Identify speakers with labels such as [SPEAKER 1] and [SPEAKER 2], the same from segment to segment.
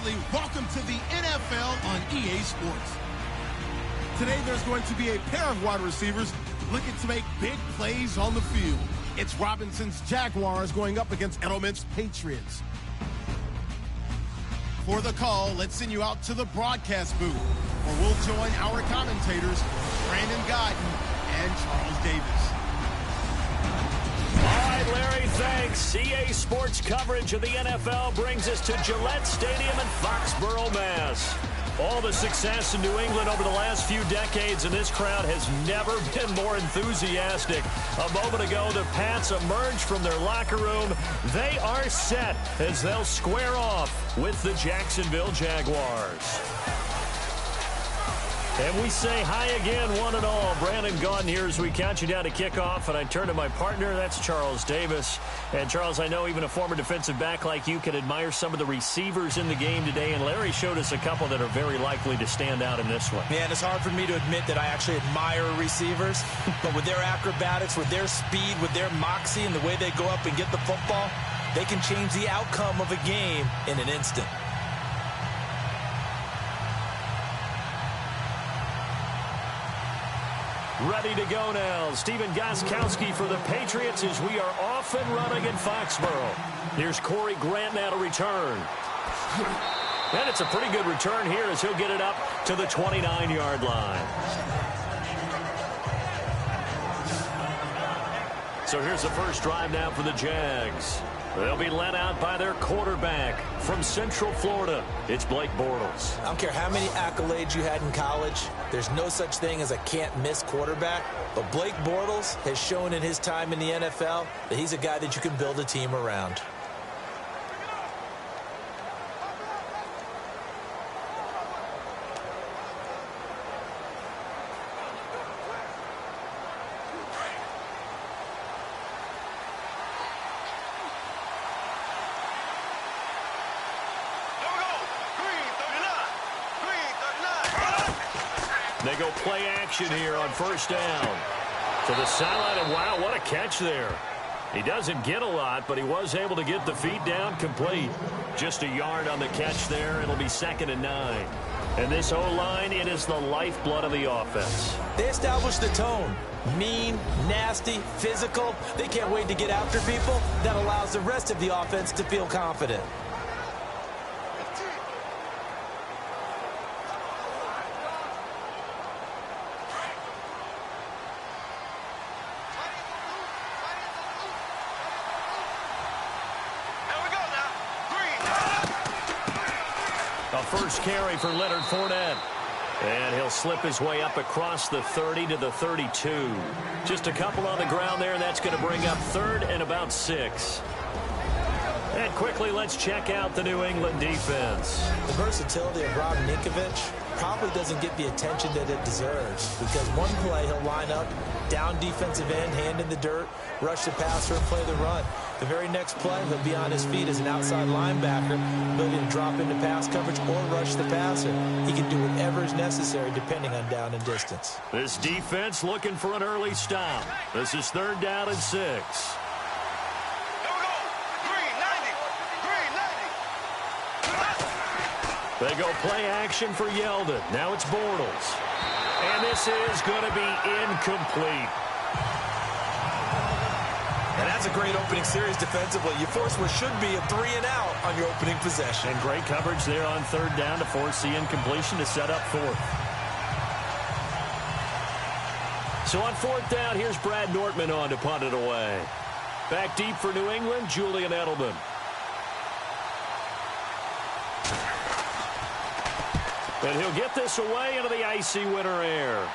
[SPEAKER 1] Bradley. Welcome to the NFL on EA Sports. Today there's going to be a pair of wide receivers looking to make big plays on the field. It's Robinson's Jaguars going up against Edelman's Patriots. For the call, let's send you out to the broadcast booth, where we'll join our commentators, Brandon Guyton and Charles Davis.
[SPEAKER 2] All right, Larry, thanks. EA Sports coverage of the NFL brings us to Gillette Stadium in Foxborough, Mass. All the success in New England over the last few decades, and this crowd has never been more enthusiastic. A moment ago, the Pats emerged from their locker room. They are set as they'll square off with the Jacksonville Jaguars. And we say hi again, one and all. Brandon Gaughton here as we count you down to kickoff, and I turn to my partner, that's Charles Davis. And Charles, I know even a former defensive back like you can admire some of the receivers in the game today, and Larry showed us a couple that are very likely to stand out in this one.
[SPEAKER 3] Man, it's hard for me to admit that I actually admire receivers, but with their acrobatics, with their speed, with their moxie, and the way they go up and get the football, they can change the outcome of a game in an instant.
[SPEAKER 2] Ready to go now. Stephen Gostkowski for the Patriots as we are off and running in Foxborough. Here's Corey Grant now to return. And it's a pretty good return here as he'll get it up to the 29-yard line. So here's the first drive now for the Jags. They'll be led out by their quarterback from Central Florida. It's Blake Bortles.
[SPEAKER 3] I don't care how many accolades you had in college. There's no such thing as a can't-miss quarterback. But Blake Bortles has shown in his time in the NFL that he's a guy that you can build a team around.
[SPEAKER 2] They go play action here on first down. To the sideline, and wow, what a catch there. He doesn't get a lot, but he was able to get the feet down complete. Just a yard on the catch there. It'll be 2nd and 9. And this O-line, it is the lifeblood of the offense.
[SPEAKER 3] They established the tone. Mean, nasty, physical. They can't wait to get after people. That allows the rest of the offense to feel confident.
[SPEAKER 2] First carry for Leonard Fournette. And he'll slip his way up across the 30 to the 32. Just a couple on the ground there, and that's going to bring up 3rd and about 6. And quickly, let's check out the New England defense.
[SPEAKER 3] The versatility of Rob Ninkovich probably doesn't get the attention that it deserves, because one play he'll line up, down defensive end, hand in the dirt, rush the passer, and play the run. The very next play, he'll be on his feet as an outside linebacker, ability to drop into pass coverage or rush the passer. He can do whatever is necessary depending on down and distance.
[SPEAKER 2] This defense looking for an early stop. This is 3rd down and 6. They go play action for Yeldon. Now it's Bortles. And this is going to be incomplete.
[SPEAKER 3] And that's a great opening series defensively. You force what should be a 3-and-out on your opening possession.
[SPEAKER 2] And great coverage there on 3rd down to force the incompletion to set up 4th. So on 4th down, here's Brad Nortman on to punt it away. Back deep for New England, Julian Edelman. And he'll get this away into the icy winter air.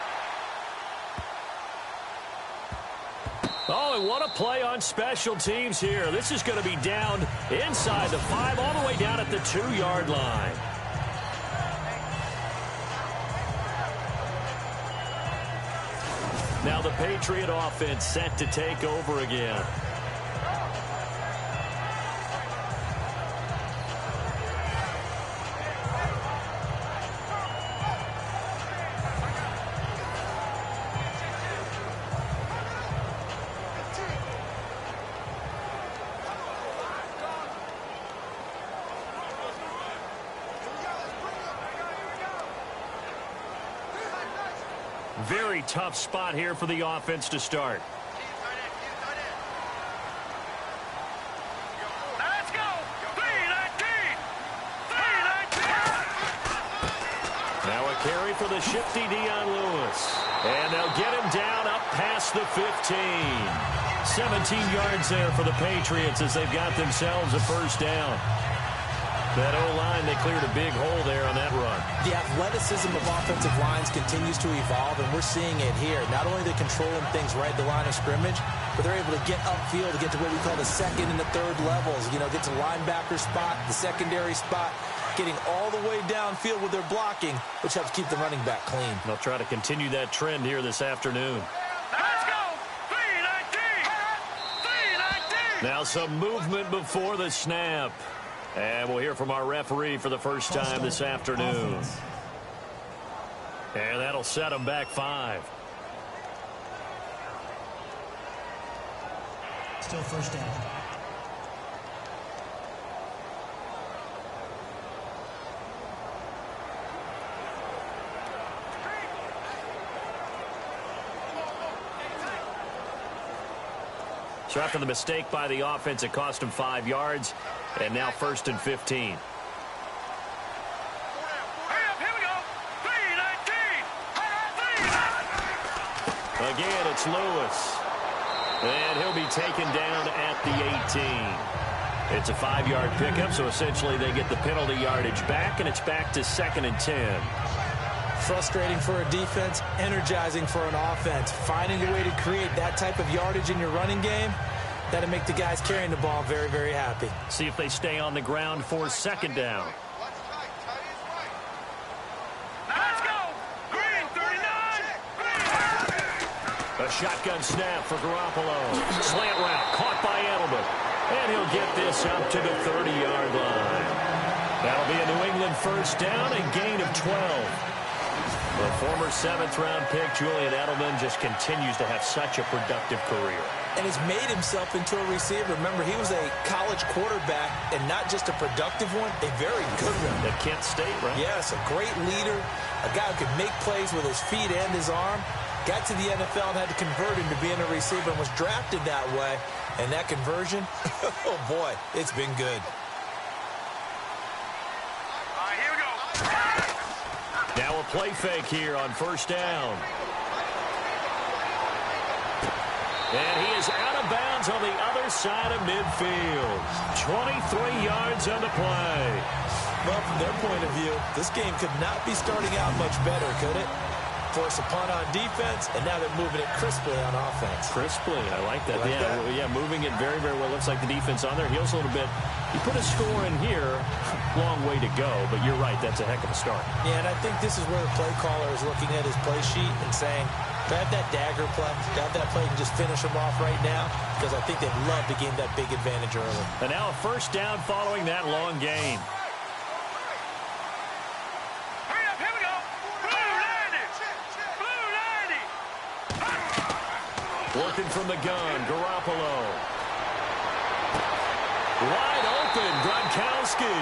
[SPEAKER 2] Oh, and what a play on special teams here. This is going to be down inside the 5, all the way down at the 2-yard line. Now the Patriot offense set to take over again. very tough spot here for the offense to start.
[SPEAKER 4] Let's go. 319.
[SPEAKER 2] Now a carry for the shifty Dion Lewis. And they'll get him down up past the 15. 17 yards there for the Patriots as they've got themselves a first down. That O-line, they cleared a big hole there on that run.
[SPEAKER 3] The athleticism of offensive lines continues to evolve, and we're seeing it here. Not only are they controlling things right at the line of scrimmage, but they're able to get upfield to get to what we call the second and the third levels. You know, get to the linebacker spot, the secondary spot, getting all the way downfield with their blocking, which helps keep the running back clean.
[SPEAKER 2] They'll try to continue that trend here this afternoon.
[SPEAKER 4] Let's go. 319. 319.
[SPEAKER 2] Now some movement before the snap. And we'll hear from our referee for the first time this afternoon. And that'll set them back 5.
[SPEAKER 5] Still first down.
[SPEAKER 2] So after the mistake by the offense, it cost them 5 yards. And now 1st and 15.
[SPEAKER 4] Here we go. 319.
[SPEAKER 2] Again, it's Lewis. And he'll be taken down at the 18. It's a 5-yard pickup, so essentially they get the penalty yardage back, and it's back to 2nd and 10.
[SPEAKER 3] Frustrating for a defense, energizing for an offense. Finding a way to create that type of yardage in your running game, that'll make the guys carrying the ball very, very happy.
[SPEAKER 2] See if they stay on the ground for 2nd down.
[SPEAKER 4] Let's go. Green 39.
[SPEAKER 2] A shotgun snap for Garoppolo. Slant route caught by Edelman. And he'll get this up to the 30-yard line. That'll be a New England first down and gain of 12. The former 7th-round pick, Julian Edelman, just continues to have such a productive career.
[SPEAKER 3] And has made himself into a receiver. Remember, he was a college quarterback, and not just a productive one, a very good one.
[SPEAKER 2] At Kent State, right?
[SPEAKER 3] Yes, a great leader, a guy who could make plays with his feet and his arm. Got to the NFL and had to convert into being a receiver and was drafted that way. And that conversion, oh boy, it's been good.
[SPEAKER 4] All right, here we go.
[SPEAKER 2] Now a play fake here on 1st down. And he is out of bounds on the other side of midfield. 23 yards on the play.
[SPEAKER 3] Well, from their point of view, this game could not be starting out much better, could it? Force a punt on defense, and now they're moving it crisply on offense.
[SPEAKER 2] Crisply, I like that.
[SPEAKER 3] Like that?
[SPEAKER 2] Yeah, moving it very, very well. Looks like the defense on their heels a little bit. You put a score in here, long way to go, but you're right, that's a heck of a start.
[SPEAKER 3] Yeah, and I think this is where the play caller is looking at his play sheet and saying, do I have that dagger play? Do I have that play and just finish them off right now? Because I think they'd love to gain that big advantage early.
[SPEAKER 2] And now a first down following that long gain.
[SPEAKER 4] Hurry up, here we go. Blue 90. Blue 90.
[SPEAKER 2] Working from the gun, Garoppolo. Wide open, Gronkowski.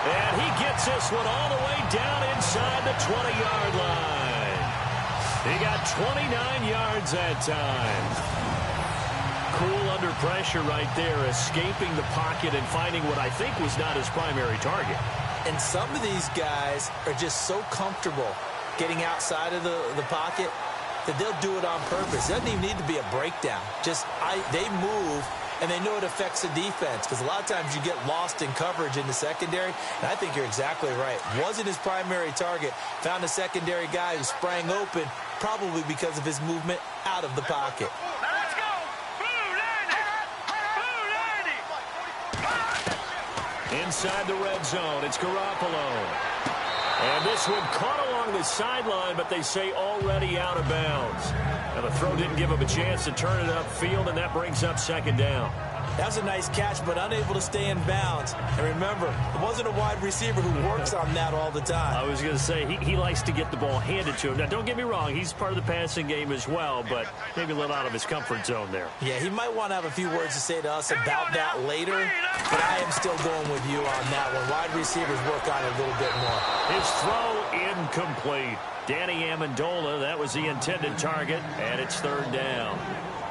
[SPEAKER 2] And he gets this one all the way down inside the 20-yard line. He got 29 yards that time. Cool under pressure right there, escaping the pocket and finding what I think was not his primary target.
[SPEAKER 3] And some of these guys are just so comfortable getting outside of the pocket that they'll do it on purpose. It doesn't even need to be a breakdown. They move, and they know it affects the defense, because a lot of times you get lost in coverage in the secondary, and I think you're exactly right. Wasn't his primary target. Found a secondary guy who sprang open, probably because of his movement out of the pocket.
[SPEAKER 4] Let's go. Blue 90. Blue 90.
[SPEAKER 2] Inside the red zone, it's Garoppolo. And this one caught along the sideline, but they say already out of bounds. Now the throw didn't give him a chance to turn it upfield, and that brings up 2nd down.
[SPEAKER 3] That was a nice catch, but unable to stay in bounds. And remember, it wasn't a wide receiver who works on that all the time.
[SPEAKER 2] I was going to say, he likes to get the ball handed to him. Now, don't get me wrong, he's part of the passing game as well, but maybe a little out of his comfort zone there.
[SPEAKER 3] Yeah, he might want to have a few words to say to us about that later, but I am still going with you on that one. Wide receivers work on it a little bit more.
[SPEAKER 2] His throw in incomplete. Danny Amendola, that was the intended target, and it's third down.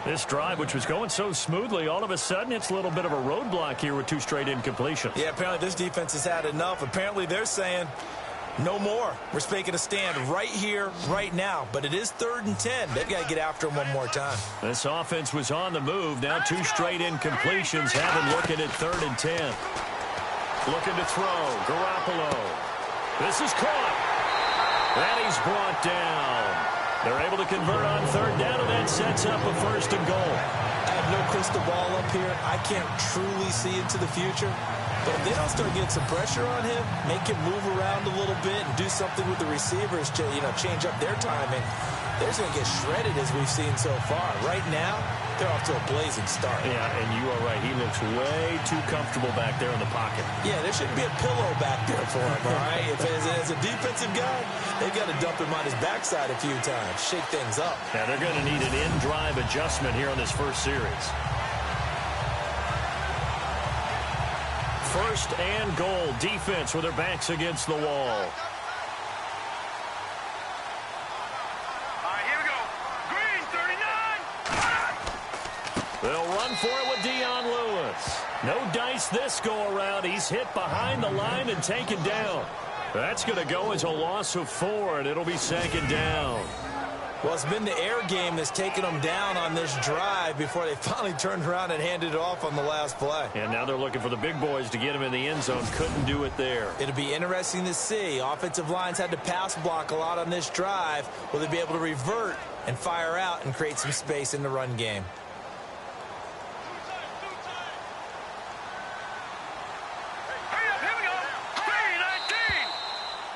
[SPEAKER 2] This drive, which was going so smoothly, all of a sudden it's a little bit of a roadblock here with 2 straight incompletions.
[SPEAKER 3] Yeah, apparently this defense has had enough. Apparently they're saying no more. We're making a stand right here, right now. But it is 3rd and 10. They've got to get after him one more time.
[SPEAKER 2] This offense was on the move. Now 2 straight incompletions have him looking at 3rd and 10. Looking to throw. Garoppolo. This is caught. And he's brought down. They're able to convert on 3rd down, and that sets up a 1st and goal.
[SPEAKER 3] I have no crystal ball up here. I can't truly see into the future. But if they don't start getting some pressure on him, make him move around a little bit and do something with the receivers to, change up their timing, they're just going to get shredded as we've seen so far. Right now, they're off to a blazing start.
[SPEAKER 2] Yeah, and you are right. He looks way too comfortable back there in the pocket.
[SPEAKER 3] Yeah, there shouldn't be a pillow back there for him, all right? If as a defensive guy, they've got to dump him on his backside a few times, shake things up.
[SPEAKER 2] Now, they're going to need an in-drive adjustment here on this first series. 1st and goal. Defense with their backs against the wall.
[SPEAKER 4] Here we go. Green, 39.
[SPEAKER 2] They'll run for it with Dion Lewis. No dice this go-around. He's hit behind the line and taken down. That's going to go as a loss of 4, and it'll be 2nd down.
[SPEAKER 3] Well, it's been the air game that's taken them down on this drive before they finally turned around and handed it off on the last play.
[SPEAKER 2] And now they're looking for the big boys to get him in the end zone. Couldn't do it there.
[SPEAKER 3] It'll be interesting to see. Offensive lines had to pass block a lot on this drive. Will they be able to revert and fire out and create some space in the run game?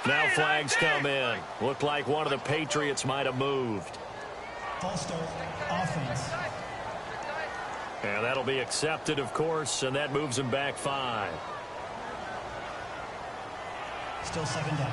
[SPEAKER 2] Now flags come in. Looked like one of the Patriots might have moved.
[SPEAKER 5] False start, offense.
[SPEAKER 2] And that'll be accepted, of course, and that moves him back 5.
[SPEAKER 5] Still 2nd down.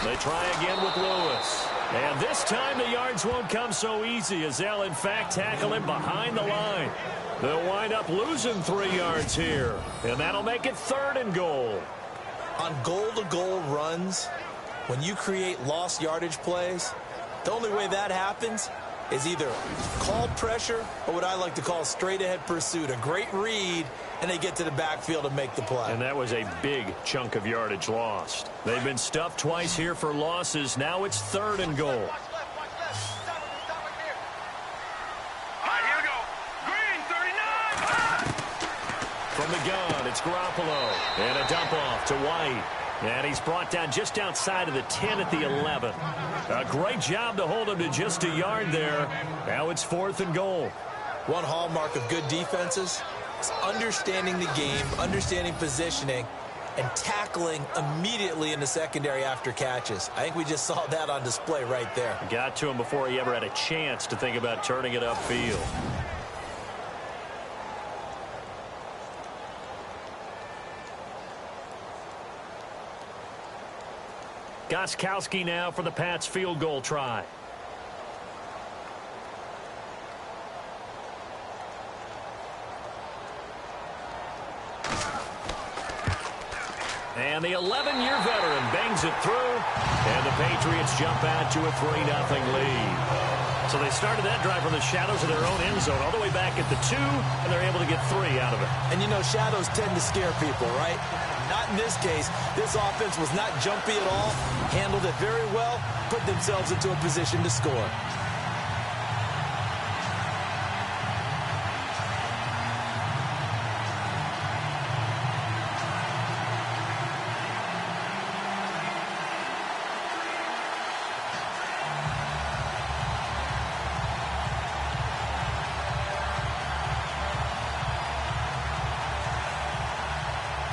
[SPEAKER 2] They try again with Lewis. And this time the yards won't come so easy as they'll, in fact, tackle him behind the line. They'll wind up losing 3 yards here. And that'll make it 3rd and goal.
[SPEAKER 3] On goal-to-goal runs, when you create lost yardage plays, the only way that happens is either called pressure or what I like to call straight-ahead pursuit. A great read, and they get to the backfield and make the play.
[SPEAKER 2] And that was a big chunk of yardage lost. They've been stuffed twice here for losses. Now it's 3rd and goal.
[SPEAKER 4] Here we go. Green, 39.
[SPEAKER 2] From the gun, it's Garoppolo. And a dump off to White. And he's brought down just outside of the 10 at the 11. A great job to hold him to just a yard there. Now it's 4th and goal.
[SPEAKER 3] One hallmark of good defenses is understanding the game, understanding positioning, and tackling immediately in the secondary after catches. I think we just saw that on display right there.
[SPEAKER 2] Got to him before he ever had a chance to think about turning it upfield. Gostkowski now for the Pats field goal try. And the 11-year veteran bangs it through, and the Patriots jump out to a 3-0 lead. So they started that drive from the shadows of their own end zone all the way back at the 2, and they're able to get 3 out of it.
[SPEAKER 3] And, shadows tend to scare people, right? Not in this case. This offense was not jumpy at all, handled it very well, put themselves into a position to score.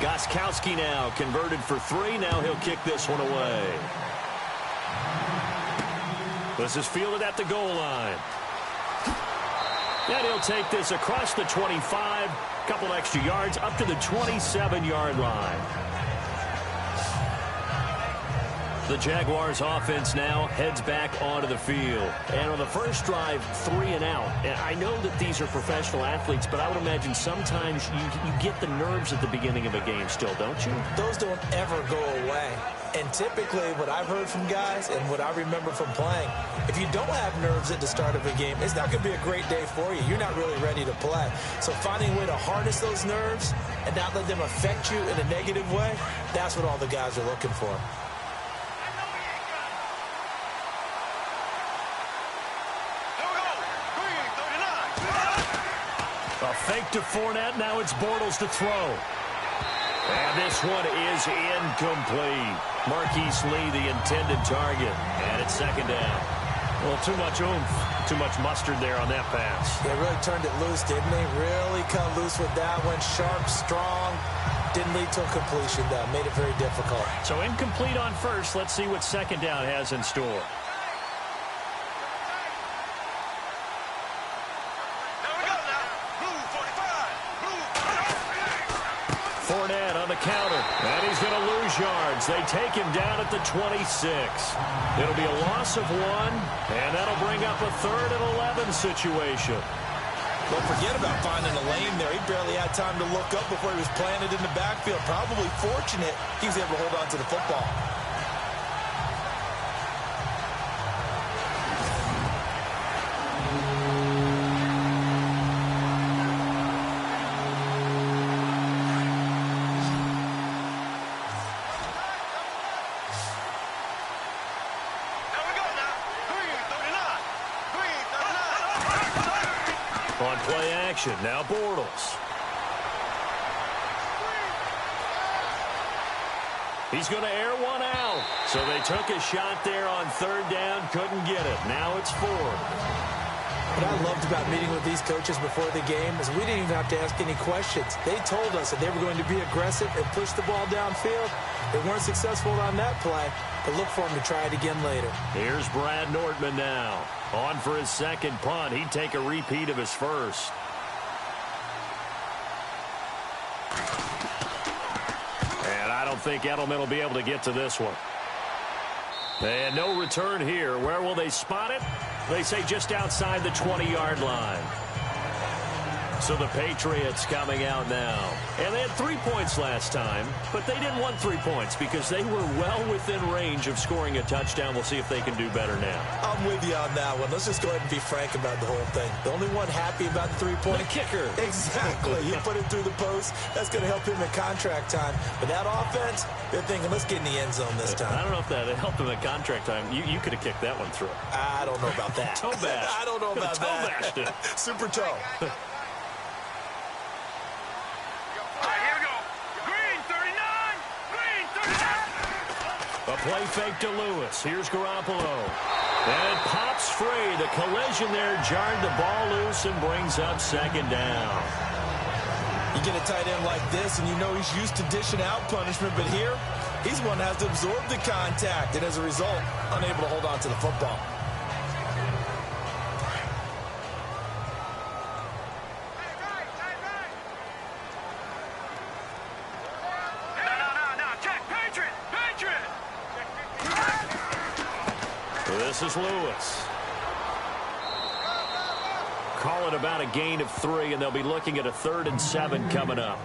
[SPEAKER 2] Gostkowski now converted for 3. Now he'll kick this one away. This is fielded at the goal line. And he'll take this across the 25, a couple extra yards, up to the 27-yard line. The Jaguars offense now heads back onto the field. And on the first drive, 3 and out. And I know that these are professional athletes, but I would imagine sometimes you get the nerves at the beginning of a game still, don't you?
[SPEAKER 3] Those don't ever go away. And typically what I've heard from guys and what I remember from playing, if you don't have nerves at the start of a game, it's not going to be a great day for you. You're not really ready to play. So finding a way to harness those nerves and not let them affect you in a negative way, that's what all the guys are looking for.
[SPEAKER 2] A fake to Fournette. Now it's Bortles to throw. And this one is incomplete. Marquise Lee, the intended target. And it's second down. Well, too much oomph, too much mustard there on that pass.
[SPEAKER 3] They really turned it loose, didn't they? Really cut loose with that one. Sharp, strong. Didn't lead to a completion, though. Made it very difficult.
[SPEAKER 2] So incomplete on first. Let's see what second down has in store. Fournette on the counter, and he's going to lose yards. They take him down at the 26. It'll be a loss of 1, and that'll bring up a 3rd and 11 situation.
[SPEAKER 3] Don't forget about finding a lane there. He barely had time to look up before he was planted in the backfield. Probably fortunate he was able to hold on to the football.
[SPEAKER 2] On play action, now Bortles. He's going to air one out. So they took a shot there on 3rd down, couldn't get it. Now it's 4th.
[SPEAKER 3] What I loved about meeting with these coaches before the game is we didn't even have to ask any questions. They told us that they were going to be aggressive and push the ball downfield. They weren't successful on that play, but look for them to try it again later.
[SPEAKER 2] Here's Brad Nortman now. On for his second punt. He'd take a repeat of his first. And I don't think Edelman will be able to get to this one. And no return here. Where will they spot it? They say just outside the 20-yard line. So the Patriots coming out now. And they had 3 points last time, but they didn't want 3 points because they were well within range of scoring a touchdown. We'll see if they can do better now.
[SPEAKER 3] I'm with you on that one. Let's just go ahead and be frank about the whole thing. The only one happy about the 3-point.
[SPEAKER 2] The kicker.
[SPEAKER 3] Exactly. He put it through the post. That's going to help him in contract time. But that offense, they're thinking, let's get in the end zone this time.
[SPEAKER 2] I don't know if that helped him at contract time. You could have kicked that one through.
[SPEAKER 3] I don't know about that.
[SPEAKER 2] Toe bash.
[SPEAKER 3] I don't know about
[SPEAKER 2] toe
[SPEAKER 3] that.
[SPEAKER 2] Bashed it.
[SPEAKER 3] Super toe.
[SPEAKER 2] A play fake to Lewis. Here's Garoppolo. And it pops free. The collision there jarred the ball loose and brings up second down.
[SPEAKER 3] You get a tight end like this, and you know he's used to dishing out punishment, but here, he's one that has to absorb the contact, and as a result, unable to hold on to the football.
[SPEAKER 2] This is Lewis. Call it about a gain of 3, and they'll be looking at a 3rd and 7 coming up.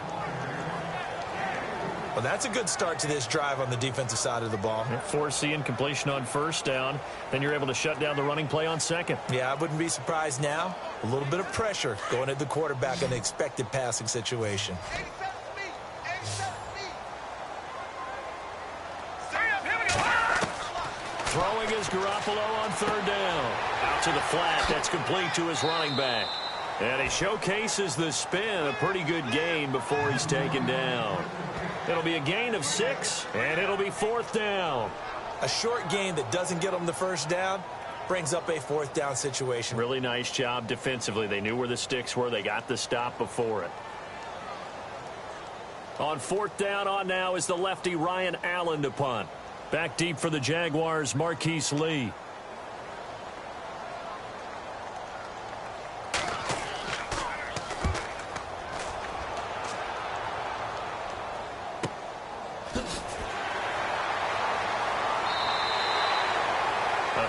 [SPEAKER 3] Well, that's a good start to this drive on the defensive side of the ball.
[SPEAKER 2] Force the incompletion on 1st down. Then you're able to shut down the running play on 2nd.
[SPEAKER 3] Yeah, I wouldn't be surprised now. A little bit of pressure going at the quarterback in an expected passing situation.
[SPEAKER 2] Throwing is Garoppolo on 3rd down. Out to the flat. That's complete to his running back. And he showcases the spin. A pretty good gain before he's taken down. It'll be a gain of 6, and it'll be 4th down.
[SPEAKER 3] A short gain that doesn't get them the 1st down brings up a 4th down situation.
[SPEAKER 2] Really nice job defensively. They knew where the sticks were. They got the stop before it. On 4th down, on now is the lefty Ryan Allen to punt. Back deep for the Jaguars, Marquise Lee.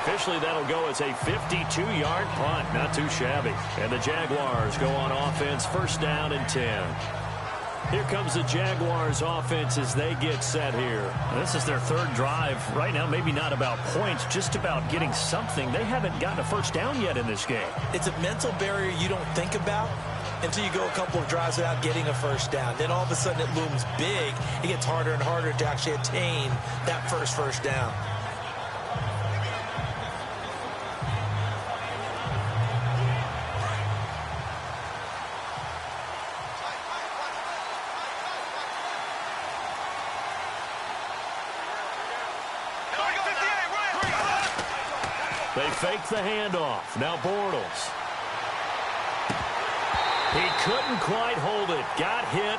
[SPEAKER 2] Officially, that'll go as a 52-yard punt. Not too shabby. And the Jaguars go on offense, first down and 10. Here comes the Jaguars offense as they get set here.
[SPEAKER 6] This is their third drive. Right now, maybe not about points, just about getting something. They haven't gotten a first down yet in this game.
[SPEAKER 3] It's a mental barrier you don't think about until you go a couple of drives without getting a first down. Then all of a sudden it looms big. It gets harder and harder to actually attain that first down.
[SPEAKER 2] They fake the handoff. Now Bortles. He couldn't quite hold it. Got hit.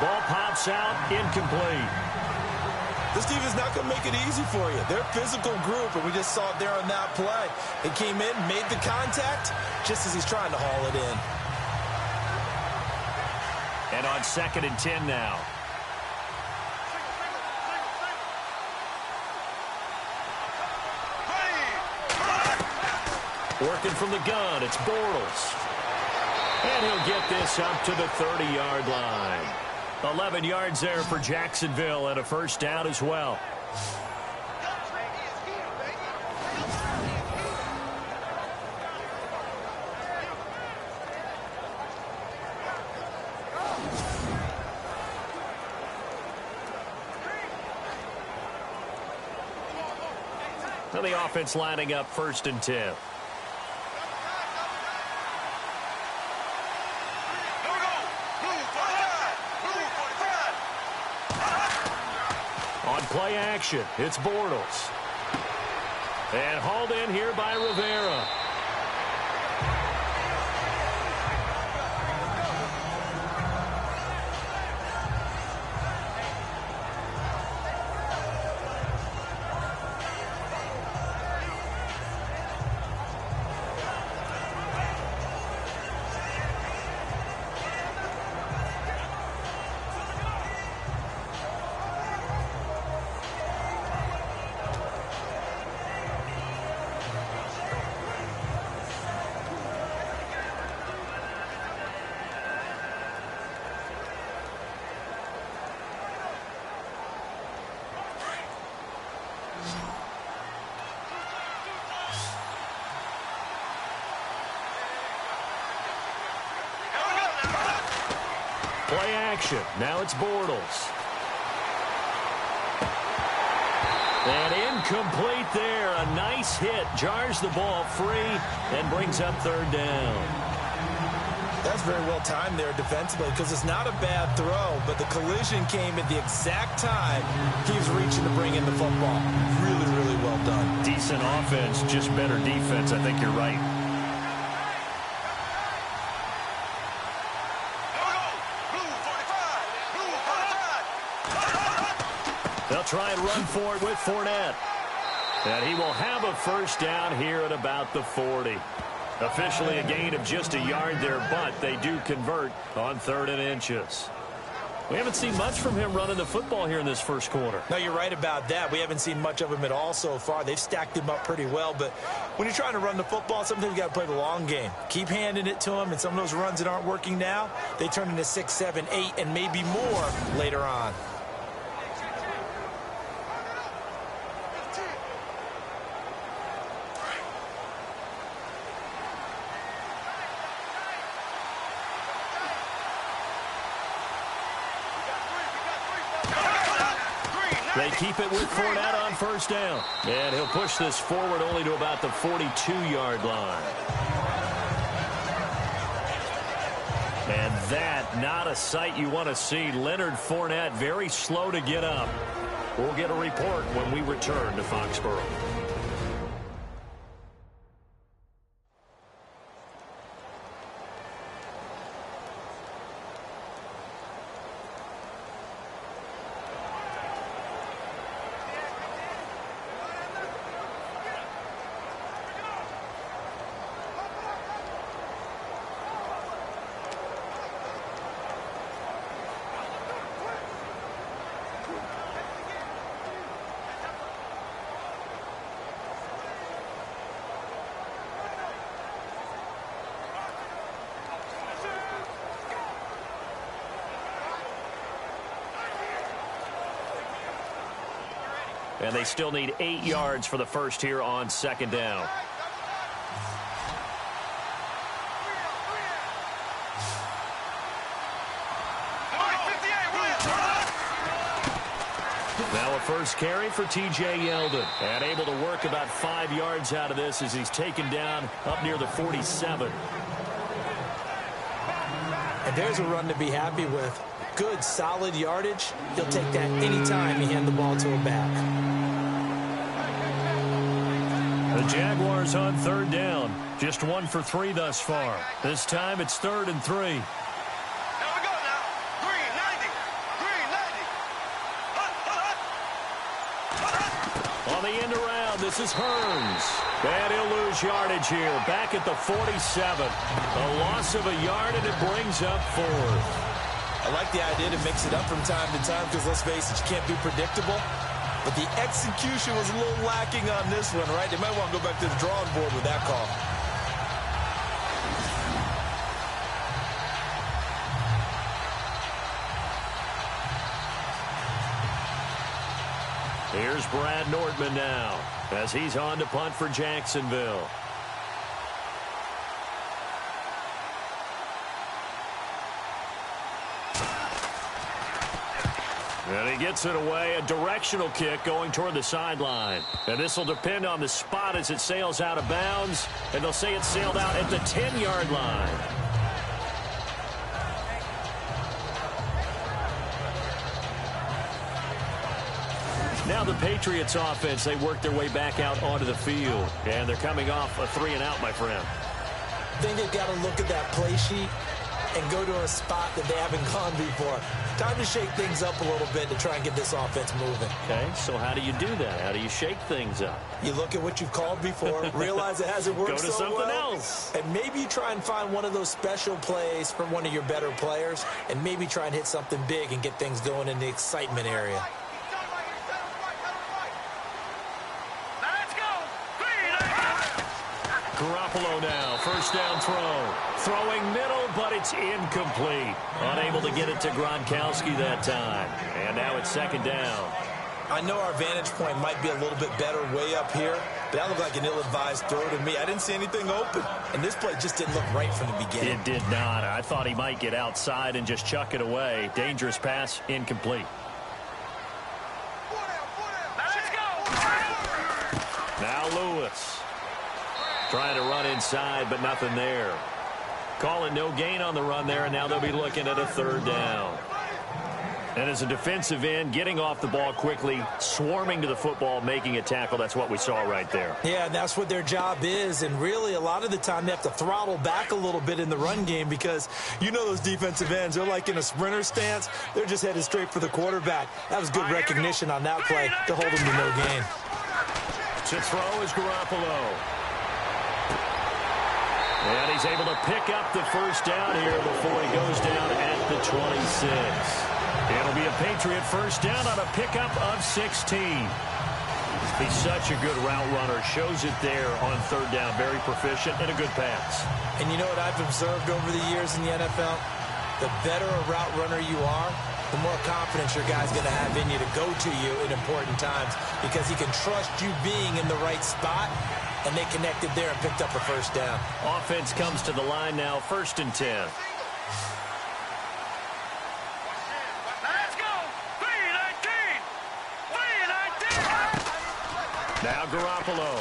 [SPEAKER 2] Ball pops out. Incomplete.
[SPEAKER 3] This team is not going to make it easy for you. They're a physical group, and we just saw it there on that play. They came in, made the contact, just as he's trying to haul it in.
[SPEAKER 2] And on 2nd and 10 now. Working from the gun, it's Bortles. And he'll get this up to the 30-yard line. 11 yards there for Jacksonville and a first down as well. So the offense lining up 1st and 10. Play action. It's Bortles. And hauled in here by Rivera. Play action. Now it's Bortles. And incomplete there. A nice hit. Jars the ball free and brings up 3rd down.
[SPEAKER 3] That's very well timed there defensively because it's not a bad throw, but the collision came at the exact time he was reaching to bring in the football. Really, really well done.
[SPEAKER 6] Decent offense, just better defense. I think you're right.
[SPEAKER 2] They'll try and run for it with Fournette. And he will have a first down here at about the 40. Officially a gain of just a yard there, but they do convert on 3rd and inches. We haven't seen much from him running the football here in this first quarter.
[SPEAKER 3] No, you're right about that. We haven't seen much of him at all so far. They've stacked him up pretty well, but when you're trying to run the football, sometimes you got to play the long game. Keep handing it to him, and some of those runs that aren't working now, they turn into 6, 7, 8, and maybe more later on.
[SPEAKER 2] They keep it with Fournette on first down. And he'll push this forward only to about the 42-yard line. And that, not a sight you want to see. Leonard Fournette very slow to get up. We'll get a report when we return to Foxborough. And they still need 8 yards for the first here on second down. Now a first carry for T.J. Yeldon. And able to work about 5 yards out of this as he's taken down up near the 47.
[SPEAKER 3] And there's a run to be happy with. Good, solid yardage. He'll take that anytime you hand the ball to him back.
[SPEAKER 2] The Jaguars on third down. Just 1 for 3 thus far. This time it's 3rd and 3.
[SPEAKER 4] Here we go now. Green, 90. Green, 90.
[SPEAKER 2] On the end around, this is Hearns. And he'll lose yardage here. Back at the 47. A loss of a yard, and it brings up 4th.
[SPEAKER 3] I like the idea to mix it up from time to time because, let's face it, you can't be predictable. But the execution was a little lacking on this one, right? They might want to go back to the drawing board with that call.
[SPEAKER 2] Here's Brad Nordman now as he's on to punt for Jacksonville. And he gets it away, a directional kick going toward the sideline. And this will depend on the spot as it sails out of bounds. And they'll say it sailed out at the 10-yard line. Now the Patriots offense, they work their way back out onto the field. And they're coming off a 3-and-out, my friend.
[SPEAKER 3] I think they've got to look at that play sheet and go to a spot that they haven't gone before. Time to shake things up a little bit to try and get this offense moving.
[SPEAKER 2] Okay, so how do you do that? How do you shake things up?
[SPEAKER 3] You look at what you've called before, realize it hasn't worked
[SPEAKER 2] Go to
[SPEAKER 3] so
[SPEAKER 2] something
[SPEAKER 3] well,
[SPEAKER 2] else.
[SPEAKER 3] and maybe you try and find one of those special plays from one of your better players, and maybe try and hit something big and get things going in the excitement area.
[SPEAKER 2] Garoppolo now, first down throw. Throwing middle, but it's incomplete. Unable to get it to Gronkowski that time. And now it's second down.
[SPEAKER 3] I know our vantage point might be a little bit better way up here, but that looked like an ill-advised throw to me. I didn't see anything open, and this play just didn't look right from the beginning.
[SPEAKER 2] It did not. I thought he might get outside and just chuck it away. Dangerous pass, incomplete. Now Lewis. Trying to run inside, but nothing there. Calling no gain on the run there, and now they'll be looking at a third down. And as a defensive end, getting off the ball quickly, swarming to the football, making a tackle, that's what we saw right there.
[SPEAKER 3] Yeah, and that's what their job is, and really a lot of the time they have to throttle back a little bit in the run game because you know those defensive ends, they're like in a sprinter stance. They're just headed straight for the quarterback. That was good recognition on that play to hold them to no gain.
[SPEAKER 2] To throw is Garoppolo. And he's able to pick up the first down here before he goes down at the 26. It'll be a Patriot first down on a pickup of 16. He's such a good route runner. Shows it there on third down. Very proficient and a good pass.
[SPEAKER 3] And you know what I've observed over the years in the NFL? The better a route runner you are, the more confidence your guy's going to have in you to go to you in important times because he can trust you being in the right spot. And they connected there and picked up a first down.
[SPEAKER 2] Offense comes to the line now, 1st and 10.
[SPEAKER 4] Let's go. 3-19. 3-19.
[SPEAKER 2] Now Garoppolo.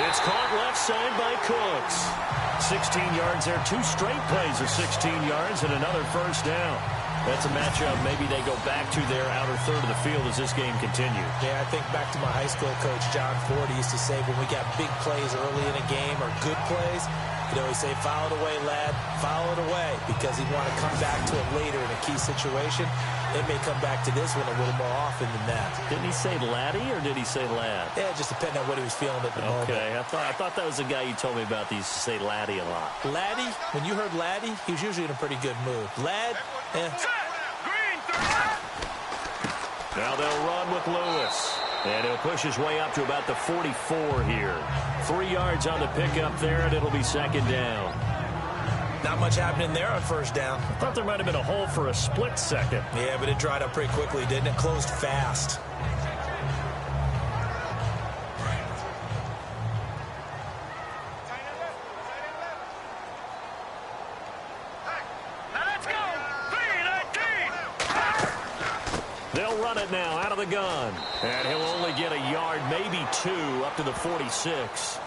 [SPEAKER 2] It's caught left side by Cooks. 16 yards there. 2 straight plays of 16 yards and another first down. That's a matchup maybe they go back to their outer third of the field as this game continues.
[SPEAKER 3] Yeah, I think back to my high school coach, John Ford, he used to say when we got big plays early in a game or good plays, he'd always say, foul it away, lad, foul it away, because he'd want to come back to it later in a key situation. They may come back to this one a little more often than that.
[SPEAKER 2] Didn't he say laddie or did he say lad?
[SPEAKER 3] Yeah, it just depended on what he was feeling at the moment.
[SPEAKER 2] Okay, I thought that was the guy you told me about that used to say laddie a lot.
[SPEAKER 3] Laddie, when you heard laddie, he was usually in a pretty good mood. Lad,
[SPEAKER 2] Now they'll run with Lewis. And he'll push his way up to about the 44 here. 3 yards on the pickup there, and it'll be second down.
[SPEAKER 3] Not much happening there on first down.
[SPEAKER 6] I thought there might have been a hole for a split second.
[SPEAKER 3] Yeah, but it dried up pretty quickly, didn't it? Closed fast.
[SPEAKER 2] They'll run it now out of the gun. And he'll only get a yard, maybe 2, up to the 46.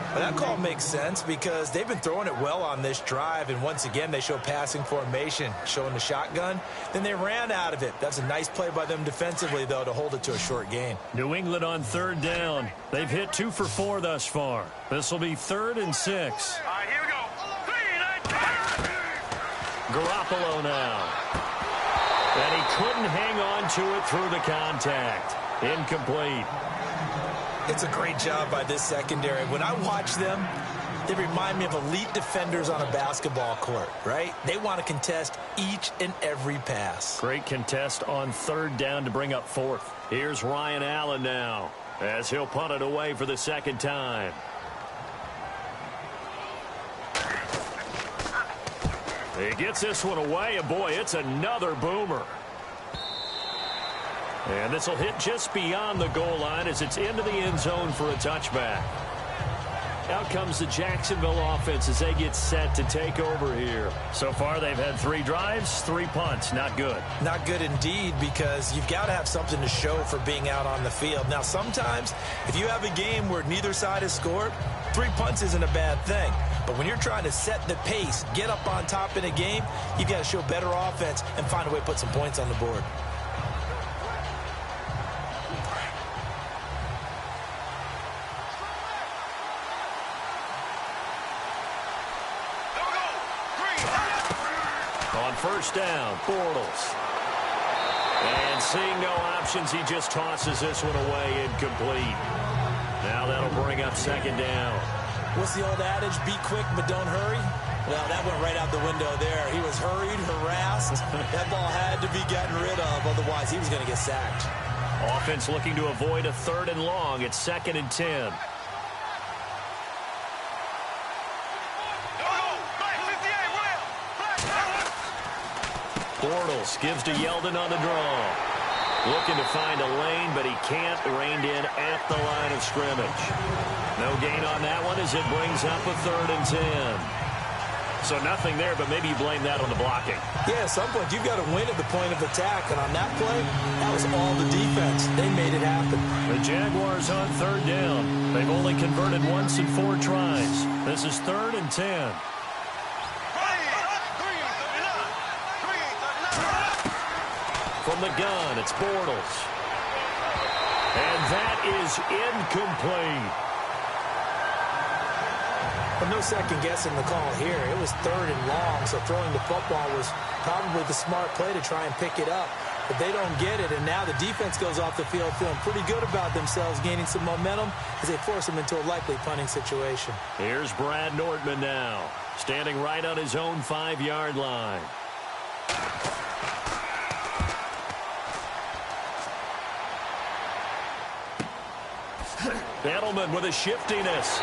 [SPEAKER 3] Well, that call makes sense because they've been throwing it well on this drive, and once again they show passing formation, showing the shotgun. Then they ran out of it. That's a nice play by them defensively, though, to hold it to a short gain.
[SPEAKER 2] New England on third down. They've hit 2 for 4 thus far. This will be 3rd and 6.
[SPEAKER 4] All right, here we go.
[SPEAKER 2] Garoppolo now. And he couldn't hang on to it through the contact. Incomplete.
[SPEAKER 3] It's a great job by this secondary. When I watch them, they remind me of elite defenders on a basketball court, right? They want to contest each and every pass.
[SPEAKER 2] Great contest on third down to bring up 4th. Here's Ryan Allen now as he'll punt it away for the second time. He gets this one away, and boy, it's another boomer. And this will hit just beyond the goal line as it's into the end zone for a touchback. Out comes the Jacksonville offense as they get set to take over here. So far, they've had 3 drives, 3 punts. Not good.
[SPEAKER 3] Not good indeed, because you've got to have something to show for being out on the field. Now, sometimes, if you have a game where neither side has scored, 3 punts isn't a bad thing. But when you're trying to set the pace, get up on top in a game, you've got to show better offense and find a way to put some points on the board.
[SPEAKER 2] On first down, Bortles. And seeing no options, he just tosses this one away, incomplete. Now that'll bring up second down.
[SPEAKER 3] What's the old adage? Be quick, but don't hurry? Well, that went right out the window there. He was hurried, harassed. That ball had to be gotten rid of, otherwise he was going to get sacked.
[SPEAKER 2] Offense looking to avoid a 3rd and long. It's 2nd and 10. Bortles gives to Yeldon on the draw. Looking to find a lane, but he can't. Reined in at the line of scrimmage. No gain on that one as it brings up a 3rd and 10. So nothing there, but maybe you blame that on the blocking.
[SPEAKER 3] Yeah, at some point you've got to win at the point of attack, and on that play, that was all the defense. They made it happen.
[SPEAKER 2] The Jaguars on third down. They've only converted once in 4 tries. This is 3rd and 10. From the gun, it's Bortles. And that is incomplete.
[SPEAKER 3] Well, no second guessing the call here. It was 3rd and long, so throwing the football was probably the smart play to try and pick it up. But they don't get it, and now the defense goes off the field feeling pretty good about themselves, gaining some momentum as they force them into a likely punting situation.
[SPEAKER 2] Here's Brad Nordman now, standing right on his own 5-yard line. Edelman with a shiftiness.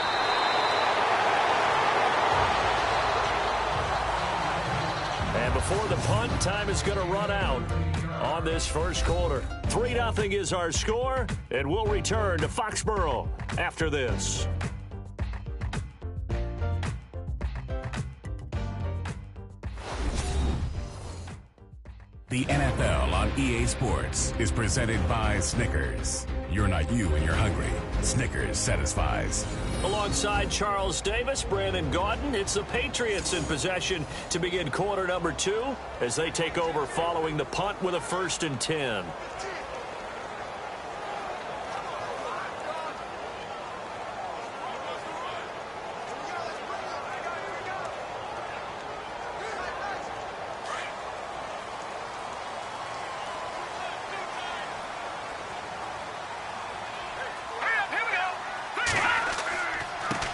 [SPEAKER 2] And before the punt, time is going to run out on this first quarter. 3-0 is our score, and we'll return to Foxborough after this.
[SPEAKER 7] The NFL on EA Sports is presented by Snickers. You're not you when you're hungry. Snickers satisfies.
[SPEAKER 2] Alongside Charles Davis, Brandon Gaudin, it's the Patriots in possession to begin quarter number 2 as they take over following the punt with a 1st and 10.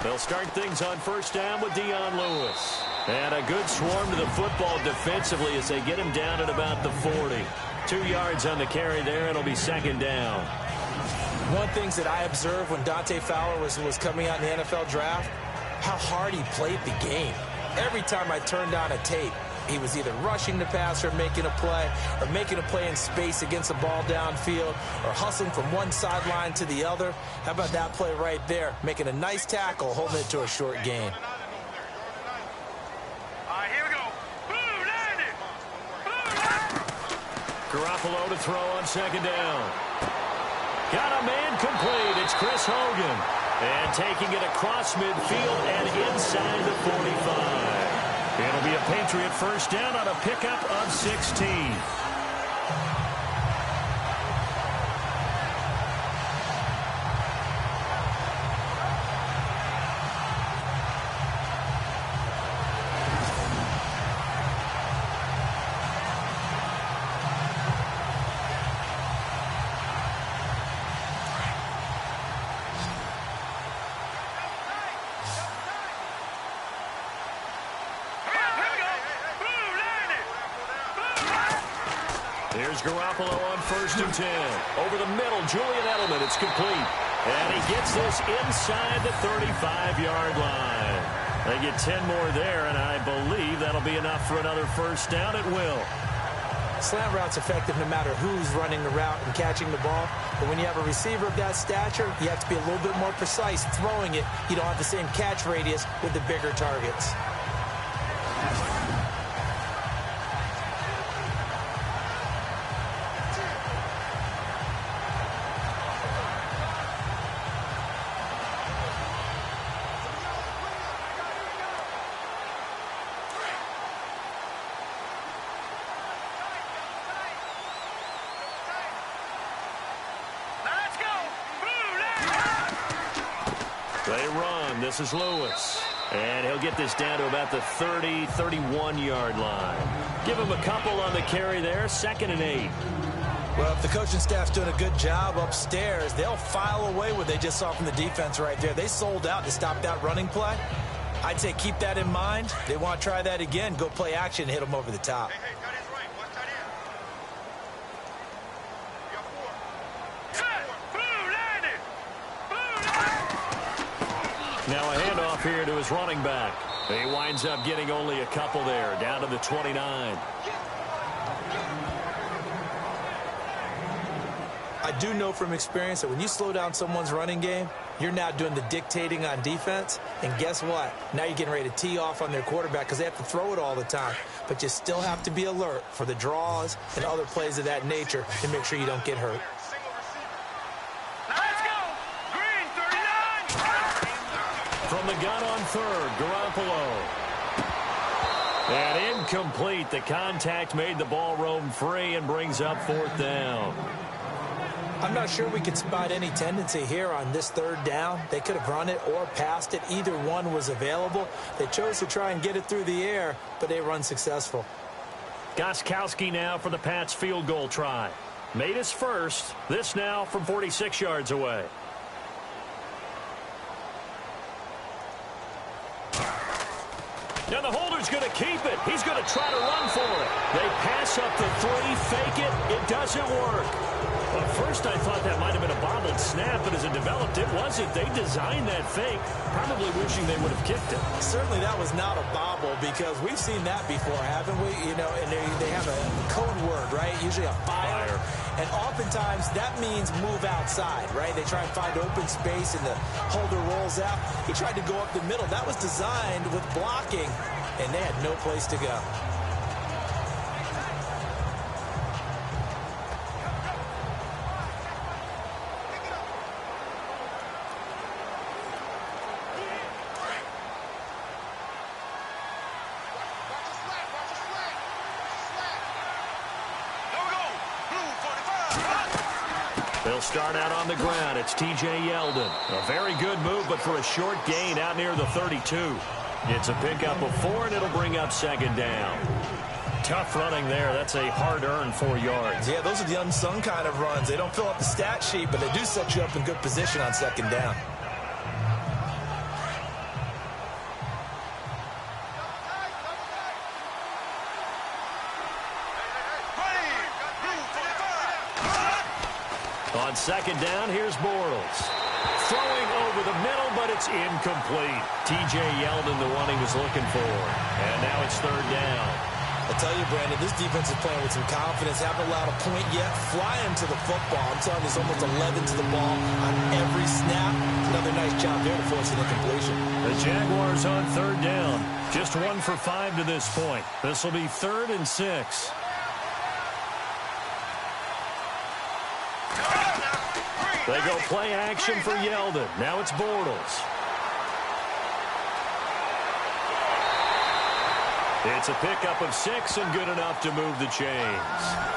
[SPEAKER 2] They'll start things on first down with Dion Lewis. And a good swarm to the football defensively as they get him down at about the 40. 2 yards on the carry there. It'll be second down.
[SPEAKER 3] One of the things that I observed when Dante Fowler was coming out in the NFL draft, how hard he played the game. Every time I turned on a tape, he was either rushing the passer, making a play, or making a play in space against the ball downfield, or hustling from one sideline to the other. How about that play right there? Making a nice tackle, holding it to a short gain.
[SPEAKER 2] Garoppolo to throw on second down. Got a man complete. It's Chris Hogan. And taking it across midfield and inside the 45. It'll be a Patriot first down on a pickup of 16. Here's Garoppolo on 1st and 10. Over the middle, Julian Edelman. It's complete. And he gets this inside the 35-yard line. They get 10 more there, and I believe that'll be enough for another first down. It will.
[SPEAKER 3] Slant route's effective no matter who's running the route and catching the ball. But when you have a receiver of that stature, you have to be a little bit more precise throwing it. You don't have the same catch radius with the bigger targets.
[SPEAKER 2] They run. This is Lewis. And he'll get this down to about the 30, 31-yard line. Give him a couple on the carry there. 2nd and 8.
[SPEAKER 3] Well, if the coaching staff's doing a good job upstairs, they'll file away what they just saw from the defense right there. They sold out to stop that running play. I'd say keep that in mind. They want to try that again. Go play action and hit them over the top.
[SPEAKER 2] Now a handoff here to his running back. He winds up getting only a couple there, down to the 29.
[SPEAKER 3] I do know from experience that when you slow down someone's running game, you're now doing the dictating on defense. And guess what? Now you're getting ready to tee off on their quarterback because they have to throw it all the time. But you still have to be alert for the draws and other plays of that nature to make sure you don't get hurt.
[SPEAKER 2] From the gun on 3rd, Garoppolo. And incomplete. The contact made the ball roam free and brings up 4th down.
[SPEAKER 3] I'm not sure we could spot any tendency here on this 3rd down. They could have run it or passed it. Either one was available. They chose to try and get it through the air, but they run successful.
[SPEAKER 2] Gostkowski now for the Pats field goal try. Made his first. This now from 46 yards away. Now the holder's going to keep it. He's going to try to run for it. They pass up the 3, fake it. It doesn't work. Well, first I thought that might have been a bobbled snap, but as it developed, it wasn't. They designed that fake, probably wishing they would have kicked it.
[SPEAKER 3] Certainly that was not a bobble because we've seen that before, haven't we? You know, and they have a code word, right? Usually a fire. And oftentimes that means move outside, right? They try and find open space and the holder rolls out. He tried to go up the middle. That was designed with blocking, and they had no place to go.
[SPEAKER 2] They'll start out on the ground. It's T.J. Yeldon. A very good move, but for a short gain out near the 32. It's a pickup of 4, and it'll bring up 2nd down. Tough running there. That's a hard-earned 4 yards.
[SPEAKER 3] Yeah, those are the unsung kind of runs. They don't fill up the stat sheet, but they do set you up in good position on 2nd down.
[SPEAKER 2] On second down, here's Bortles. Throwing over the middle, but it's incomplete. T.J. Yeldon, the one he was looking for. And now it's third down.
[SPEAKER 3] I tell you, Brandon, this defense is playing with some confidence. Haven't allowed a point yet. Flying to the football. I'm telling you, it's almost 11 to the ball on every snap. Another nice job there to force an incompletion.
[SPEAKER 2] The Jaguars on third down. Just 1 for 5 to this point. This will be 3rd and 6. They go play action for Yeldon. Now it's Bortles. It's a pickup of 6 and good enough to move the chains.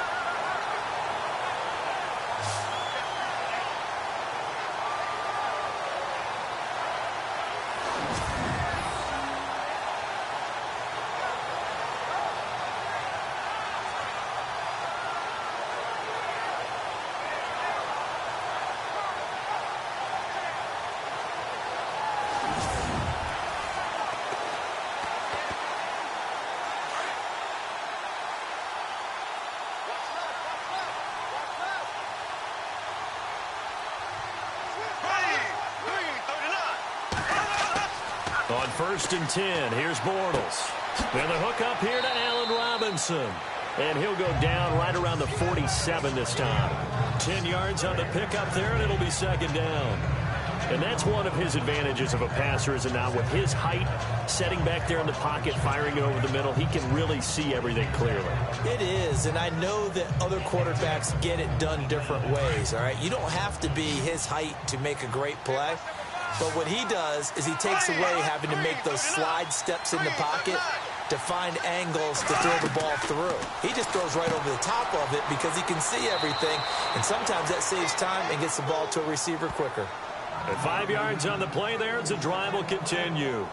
[SPEAKER 2] On 1st and 10, here's Bortles. And the hook up here to Allen Robinson. And he'll go down right around the 47 this time. 10 yards on the pickup there, and it'll be second down. And that's one of his advantages of a passer, is it not? With his height, setting back there in the pocket, firing over the middle, he can really see everything clearly.
[SPEAKER 3] It is, and I know that other quarterbacks get it done different ways, all right? You don't have to be his height to make a great play. But what he does is he takes away having to make those slide steps in the pocket to find angles to throw the ball through. He just throws right over the top of it because he can see everything, and sometimes that saves time and gets the ball to a receiver quicker.
[SPEAKER 2] And 5 yards on the play there as the drive will continue.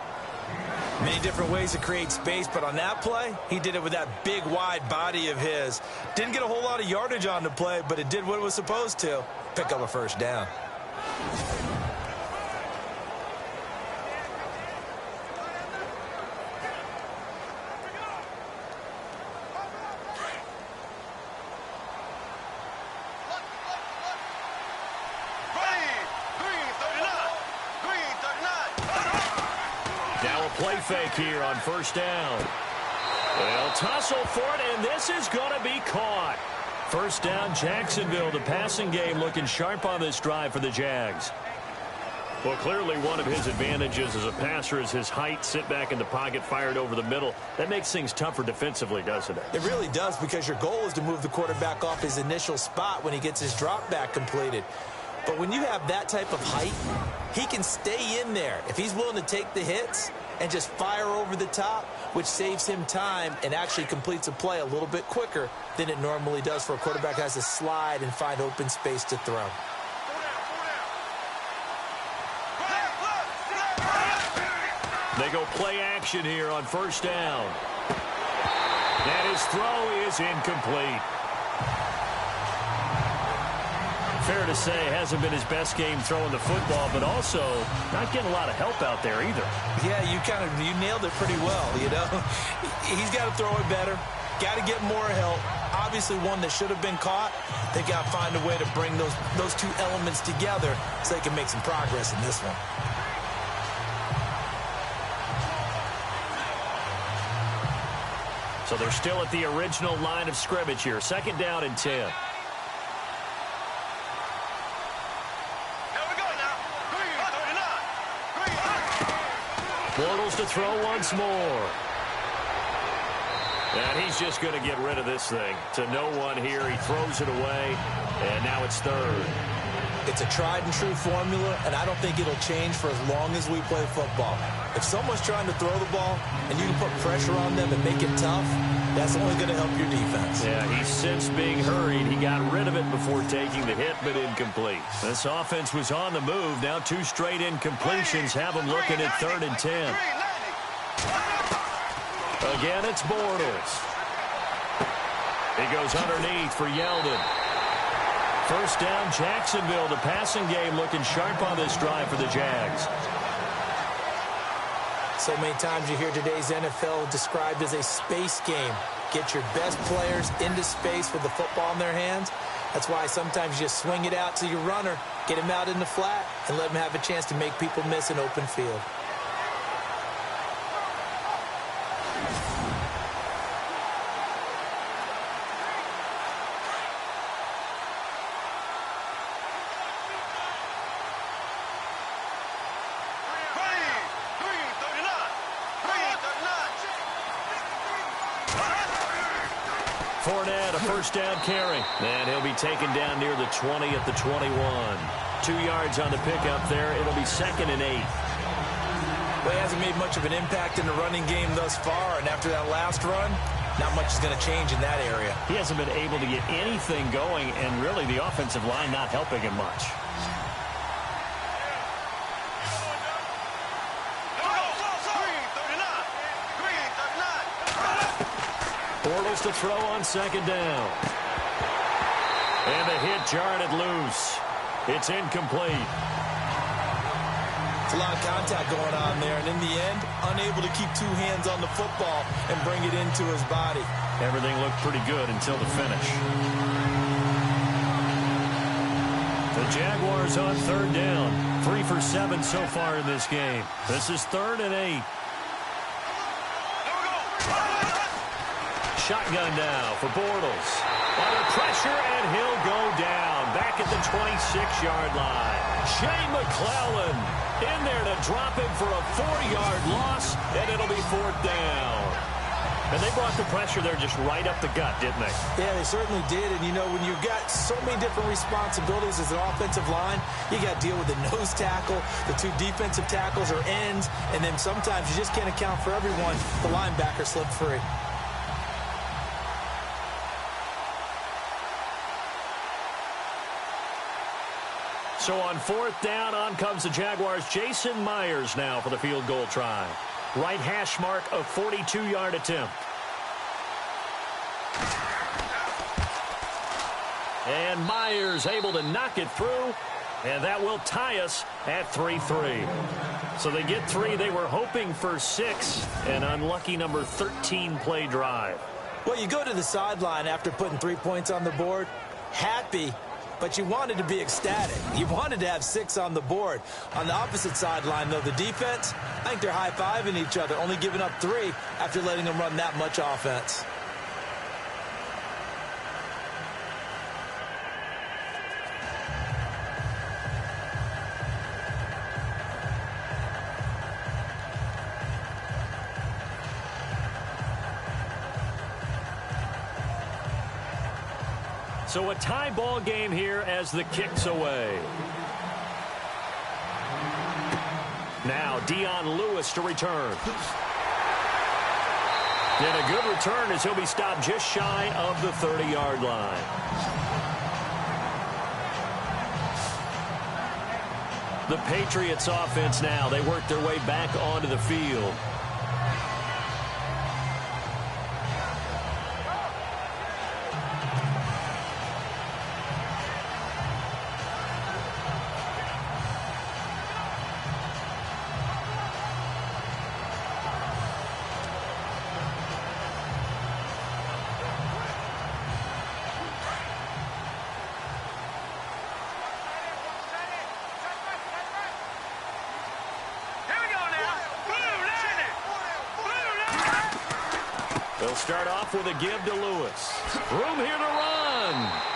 [SPEAKER 3] Many different ways to create space, but on that play, he did it with that big, wide body of his. Didn't get a whole lot of yardage on the play, but it did what it was supposed to. Pick up a first down.
[SPEAKER 2] Play fake here on first down. They'll tussle for it, and this is going to be caught. First down, Jacksonville. The passing game looking sharp on this drive for the Jags. Well, clearly one of his advantages as a passer is his height. Sit back in the pocket, fired over the middle. That makes things tougher defensively, doesn't it?
[SPEAKER 3] It really does, because your goal is to move the quarterback off his initial spot when he gets his drop back completed. But when you have that type of height, he can stay in there. If he's willing to take the hits and just fire over the top, which saves him time and actually completes a play a little bit quicker than it normally does for a quarterback who has to slide and find open space to throw.
[SPEAKER 2] They go play action here on first down. And his throw is incomplete. Fair to say, hasn't been his best game throwing the football, but also not getting a lot of help out there either.
[SPEAKER 3] Yeah, you nailed it pretty well, you know. He's got to throw it better, got to get more help. Obviously one that should have been caught. They got to find a way to bring those two elements together so they can make some progress in this one.
[SPEAKER 2] So they're still at the original line of scrimmage here. Second down and 10. Bortles to throw once more. And he's just going to get rid of this thing. To no one here. He throws it away. And now it's third.
[SPEAKER 3] It's a tried and true formula, and I don't think it'll change for as long as we play football. If someone's trying to throw the ball and you can put pressure on them and make it tough, that's only going to help your defense.
[SPEAKER 2] Yeah, he's since being hurried. He got rid of it before taking the hit, but incomplete. This offense was on the move. Now 2 straight incompletions have him looking at 3rd and 10. Again, it's Bortles. He goes underneath for Yeldon. First down, Jacksonville. The passing game looking sharp on this drive for the Jags.
[SPEAKER 3] So many times you hear today's NFL described as a space game. Get your best players into space with the football in their hands, That's why sometimes you just swing it out to your runner, get him out in the flat, and let him have a chance to make people miss an open field.
[SPEAKER 2] Fournette, a first down carry. And he'll be taken down near the 20 at the 21. 2 yards on the pickup there. It'll be 2nd and 8.
[SPEAKER 3] Well, he hasn't made much of an impact in the running game thus far, and after that last run, not much is going to change in that area.
[SPEAKER 2] He hasn't been able to get anything going, and really the offensive line not helping him much. Bortles to throw on 2nd down. And the hit jarred it loose. It's incomplete.
[SPEAKER 3] It's a lot of contact going on there, and in the end, unable to keep 2 hands on the football and bring it into his body.
[SPEAKER 2] Everything looked pretty good until the finish. The Jaguars on 3rd down. 3 for 7 so far in this game. This is 3rd and 8. Shotgun now for Bortles. Under pressure, and he'll go down. Back at the 26-yard line. Shane McClellan in there to drop him for a 4-yard loss, and it'll be 4th down. And they brought the pressure there just right up the gut, didn't they?
[SPEAKER 3] Yeah, they certainly did. And, you know, when you've got so many different responsibilities as an offensive line, you got to deal with the nose tackle, the 2 defensive tackles or ends, and then sometimes you just can't account for everyone. The linebacker slipped free.
[SPEAKER 2] So on 4th down, on comes the Jaguars. Jason Myers now for the field goal try. Right hash mark, a 42-yard attempt. And Myers able to knock it through, and that will tie us at 3-3. So they get 3. They were hoping for 6, an unlucky number 13 play drive.
[SPEAKER 3] Well, you go to the sideline after putting 3 points on the board, happy, but you wanted to be ecstatic. You wanted to have 6 on the board. On the opposite sideline, though, the defense, I think they're high-fiving each other, only giving up 3 after letting them run that much offense.
[SPEAKER 2] So a tie ball game here as the kick's away. Now Dion Lewis to return. And a good return as he'll be stopped just shy of the 30-yard line. The Patriots offense now. They work their way back onto the field. They'll start off with a give to Lewis. Room here to run.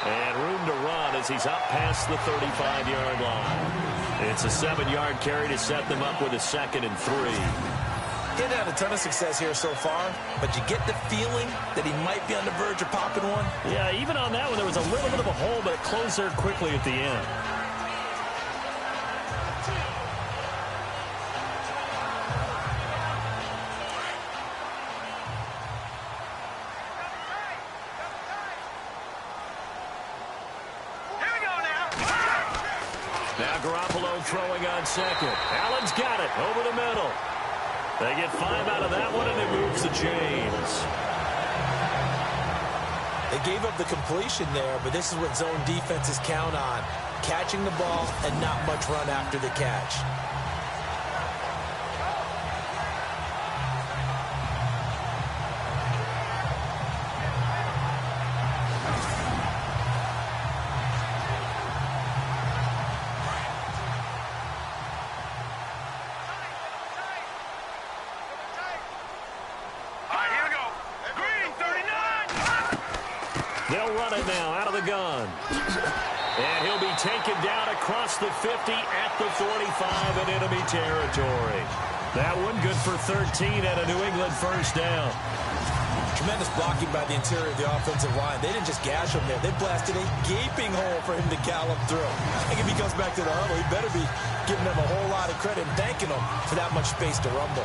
[SPEAKER 2] And room to run as he's up past the 35-yard line. It's a 7-yard carry to set them up with a 2nd and 3.
[SPEAKER 3] He hadn't had a ton of success here so far, but you get the feeling that he might be on the verge of popping one.
[SPEAKER 2] Yeah, even on that one, there was a little bit of a hole, but it closed there quickly at the end. Now Garoppolo throwing on 2nd. Allen's got it over the middle. They get 5 out of that one, and it moves the chains.
[SPEAKER 3] They gave up the completion there, but this is what zone defenses count on. Catching the ball and not much run after the catch.
[SPEAKER 2] They'll run it now out of the gun. And he'll be taken down across the 50 at the 45 in enemy territory. That one good for 13 and a New England first down.
[SPEAKER 3] Tremendous blocking by the interior of the offensive line. They didn't just gash him there. They blasted a gaping hole for him to gallop through. I think if he comes back to the huddle, he better be giving them a whole lot of credit and thanking them for that much space to rumble.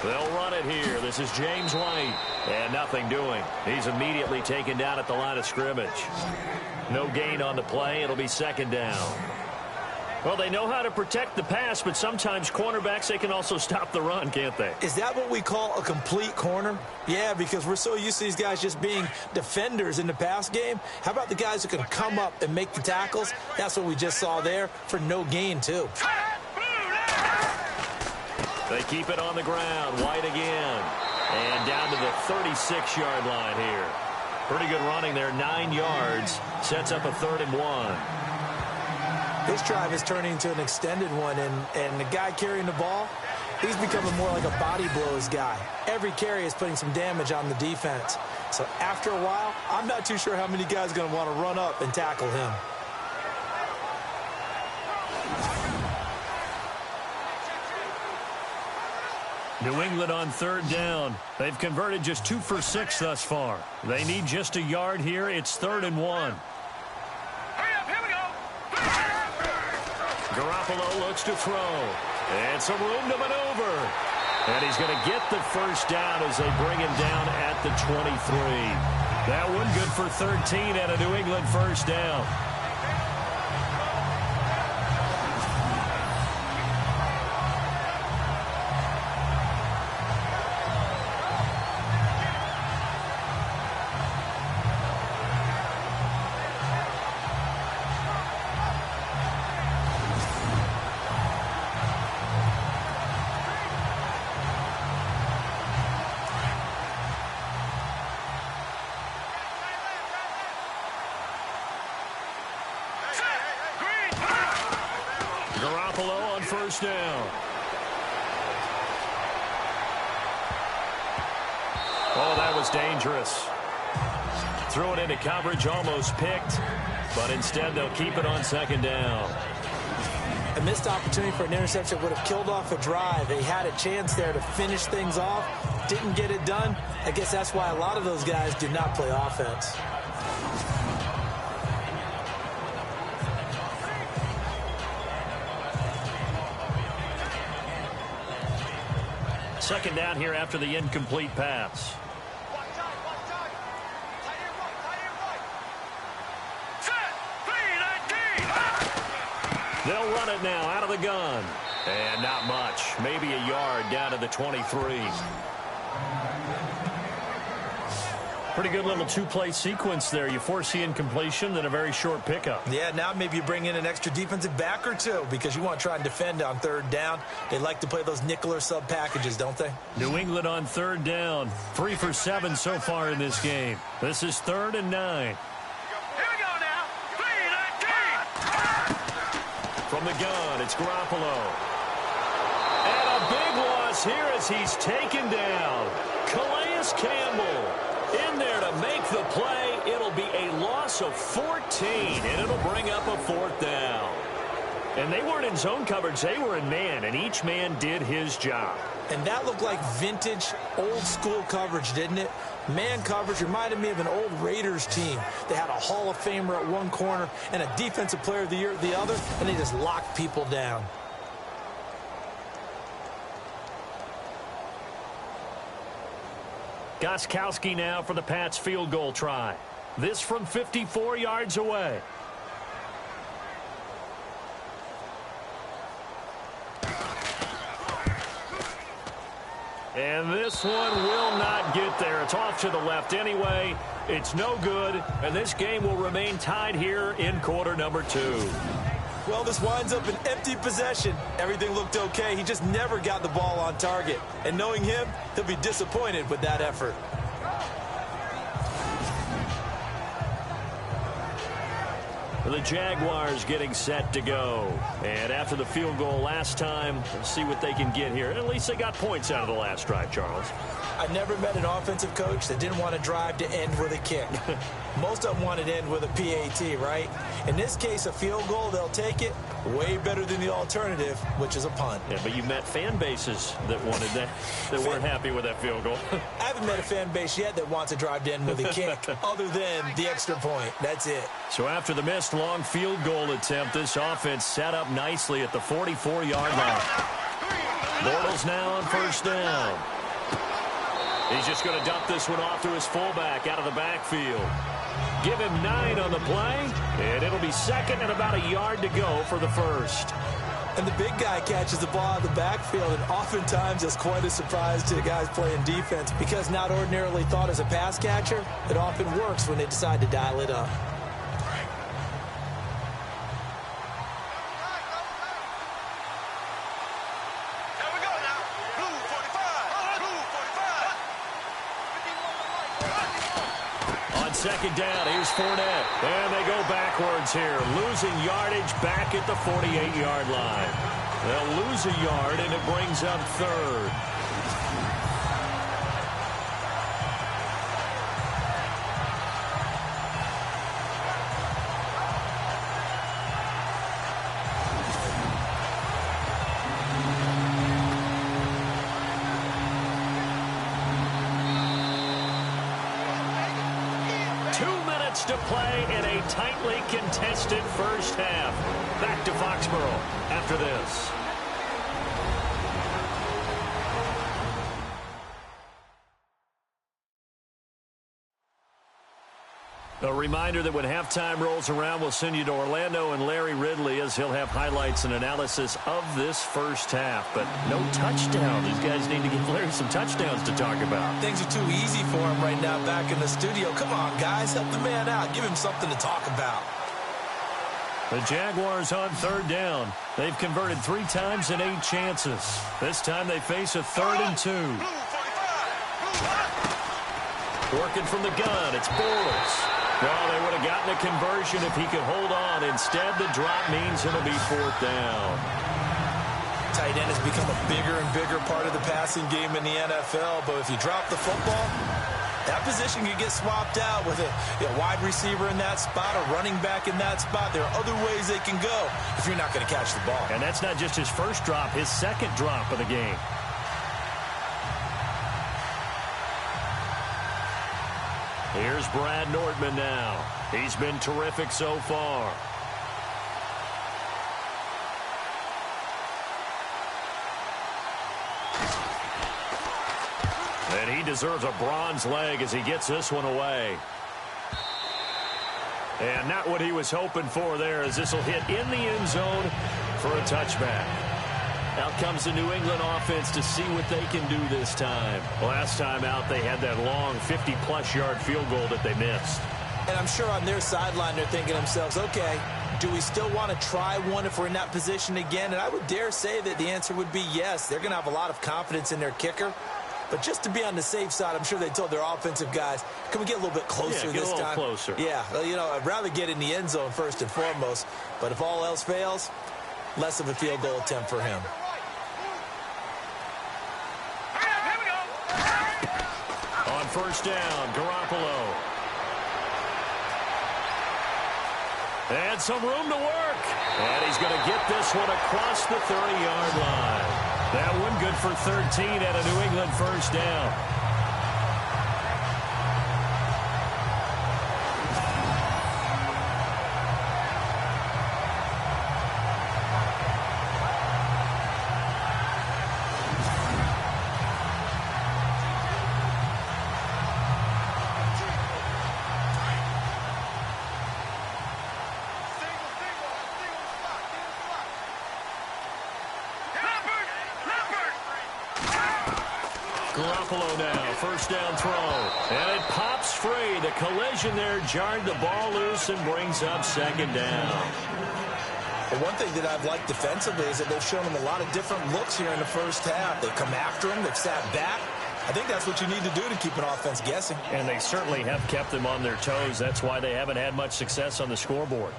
[SPEAKER 2] They'll run it here. This is James White. And nothing doing. He's immediately taken down at the line of scrimmage. No gain on the play. It'll be second down. Well, they know how to protect the pass, but sometimes cornerbacks, they can also stop the run, can't they?
[SPEAKER 3] Is that what we call a complete corner? Yeah, because we're so used to these guys just being defenders in the pass game. How about the guys who can come up and make the tackles? That's what we just saw there for no gain, too.
[SPEAKER 2] They keep it on the ground. White again. And down to the 36-yard line here. Pretty good running there, 9 yards. Sets up a 3rd and 1.
[SPEAKER 3] This drive is turning into an extended one, and the guy carrying the ball, he's becoming more like a body blows guy. Every carry is putting some damage on the defense. So after a while, I'm not too sure how many guys are going to want to run up and tackle him.
[SPEAKER 2] New England on 3rd down. They've converted just 2 for 6 thus far. They need just a yard here. It's 3rd and 1.
[SPEAKER 4] Hurry up, here we go.
[SPEAKER 2] Garoppolo looks to throw. And some room to maneuver. And he's going to get the first down as they bring him down at the 23. That one good for 13 and a New England first down. Garoppolo on first down. Oh, that was dangerous. Threw it into coverage, almost picked, but instead they'll keep it on 2nd down.
[SPEAKER 3] A missed opportunity for an interception would have killed off a drive. They had a chance there to finish things off, didn't get it done. I guess that's why a lot of those guys do not play offense.
[SPEAKER 2] Second down here after the incomplete pass. They'll run it now out of the gun. And not much. Maybe a yard down to the 23. Pretty good little 2-play sequence there. You force the incompletion, then a very short pickup.
[SPEAKER 3] Yeah, now maybe you bring in an extra defensive back or two because you want to try and defend on 3rd down. They like to play those nickel or sub packages, don't they?
[SPEAKER 2] New England on 3rd down. 3 for 7 so far in this game. This is 3rd and 9.
[SPEAKER 4] Here we go now. 3-19.
[SPEAKER 2] From the gun, it's Garoppolo. And a big loss here as he's taken down. Calais Campbell in there to make the play. It'll be a loss of 14, and it'll bring up a 4th down. And they weren't in zone coverage. They were in man, and each man did his job.
[SPEAKER 3] And that looked like vintage, old-school coverage, didn't it? Man coverage reminded me of an old Raiders team. They had a Hall of Famer at one corner and a Defensive Player of the Year at the other, and they just locked people down.
[SPEAKER 2] Gostkowski now for the Pats field goal try. This from 54 yards away. And this one will not get there. It's off to the left anyway. It's no good, and this game will remain tied here in quarter number 2.
[SPEAKER 3] Well, this winds up an empty possession. Everything looked okay. He just never got the ball on target. And knowing him, he'll be disappointed with that effort.
[SPEAKER 2] The Jaguars getting set to go. And after the field goal last time, let's see what they can get here. At least they got points out of the last drive, Charles.
[SPEAKER 3] I never met an offensive coach that didn't want to drive to end with a kick. Most of them wanted to end with a PAT, right? In this case, a field goal, they'll take it. Way better than the alternative, which is a punt.
[SPEAKER 2] Yeah, but you met fan bases that wanted that, that weren't happy with that field goal.
[SPEAKER 3] I haven't met a fan base yet that wants to drive to end with a kick, other than the extra point. That's it.
[SPEAKER 2] So after the missed long field goal attempt, this offense set up nicely at the 44-yard line. Bortles now on first down. He's just going to dump this one off to his fullback out of the backfield. Give him 9 on the play, and it'll be second and about a yard to go for the first.
[SPEAKER 3] And the big guy catches the ball out of the backfield, and oftentimes it's quite a surprise to the guys playing defense because not ordinarily thought as a pass catcher, it often works when they decide to dial it up.
[SPEAKER 2] Second down, here's Fournette. And they go backwards here, losing yardage back at the 48-yard line. They'll lose a yard, and it brings up third. To play in a tightly contested first half. Back to Foxborough after this. A reminder that when halftime rolls around, we'll send you to Orlando and Larry Ridley as he'll have highlights and analysis of this first half. But no touchdown. These guys need to give Larry some touchdowns to talk about.
[SPEAKER 3] Things are too easy for him right now back in the studio. Come on, guys. Help the man out. Give him something to talk about.
[SPEAKER 2] The Jaguars on third down. They've converted 3 times in 8 chances. This time they face a 3rd and 2. Working from the gun, it's Bortles. Well, they would have gotten a conversion if he could hold on. Instead, the drop means it'll be 4th down.
[SPEAKER 3] Tight end has become a bigger and bigger part of the passing game in the NFL, but if you drop the football, that position can get swapped out with a wide receiver in that spot, a running back in that spot. There are other ways they can go if you're not going to catch the ball.
[SPEAKER 2] And that's not just his first drop, his second drop of the game. Here's Brad Nordman now. He's been terrific so far. And he deserves a bronze leg as he gets this one away. And not what he was hoping for there, as this will hit in the end zone for a touchback. Out comes the New England offense to see what they can do this time. Last time out, they had that long 50-plus yard field goal that they missed.
[SPEAKER 3] And I'm sure on their sideline, they're thinking to themselves, okay, do we still want to try one if we're in that position again? And I would dare say that the answer would be yes. They're going to have a lot of confidence in their kicker. But just to be on the safe side, I'm sure they told their offensive guys, can we get a little bit closer this time?
[SPEAKER 2] Get a little closer.
[SPEAKER 3] Yeah, you know, I'd rather get in the end zone first and foremost. But if all else fails, less of a field goal attempt for him.
[SPEAKER 2] On first down, Garoppolo. And some room to work. And he's going to get this one across the 30-yard line. That one good for 13 at a New England first down. Garoppolo now, first down throw. And it pops free. The collision there jarred the ball loose and brings up second down.
[SPEAKER 3] Well, one thing that I've liked defensively is that they've shown them a lot of different looks here in the first half. They've come after him. They've sat back. I think that's what you need to do to keep an offense guessing.
[SPEAKER 2] And they certainly have kept them on their toes. That's why they haven't had much success on the scoreboard.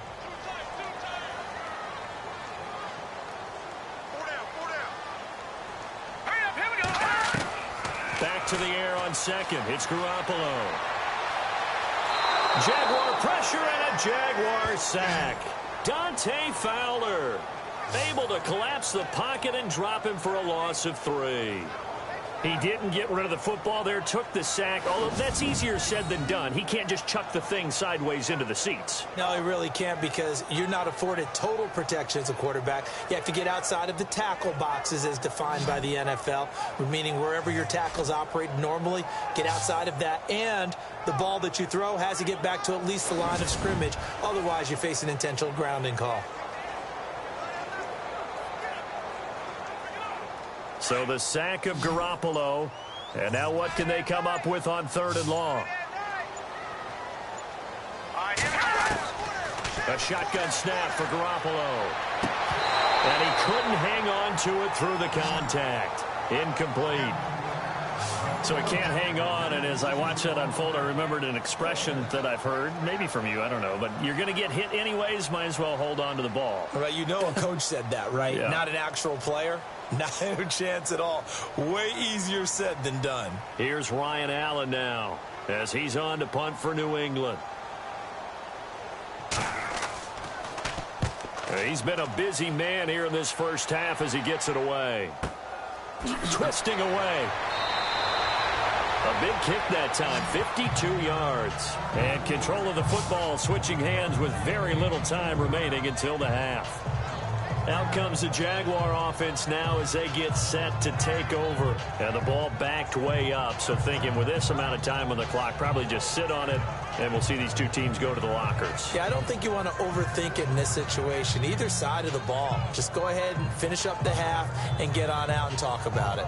[SPEAKER 2] back to the air on second. It's Garoppolo. Jaguar pressure and a Jaguar sack. Dante Fowler able to collapse the pocket and drop him for a loss of 3. He didn't get rid of the football there, took the sack, although that's easier said than done. He can't just chuck the thing sideways into the seats.
[SPEAKER 3] No, he really can't, because you're not afforded total protection as a quarterback. You have to get outside of the tackle boxes as defined by the NFL, meaning wherever your tackles operate normally, get outside of that, and the ball that you throw has to get back to at least the line of scrimmage. Otherwise, you face an intentional grounding call.
[SPEAKER 2] So the sack of Garoppolo. And now what can they come up with on 3rd and long? A shotgun snap for Garoppolo. And he couldn't hang on to it through the contact. Incomplete. So he can't hang on, and as I watch that unfold, I remembered an expression that I've heard, maybe from you, I don't know, but you're going to get hit anyways, might as well hold on to the ball.
[SPEAKER 3] All right, you know a coach said that, right?
[SPEAKER 2] Yeah.
[SPEAKER 3] Not an actual player. No chance at all. Way easier said than done.
[SPEAKER 2] Here's Ryan Allen now, as he's on to punt for New England. He's been a busy man here in this first half as he gets it away. Twisting away. A big kick that time, 52 yards. And control of the football, switching hands with very little time remaining until the half. Out comes the Jaguar offense now as they get set to take over. And the ball backed way up, so thinking with this amount of time on the clock, probably just sit on it, and we'll see these two teams go to the lockers.
[SPEAKER 3] Yeah, I don't think you want to overthink it in this situation. Either side of the ball. Just go ahead and finish up the half and get on out and talk about it.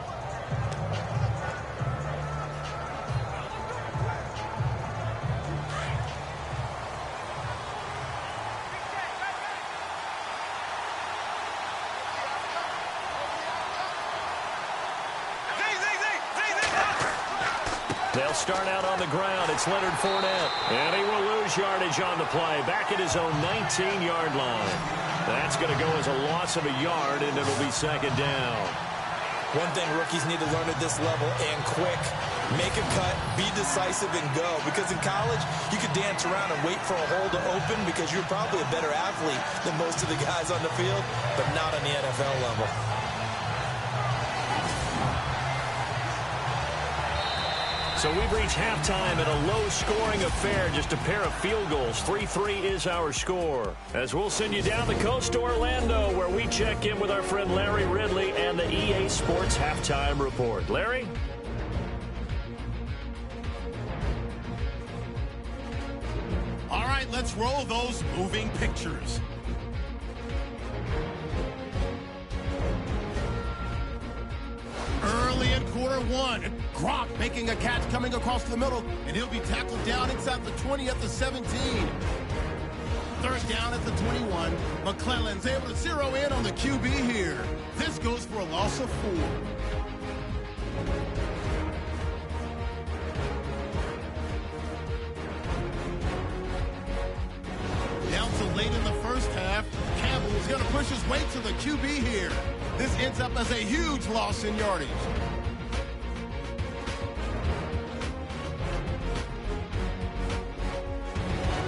[SPEAKER 2] They'll start out on the ground. It's Leonard Fournette. And he will lose yardage on the play. Back at his own 19-yard line. That's going to go as a loss of a yard, and it'll be second down.
[SPEAKER 3] One thing rookies need to learn at this level, and quick. Make a cut, be decisive, and go. Because in college, you could dance around and wait for a hole to open because you're probably a better athlete than most of the guys on the field, but not on the NFL level.
[SPEAKER 2] So we've reached halftime at a low-scoring affair, just a pair of field goals. 3-3 is our score. As we'll send you down the coast to Orlando, where we check in with our friend Larry Ridley and the EA Sports Halftime Report. Larry?
[SPEAKER 1] All right, let's roll those moving pictures. Early in quarter one, Gronk making a catch coming across the middle, and he'll be tackled down inside the 20 at the 17. 3rd down at the 21. McClellan's able to zero in on the QB here. This goes for a loss of 4. Down to late in the first half, Campbell's going to push his way to the QB here. This ends up as a huge loss in yardage.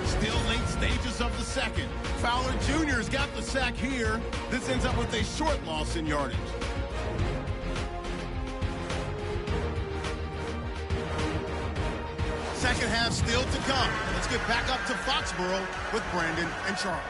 [SPEAKER 1] Still late stages of the second. Fowler Jr.'s got the sack here. This ends up with a short loss in yardage. Second half still to come. Let's get back up to Foxborough with Brandon and Charles.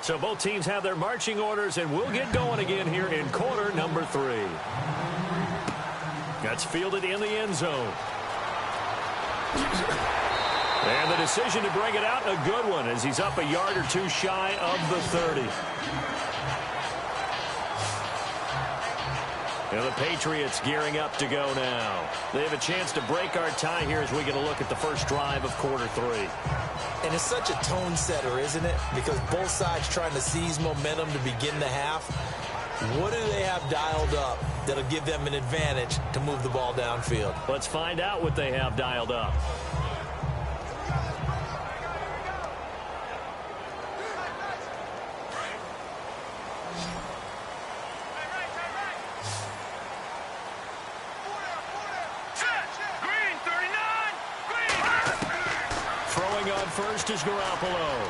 [SPEAKER 2] So both teams have their marching orders, and we'll get going again here in quarter number 3. That's fielded in the end zone. And the decision to bring it out, a good one, as he's up a yard or two shy of the 30. And the Patriots gearing up to go now. They have a chance to break our tie here as we get a look at the first drive of quarter 3.
[SPEAKER 3] And it's such a tone setter, isn't it? Because both sides trying to seize momentum to begin the half. What do they have dialed up that'll give them an advantage to move the ball downfield?
[SPEAKER 2] Let's find out what they have dialed up. First is Garoppolo.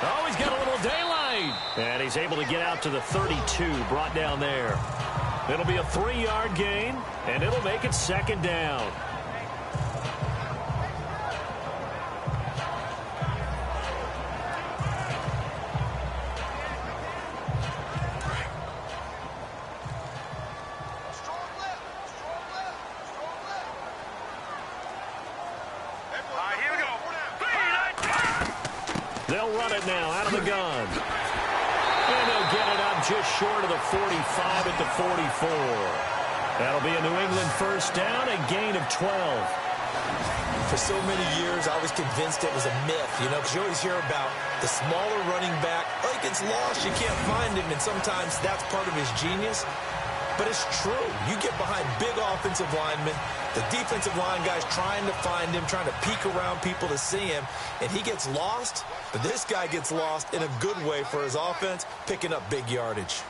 [SPEAKER 2] Oh, he's got a little daylight. And he's able to get out to the 32, brought down there. It'll be a 3-yard gain, and it'll make it second down. They'll run it now out of the gun. And they'll get it up just short of the 45 at the 44. That'll be a New England first down, a gain of 12.
[SPEAKER 3] For so many years, I was convinced it was a myth, because you always hear about the smaller running back. Oh, he gets lost, you can't find him, and sometimes that's part of his genius. But it's true. You get behind big offensive linemen, the defensive line guys trying to find him, trying to peek around people to see him, and he gets lost. But this guy gets lost in a good way for his offense, picking up big yardage.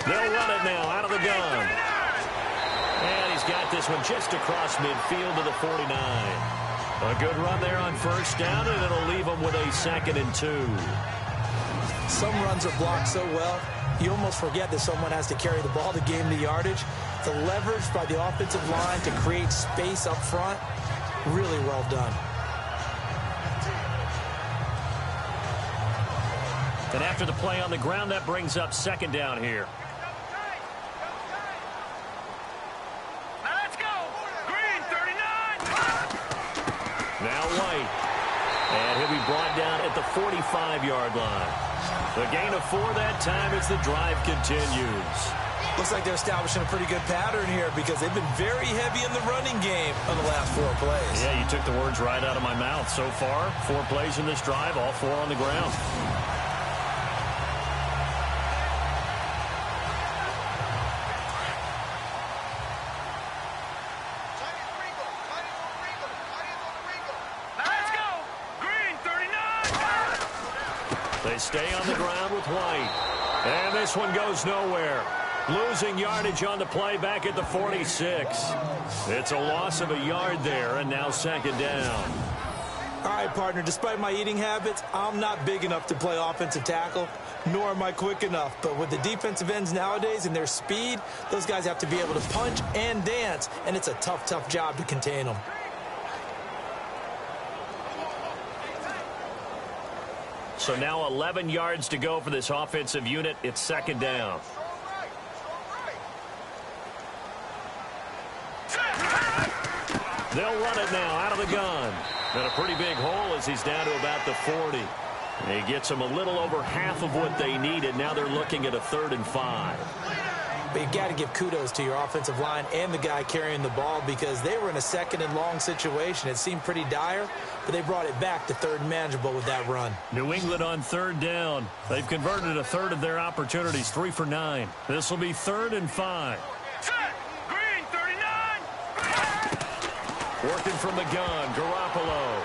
[SPEAKER 2] They'll run it now out of the gun. And he's got this one just across midfield to the 49. A good run there on first down, and it'll leave him with a 2nd and 2.
[SPEAKER 3] Some runs are blocked so well, you almost forget that someone has to carry the ball to gain the yardage. The leverage by the offensive line to create space up front, really well done.
[SPEAKER 2] And after the play on the ground, that brings up second down here.
[SPEAKER 4] Now let's go. Green, 39.
[SPEAKER 2] Now White. And he'll be brought down at the 45-yard line. The gain of 4 that time as the drive continues.
[SPEAKER 3] Looks like they're establishing a pretty good pattern here because they've been very heavy in the running game on the last 4 plays.
[SPEAKER 2] Yeah, you took the words right out of my mouth. So far, 4 plays in this drive, all 4 on the ground. They stay on the ground with White. And this one goes nowhere. Losing yardage on the play back at the 46. It's a loss of a yard there, and now second down.
[SPEAKER 3] All right, partner, despite my eating habits, I'm not big enough to play offensive tackle, nor am I quick enough. But with the defensive ends nowadays and their speed, those guys have to be able to punch and dance, and it's a tough, tough job to contain them.
[SPEAKER 2] So now 11 yards to go for this offensive unit. It's second down. They'll run it now out of the gun. And a pretty big hole as he's down to about the 40. And he gets them a little over half of what they needed. Now they're looking at a 3rd and 5.
[SPEAKER 3] But you got to give kudos to your offensive line and the guy carrying the ball because they were in a 2nd and long situation. It seemed pretty dire, but they brought it back to 3rd and manageable with that run.
[SPEAKER 2] New England on 3rd down. They've converted a 1/3 of their opportunities, 3 for 9. This will be 3rd and 5.
[SPEAKER 4] Green, 39.
[SPEAKER 2] Working from the gun, Garoppolo.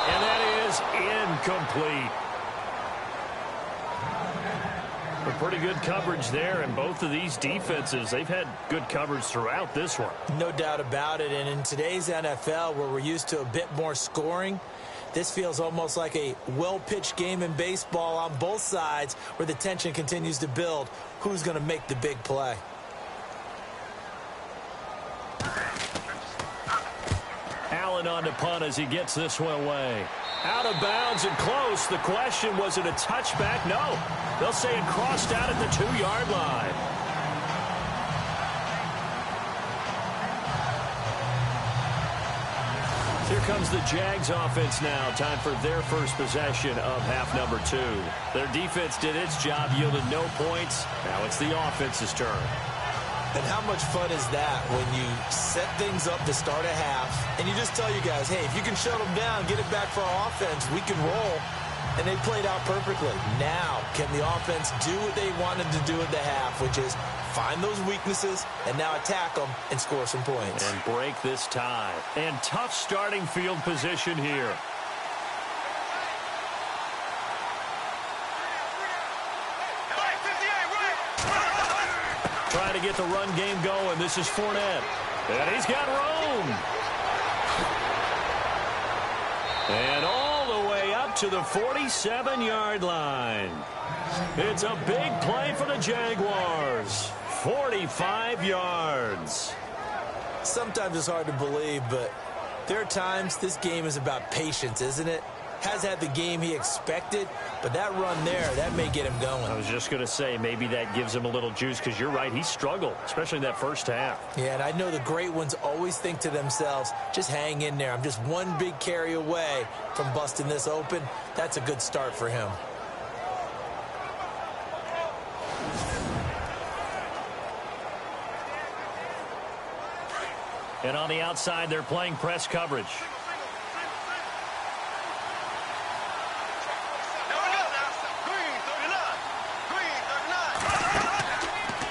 [SPEAKER 2] And that is incomplete. But pretty good coverage there, and both of these defenses, they've had good coverage throughout this one.
[SPEAKER 3] No doubt about it, and in today's NFL, where we're used to a bit more scoring, this feels almost like a well-pitched game in baseball on both sides where the tension continues to build. Who's going to make the big play?
[SPEAKER 2] Allen on to punt as he gets this one away. Out of bounds and close. The question, was it a touchback? No. They'll say it crossed out at the 2-yard line. Here comes the Jags offense now. Time for their first possession of half number 2. Their defense did its job, yielded no points. Now it's the offense's turn.
[SPEAKER 3] And how much fun is that when you set things up to start a half and you just tell you guys, hey, if you can shut them down, get it back for our offense, we can roll. And they played out perfectly. Now, can the offense do what they wanted to do at the half, which is find those weaknesses and now attack them and score some points.
[SPEAKER 2] And break this tie. And tough starting field position here. Trying to get the run game going. This is Fournette. And he's got room. And all the way up to the 47-yard line. It's a big play for the Jaguars. 45 yards.
[SPEAKER 3] Sometimes it's hard to believe, but there are times this game is about patience, isn't it? Has had the game he expected, but that run there, that may get him going.
[SPEAKER 2] I was just going to say, maybe that gives him a little juice, because you're right, he struggled, especially in that first half.
[SPEAKER 3] Yeah, and I know the great ones always think to themselves, just hang in there. I'm just one big carry away from busting this open. That's a good start for him.
[SPEAKER 2] And on the outside, they're playing press coverage.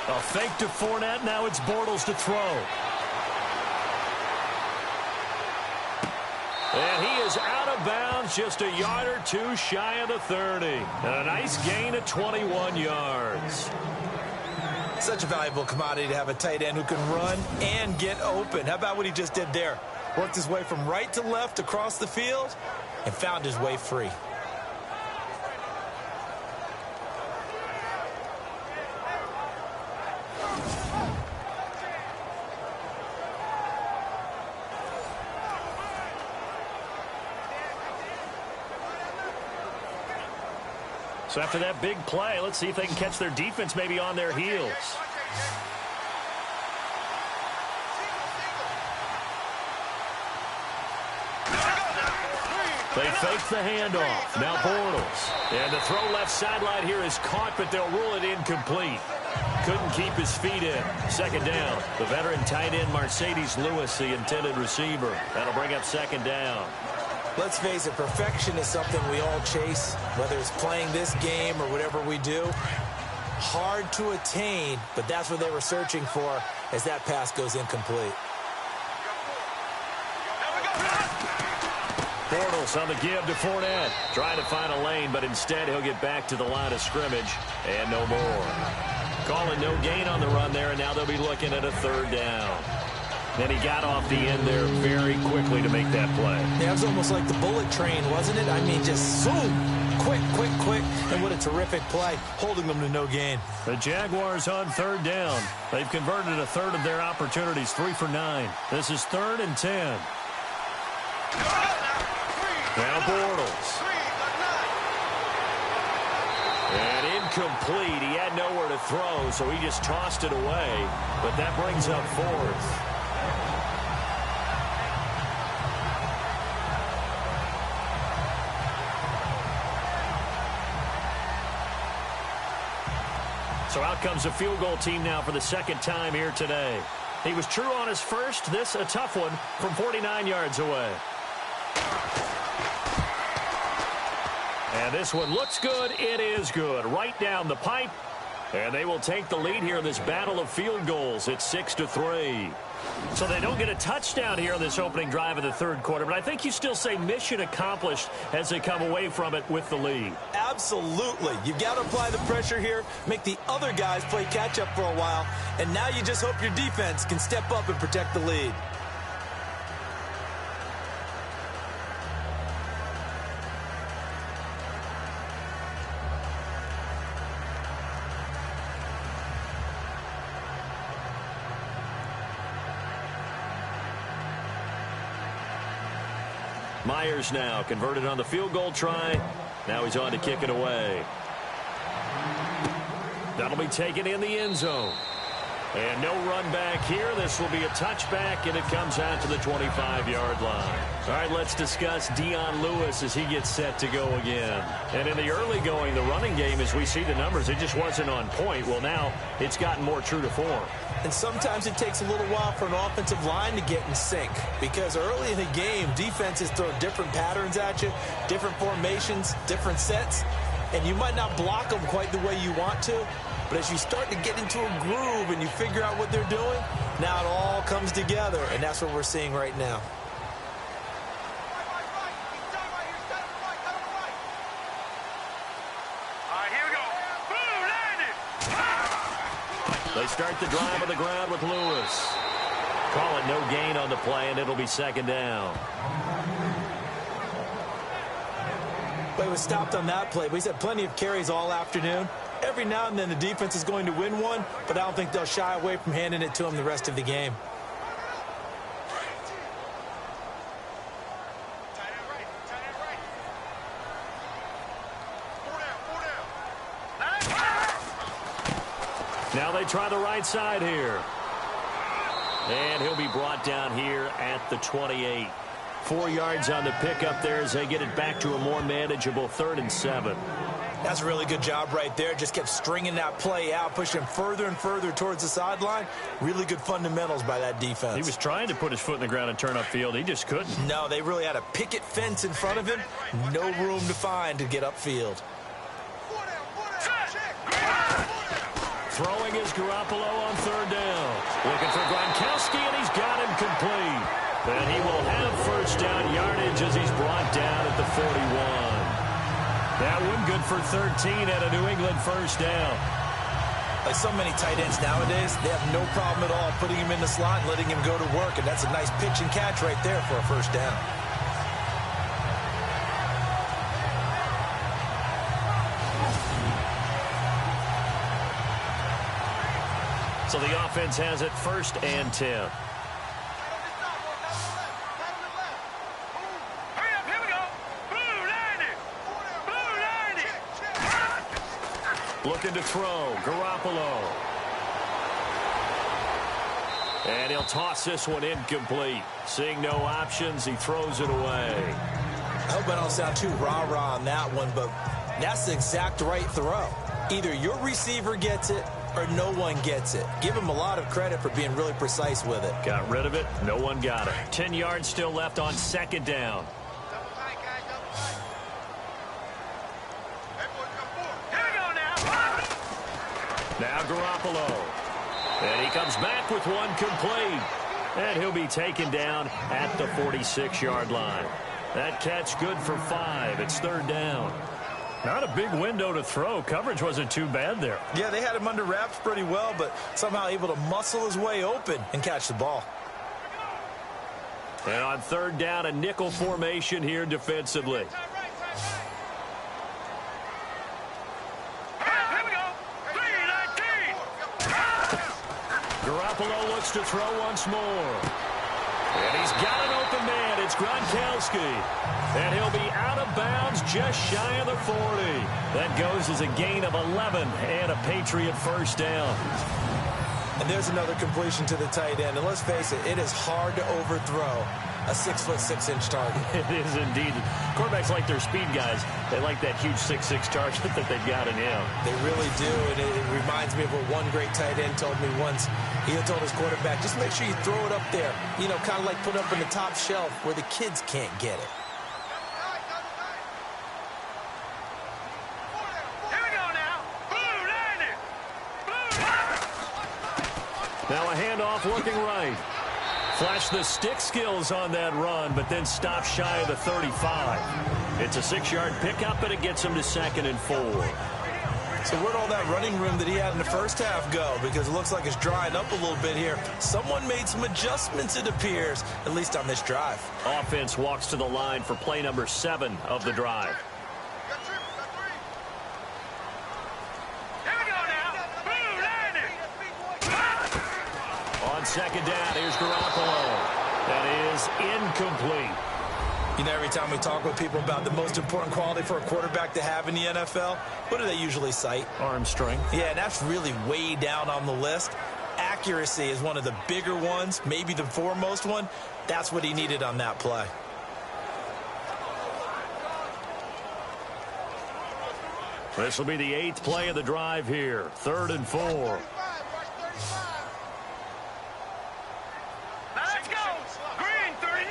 [SPEAKER 2] A fake to Fournette. Now it's Bortles to throw. And he is out of bounds, just a yard or two shy of the 30. And a nice gain of 21 yards.
[SPEAKER 3] Such a valuable commodity to have a tight end who can run and get open. How about what he just did there? Worked his way from right to left across the field and found his way free.
[SPEAKER 2] So after that big play, let's see if they can catch their defense maybe on their heels. They fake the handoff. Now Bortles. And the throw left sideline here is caught, but they'll rule it incomplete. Couldn't keep his feet in. Second down. The veteran tight end Mercedes Lewis, the intended receiver. That'll bring up second down.
[SPEAKER 3] Let's face it, perfection is something we all chase, whether it's playing this game or whatever we do. Hard to attain, but that's what they were searching for as that pass goes incomplete.
[SPEAKER 2] Bortles on the give to Fournette. Trying to find a lane, but instead he'll get back to the line of scrimmage and no more. Calling no gain on the run there, and now they'll be looking at a third down. Then he got off the end there very quickly to make that play.
[SPEAKER 3] Yeah, it was almost like the bullet train, wasn't it? I mean, just zoom, quick, quick, quick. And what a terrific play, holding them to no gain.
[SPEAKER 2] The Jaguars on third down. They've converted a third of their opportunities, 3 for 9. This is 3rd and 10. Now Bortles. And incomplete. He had nowhere to throw, so he just tossed it away. But that brings up 4th. So out comes a field goal team now for the second time here today. He was true on his first. This a tough one from 49 yards away. And this one looks good. It is good. Right down the pipe. And they will take the lead here in this battle of field goals. It's 6-3. So they don't get a touchdown here in this opening drive of the third quarter. But I think you still say mission accomplished as they come away from it with the lead.
[SPEAKER 3] Absolutely. You've got to apply the pressure here, make the other guys play catch-up for a while, and now you just hope your defense can step up and protect the lead.
[SPEAKER 2] Myers now converted on the field goal try. Now he's on to kick it away. That'll be taken in the end zone. And no run back here. This will be a touchback, and it comes out to the 25-yard line. All right, let's discuss Dion Lewis as he gets set to go again. And in the early going, the running game, as we see the numbers, it just wasn't on point. Well, now it's gotten more true to form.
[SPEAKER 3] And sometimes it takes a little while for an offensive line to get in sync, because early in the game, defenses throw different patterns at you, different formations, different sets, and you might not block them quite the way you want to. But as you start to get into a groove and you figure out what they're doing, now it all comes together, and that's what we're seeing right now.
[SPEAKER 4] All right, here we go. Boom, landed.
[SPEAKER 2] They start the drive on the ground with Lewis. Call it no gain on the play, and it'll be second down.
[SPEAKER 3] But he was stopped on that play. But he's had plenty of carries all afternoon. Every now and then the defense is going to win one, but I don't think they'll shy away from handing it to him the rest of the game.
[SPEAKER 2] Now they try the right side here. And he'll be brought down here at the 28. 4 yards on the pickup there as they get it back to a more manageable 3rd and 7.
[SPEAKER 3] That's a really good job right there. Just kept stringing that play out, pushing him further and further towards the sideline. Really good fundamentals by that defense.
[SPEAKER 2] He was trying to put his foot in the ground and turn upfield. He just couldn't.
[SPEAKER 3] No, they really had a picket fence in front of him. No room to find to get upfield.
[SPEAKER 2] Throwing is Garoppolo on 3rd down. Looking for Gronkowski, and he's got him complete. And he will have first down yardage as he's brought down at the 41. That one good for 13 at a New England first down.
[SPEAKER 3] Like so many tight ends nowadays, they have no problem at all putting him in the slot and letting him go to work. And that's a nice pitch and catch right there for a first down.
[SPEAKER 2] So the offense has it 1st and 10. Looking to throw, Garoppolo. And he'll toss this one incomplete. Seeing no options, he throws it away.
[SPEAKER 3] I hope I don't sound too rah-rah on that one, but that's the exact right throw. Either your receiver gets it or no one gets it. Give him a lot of credit for being really precise with it.
[SPEAKER 2] Got rid of it. No one got it. 10 yards still left on 2nd down. Now Garoppolo. And he comes back with one complete. And he'll be taken down at the 46-yard line. That catch good for 5. It's 3rd down. Not a big window to throw. Coverage wasn't too bad there.
[SPEAKER 3] Yeah, they had him under wraps pretty well, but somehow able to muscle his way open and catch the ball.
[SPEAKER 2] And on 3rd down, a nickel formation here defensively. Garoppolo looks to throw once more. And he's got an open man. It's Gronkowski. And he'll be out of bounds just shy of the 40. That goes as a gain of 11 and a Patriot first down.
[SPEAKER 3] And there's another completion to the tight end. And let's face it is hard to overthrow a 6'6" target.
[SPEAKER 2] It is indeed. Quarterbacks like their speed guys. They like that huge 6'6" target that they've got in him.
[SPEAKER 3] They really do, and it reminds me of what one great tight end told me once. He told his quarterback, just make sure you throw it up there. You know, kind of like put it up on the top shelf where the kids can't get it.
[SPEAKER 4] Here we go now. Blue landed.
[SPEAKER 2] Now a handoff looking right. Flash the stick skills on that run, but then stop shy of the 35. It's a 6-yard pickup, and it gets him to 2nd and 4.
[SPEAKER 3] So where'd all that running room that he had in the first half go? Because it looks like it's drying up a little bit here. Someone made some adjustments, it appears, at least on this drive.
[SPEAKER 2] Offense walks to the line for play number 7 of the drive.
[SPEAKER 4] Here we go now. Blue landed.
[SPEAKER 2] On 2nd down, here's Garoppolo. That is incomplete.
[SPEAKER 3] You know, every time we talk with people about the most important quality for a quarterback to have in the NFL, what do they usually cite?
[SPEAKER 6] Arm strength.
[SPEAKER 3] Yeah, and that's really way down on the list. Accuracy is one of the bigger ones, maybe the foremost one. That's what he needed on that play.
[SPEAKER 2] This will be the 8th play of the drive here. 3rd and 4.
[SPEAKER 4] Let's go. Green, 39.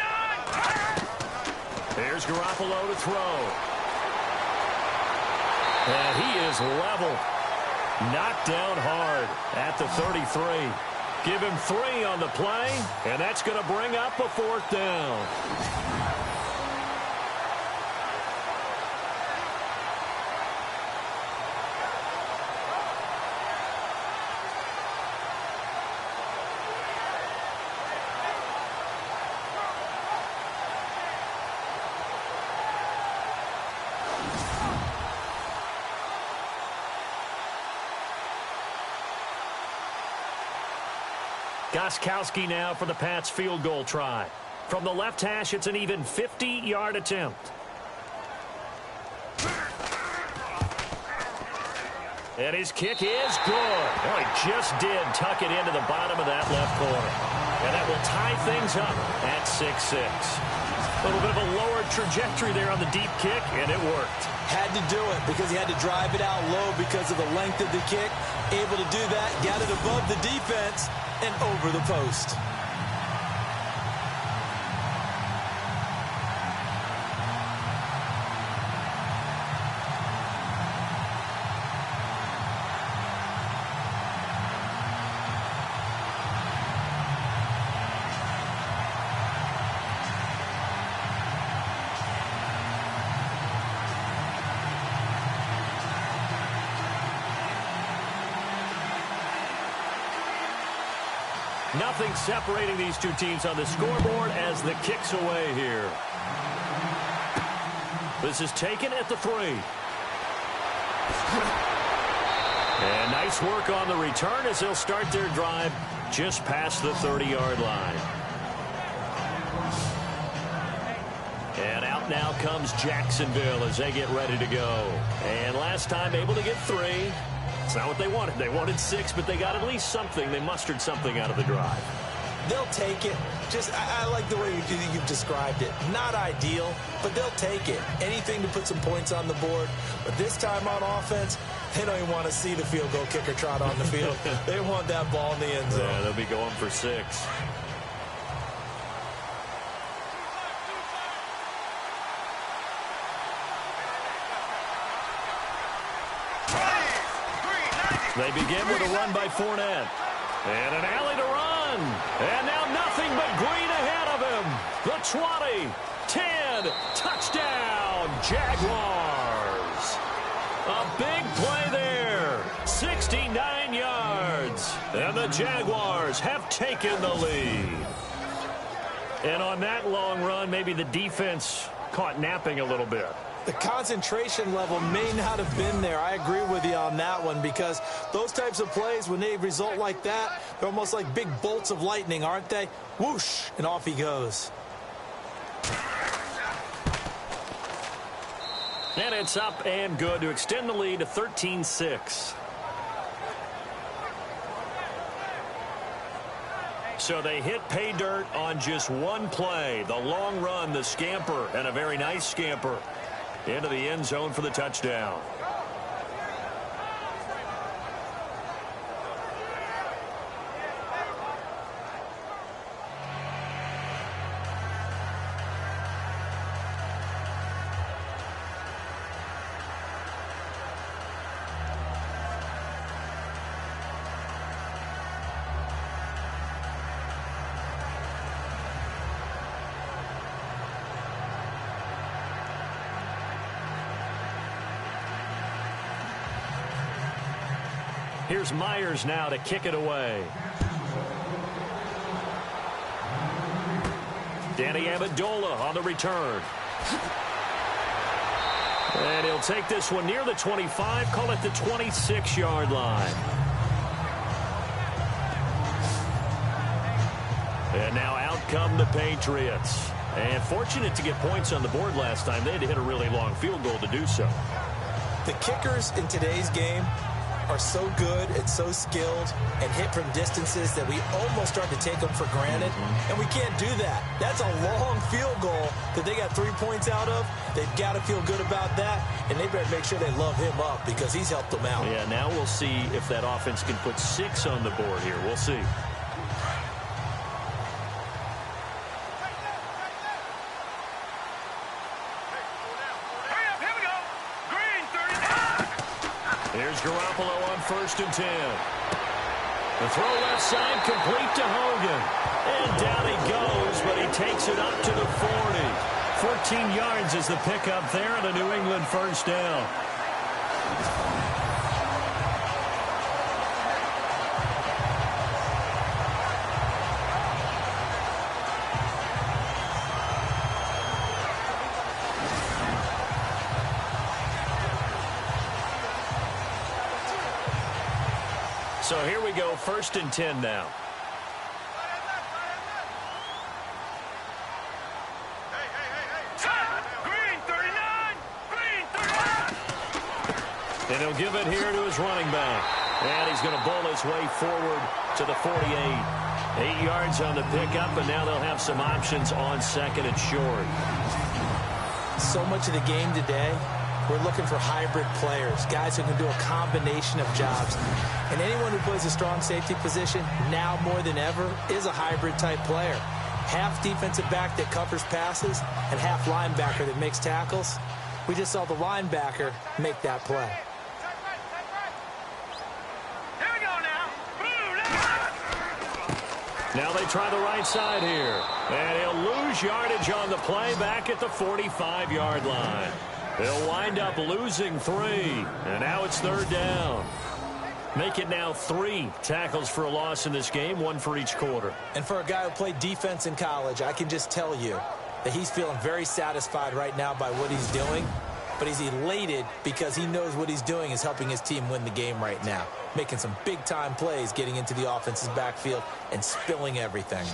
[SPEAKER 2] Here's Garoppolo to throw. And he is level. Knocked down hard at the 33. Give him 3 on the play, and that's going to bring up a 4th down. Gostkowski now for the Pats field goal try. From the left hash, it's an even 50-yard attempt. And his kick is good. Oh, he just did tuck it into the bottom of that left corner. And that will tie things up at 6-6. A little bit of a lower trajectory there on the deep kick, and it worked.
[SPEAKER 3] Had to do it because he had to drive it out low because of the length of the kick. Able to do that, got it above the defense and over the post.
[SPEAKER 2] Nothing separating these two teams on the scoreboard as the kick's away here. This is taken at the 3. And nice work on the return as they'll start their drive just past the 30-yard line. And out now comes Jacksonville as they get ready to go. And last time able to get 3. It's not what they wanted. They wanted 6, but they got at least something. They mustered something out of the drive.
[SPEAKER 3] They'll take it. I like the way you've described it. Not ideal, but they'll take it. Anything to put some points on the board. But this time on offense, they don't even want to see the field goal kicker trot on the field. They want that ball in the end zone.
[SPEAKER 2] Yeah, they'll be going for 6. They begin with a run by Fournette. And an alley to run. And now nothing but green ahead of him. The 20, 10, touchdown, Jaguars. A big play there. 69 yards. And the Jaguars have taken the lead. And on that long run, maybe the defense caught napping a little bit.
[SPEAKER 3] The concentration level may not have been there. I agree with you on that one because those types of plays, when they result like that, they're almost like big bolts of lightning, aren't they? Whoosh, and off he goes.
[SPEAKER 2] And it's up and good to extend the lead to 13-6. So they hit pay dirt on just one play. The long run, the scamper, and a very nice scamper into the end zone for the touchdown. Here's Myers now to kick it away. Danny Amendola on the return. And he'll take this one near the 25, call it the 26-yard line. And now out come the Patriots. And fortunate to get points on the board last time. They had to hit a really long field goal to do so.
[SPEAKER 3] The kickers in today's game are so good and so skilled and hit from distances that we almost start to take them for granted, and we can't do that. That's a long field goal that they got 3 points out of. They've got to feel good about that, and they better make sure they love him up because he's helped them out.
[SPEAKER 2] Yeah, now we'll see if that offense can put 6 on the board here. We'll see. Here's Garoppolo on 1st and 10. The throw left side complete to Hogan. And down he goes, but he takes it up to the 40. 14 yards is the pickup there and a New England first down. So here we go, 1st and 10 now.
[SPEAKER 4] Green 39! Green 39!
[SPEAKER 2] And he'll give it here to his running back. And he's going to bowl his way forward to the 48. 8 yards on the pickup, and now they'll have some options on 2nd and short.
[SPEAKER 3] So much of the game today, we're looking for hybrid players, guys who can do a combination of jobs. And anyone who plays a strong safety position, now more than ever, is a hybrid type player. Half defensive back that covers passes and half linebacker that makes tackles. We just saw the linebacker make that play.
[SPEAKER 4] Here we go now.
[SPEAKER 2] Now they try the right side here. And he'll lose yardage on the play back at the 45-yard line. They'll wind up losing 3. And now it's 3rd down. Make it now 3 tackles for a loss in this game, 1 for each quarter.
[SPEAKER 3] And for a guy who played defense in college, I can just tell you that he's feeling very satisfied right now by what he's doing. But he's elated because he knows what he's doing is helping his team win the game right now. Making some big-time plays, getting into the offense's backfield and spilling everything.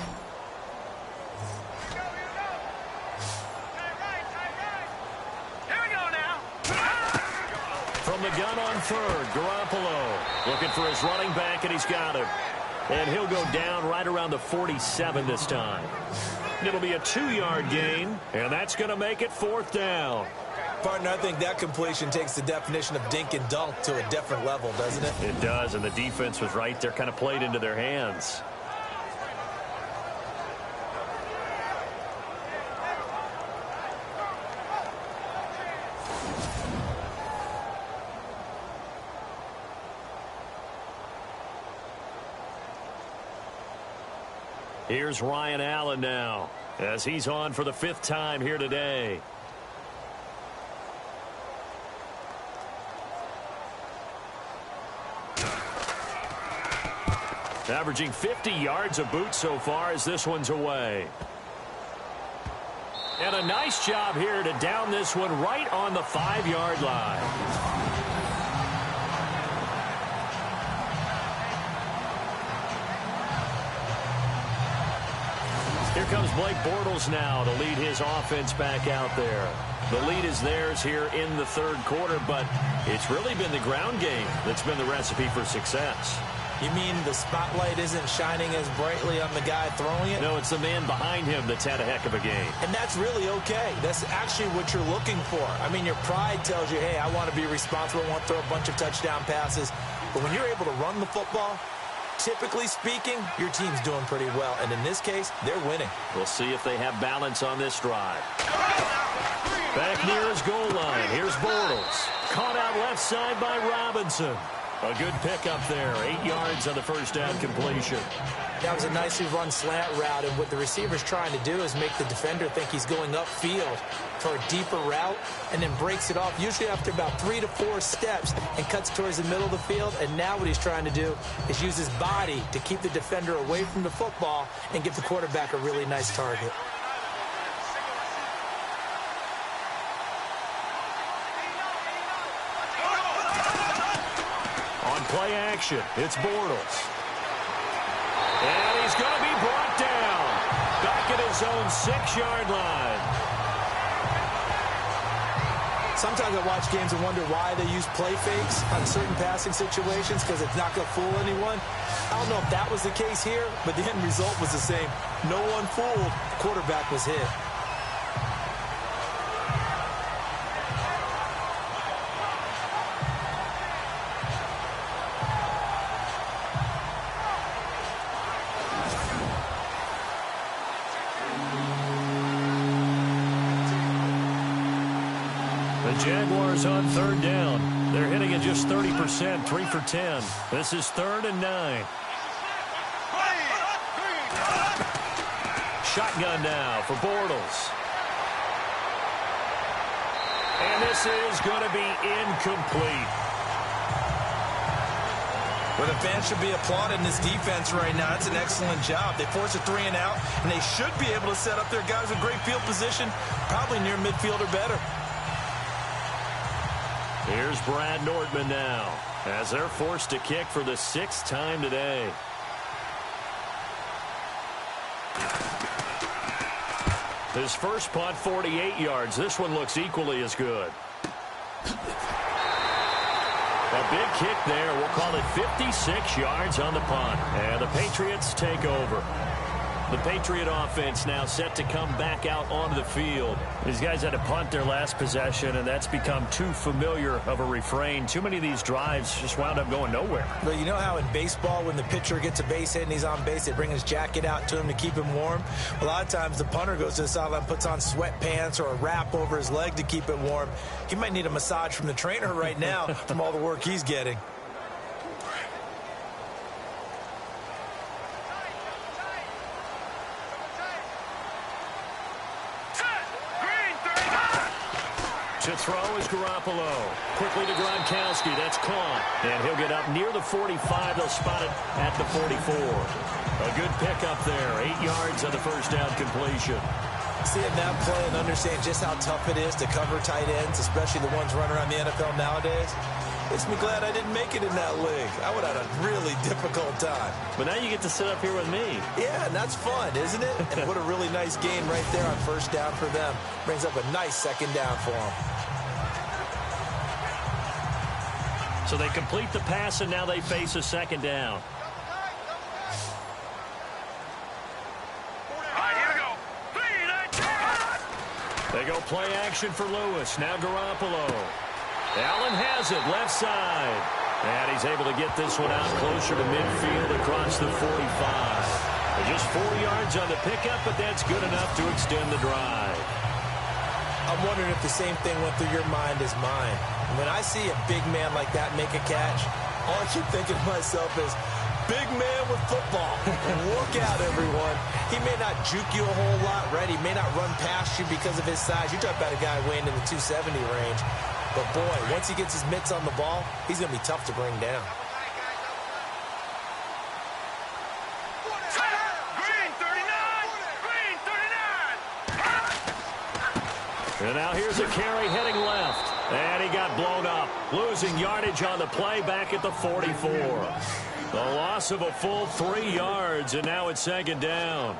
[SPEAKER 2] From the gun on 3rd, Garoppolo looking for his running back, and he's got him. And he'll go down right around the 47 this time. It'll be a 2-yard gain, and that's going to make it 4th down.
[SPEAKER 3] Partner, I think that completion takes the definition of dink and dunk to a different level, doesn't it?
[SPEAKER 2] It does, and the defense was right there, kind of played into their hands. Here's Ryan Allen now, as he's on for the 5th time here today. Averaging 50 yards a boot so far as this one's away. And a nice job here to down this one right on the 5-yard line. Here comes Blake Bortles now to lead his offense back out there. The lead is theirs here in the 3rd quarter, but it's really been the ground game that's been the recipe for success.
[SPEAKER 3] You mean the spotlight isn't shining as brightly on the guy throwing it?
[SPEAKER 2] No, it's the man behind him that's had a heck of a game.
[SPEAKER 3] And that's really okay. That's actually what you're looking for. I mean, your pride tells you, hey, I want to be responsible, I want to throw a bunch of touchdown passes. But when you're able to run the football, typically speaking, your team's doing pretty well. And in this case, they're winning.
[SPEAKER 2] We'll see if they have balance on this drive. Back near his goal line. Here's Bortles. Caught out left side by Robinson. A good pickup there. 8 yards on the 1st down completion.
[SPEAKER 3] That was a nicely run slant route, and what the receiver's trying to do is make the defender think he's going upfield for a deeper route, and then breaks it off, usually after about 3 to 4 steps, and cuts towards the middle of the field. And now what he's trying to do is use his body to keep the defender away from the football and give the quarterback a really nice target.
[SPEAKER 2] Play action. It's Bortles. And he's going to be brought down. Back at his own 6-yard line.
[SPEAKER 3] Sometimes I watch games and wonder why they use play fakes on certain passing situations because it's not going to fool anyone. I don't know if that was the case here, but the end result was the same. No one fooled. The quarterback was hit.
[SPEAKER 2] Jaguars on 3rd down. They're hitting at just 30%, 3 for 10. This is 3rd and 9. Shotgun now for Bortles. And this is going to be incomplete.
[SPEAKER 3] Well, the fans should be applauding this defense right now. It's an excellent job. They force a 3 and out, and they should be able to set up their guys with great field position, probably near midfield or better.
[SPEAKER 2] Here's Brad Nordman now, as they're forced to kick for the 6th time today. His first punt, 48 yards. This one looks equally as good. A big kick there. We'll call it 56 yards on the punt. And the Patriots take over. The Patriot offense now set to come back out onto the field. These guys had to punt their last possession, and that's become too familiar of a refrain. Too many of these drives just wound up going nowhere.
[SPEAKER 3] Well, you know how in baseball, when the pitcher gets a base hit and he's on base, they bring his jacket out to him to keep him warm? A lot of times the punter goes to the sideline, puts on sweatpants or a wrap over his leg to keep it warm. He might need a massage from the trainer right now from all the work he's getting.
[SPEAKER 2] To throw is Garoppolo. Quickly to Gronkowski. That's caught. And he'll get up near the 45. They'll spot it at the 44. A good pickup there. 8 yards on the first down completion.
[SPEAKER 3] Seeing that play and understand just how tough it is to cover tight ends, especially the ones running around the NFL nowadays, makes me glad I didn't make it in that league. I would have had a really difficult time.
[SPEAKER 2] But now you get to sit up here with me.
[SPEAKER 3] Yeah, and that's fun, isn't it? And what a really nice gain right there on first down for them. Brings up a nice second down for them.
[SPEAKER 2] So they complete the pass, and now they face a second down. They go play action for Lewis. Now Garoppolo. Allen has it, left side. And he's able to get this one out closer to midfield across the 45. Just 4 yards on the pickup, but that's good enough to extend the drive.
[SPEAKER 3] I'm wondering if the same thing went through your mind as mine. When I see a big man like that make a catch, all I keep thinking to myself is, big man with football. Look out, everyone. He may not juke you a whole lot, right? He may not run past you because of his size. You talk about a guy weighing in the 270 range. But, boy, once he gets his mitts on the ball, he's going to be tough to bring down.
[SPEAKER 2] And now here's a carry heading left. And he got blown up. Losing yardage on the play back at the 44. The loss of a full 3 yards, and now it's second down.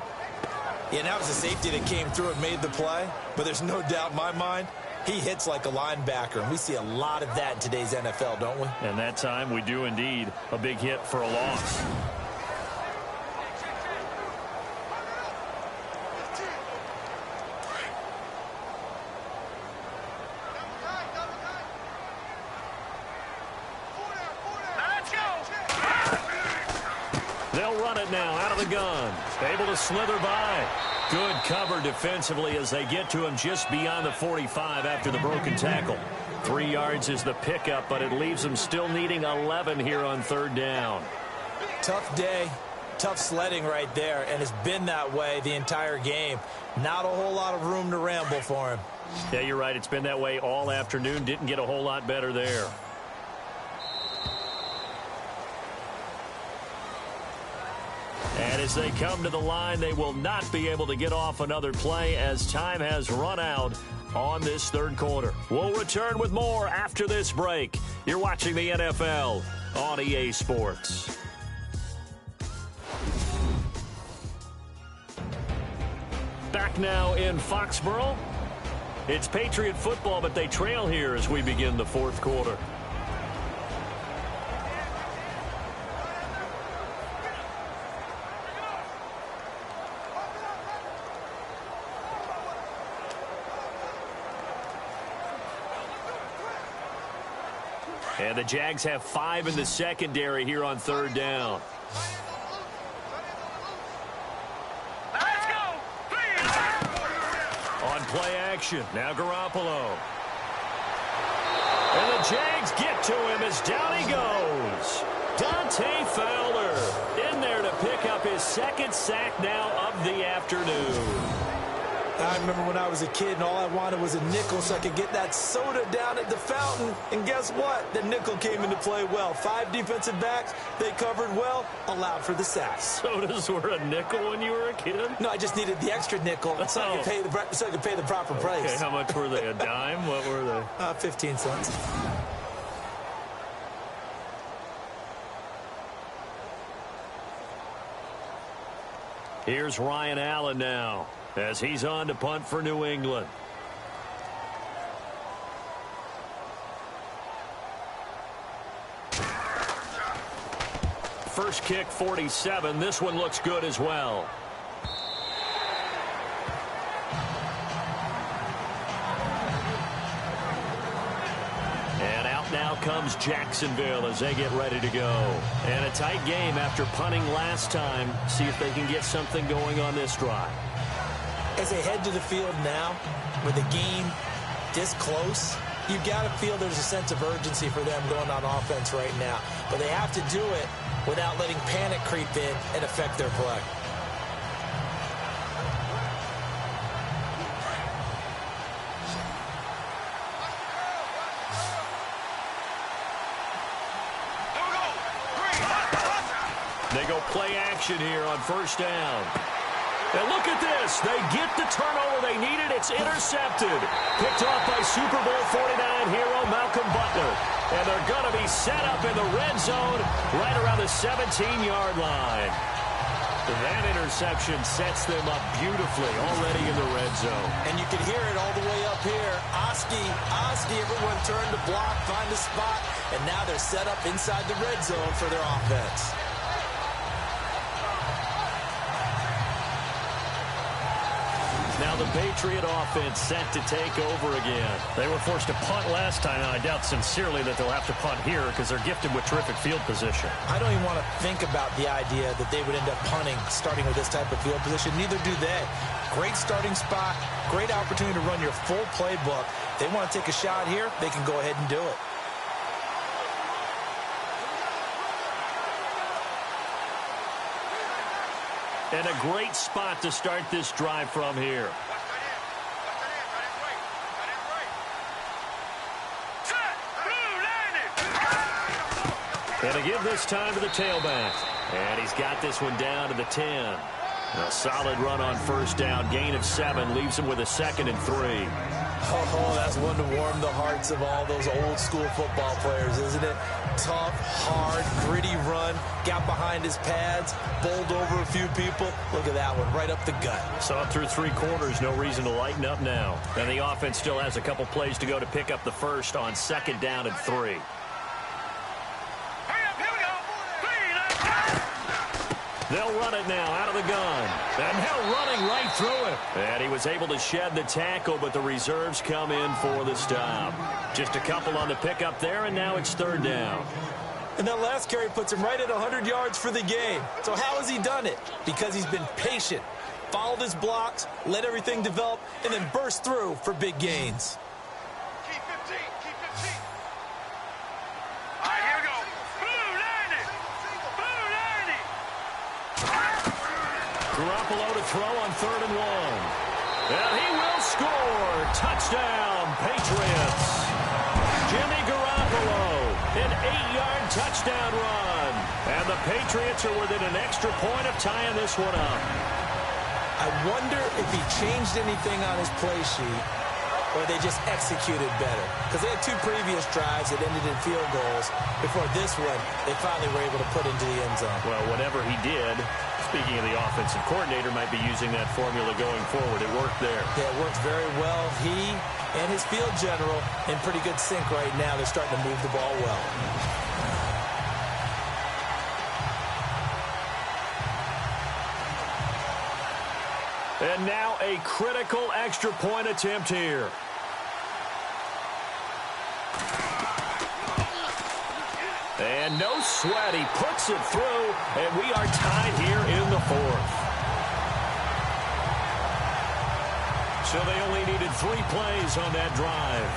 [SPEAKER 3] Yeah, and that was a safety that came through and made the play. But there's no doubt in my mind, he hits like a linebacker. And we see a lot of that in today's NFL, don't we?
[SPEAKER 2] And that time we do indeed. A big hit for a loss. Now out of the gun, able to slither by. Good cover defensively as they get to him just beyond the 45 after the broken tackle. 3 yards is the pickup, but it leaves them still needing 11 here on third down.
[SPEAKER 3] Tough day, tough sledding right there, and it's been that way the entire game. Not a whole lot of room to ramble for him.
[SPEAKER 2] Yeah, you're right. It's been that way all afternoon. Didn't get a whole lot better there. And as they come to the line, they will not be able to get off another play as time has run out on this third quarter. We'll return with more after this break. You're watching the NFL on EA Sports. back now in Foxborough. It's Patriot football, but they trail here as we begin the fourth quarter. And the Jags have 5 in the secondary here on third down.
[SPEAKER 4] Let's go.
[SPEAKER 2] On play action, now Garoppolo. And the Jags get to him as down he goes. Dante Fowler in there to pick up his second sack now of the afternoon.
[SPEAKER 3] I remember when I was a kid and all I wanted was a nickel so I could get that soda down at the fountain. And guess what? The nickel came into play well. 5 defensive backs, they covered well, allowed for the sacks.
[SPEAKER 2] Sodas were a nickel when you were a kid?
[SPEAKER 3] No, I just needed the extra nickel so I could pay the proper price.
[SPEAKER 2] Okay, how much were they? A dime? What were they?
[SPEAKER 3] 15 cents.
[SPEAKER 2] Here's Ryan Allen now, as he's on to punt for New England. First kick, 47. This one looks good as well. And out now comes Jacksonville as they get ready to go. And a tight game after punting last time. See if they can get something going on this drive.
[SPEAKER 3] As they head to the field now, with the game this close, you've got to feel there's a sense of urgency for them going on offense right now. But they have to do it without letting panic creep in and affect their play.
[SPEAKER 2] They go play action here on first down. And look at this. They get the turnover they needed. It's intercepted. Picked off by Super Bowl 49 hero Malcolm Butler. And they're going to be set up in the red zone right around the 17-yard line. That interception sets them up beautifully already in the red zone.
[SPEAKER 3] And you can hear it all the way up here. Oski, everyone turned to block, find a spot, and now they're set up inside the red zone for their offense.
[SPEAKER 2] Now the Patriot offense set to take over again.
[SPEAKER 6] They were forced to punt last time, and I doubt sincerely that they'll have to punt here because they're gifted with terrific field position.
[SPEAKER 3] I don't even want to think about the idea that they would end up punting starting with this type of field position. Neither do they. Great starting spot, great opportunity to run your full playbook. They want to take a shot here, they can go ahead and do it.
[SPEAKER 2] And a great spot to start this drive from here. And to give this time to the tailback. And he's got this one down to the 10. A solid run on first down. Gain of 7 leaves him with a 2nd and 3.
[SPEAKER 3] Oh, that's one to warm the hearts of all those old school football players, isn't it? Tough, hard, gritty run. Got behind his pads, bowled over a few people. Look at that one, right up the gut.
[SPEAKER 2] Saw it through 3 quarters. No reason to lighten up now. And the offense still has a couple plays to go to pick up the first on 2nd down and 3. They'll run it now out of the gun. And now running right through it. And he was able to shed the tackle, but the reserves come in for the stop. Just a couple on the pickup there, and now it's 3rd down.
[SPEAKER 3] And that last carry puts him right at 100 yards for the game. So how has he done it? Because he's been patient, followed his blocks, let everything develop, and then burst through for big gains.
[SPEAKER 4] Keep 15. Keep 15. All right, here we go. Blue landing. Blue landing.
[SPEAKER 2] Garoppolo to throw on 3rd and 1. And he will score. Touchdown, Patriots. Jimmy Garoppolo, an 8-yard touchdown run. And the Patriots are within an extra point of tying this one up.
[SPEAKER 3] I wonder if he changed anything on his play sheet or they just executed better. Because they had 2 previous drives that ended in field goals. Before this one, they finally were able to put into the end zone.
[SPEAKER 2] Well, whatever he did, Speaking of the offensive coordinator, might be using that formula going forward. It worked there.
[SPEAKER 3] Yeah, it works very well. He and his field general in pretty good sync right now. They're starting to move the ball well.
[SPEAKER 2] And now a critical extra point attempt here. And no sweat. He puts it through, and we are tied here in the fourth. So they only needed 3 plays on that drive.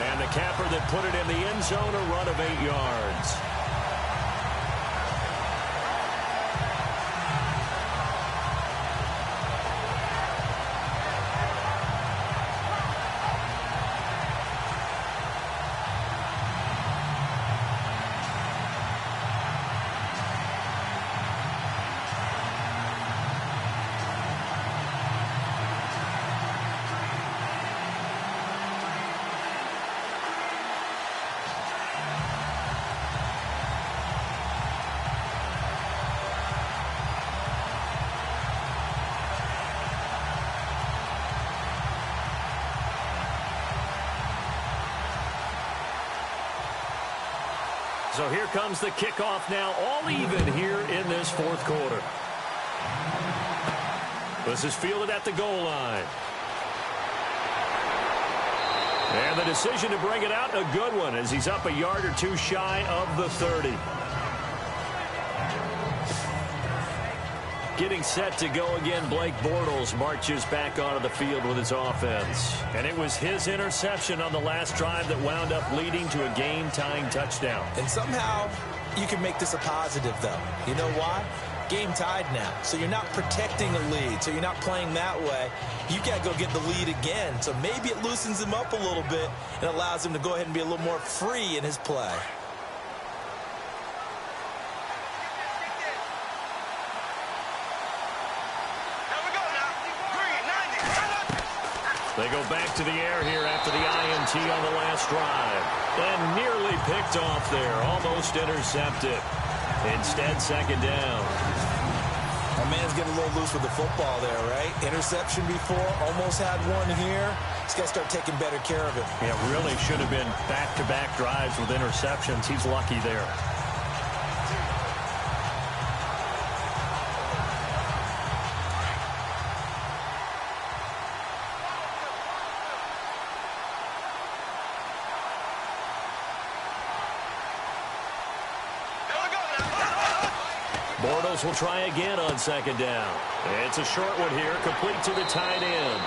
[SPEAKER 2] And the capper that put it in the end zone, a run of 8 yards. So here comes the kickoff now, all even here in this fourth quarter. This is fielded at the goal line. And the decision to bring it out, a good one, as he's up a yard or 2 shy of the 30. Getting set to go again, Blake Bortles marches back onto the field with his offense. And it was his interception on the last drive that wound up leading to a game-tying touchdown.
[SPEAKER 3] And somehow you can make this a positive, though. You know why? Game tied now. So you're not protecting a lead. So you're not playing that way. You got to go get the lead again. So maybe it loosens him up a little bit and allows him to go ahead and be a little more free in his play.
[SPEAKER 2] They go back to the air here after the INT on the last drive. And nearly picked off there. Almost intercepted. Instead, second down.
[SPEAKER 3] My man's getting a little loose with the football there, right? Interception before. Almost had one here. He's got to start taking better care of it.
[SPEAKER 2] Yeah, really should have been back-to-back drives with interceptions. He's lucky there. Bortles will try again on second down. It's a short one here, complete to the tight end.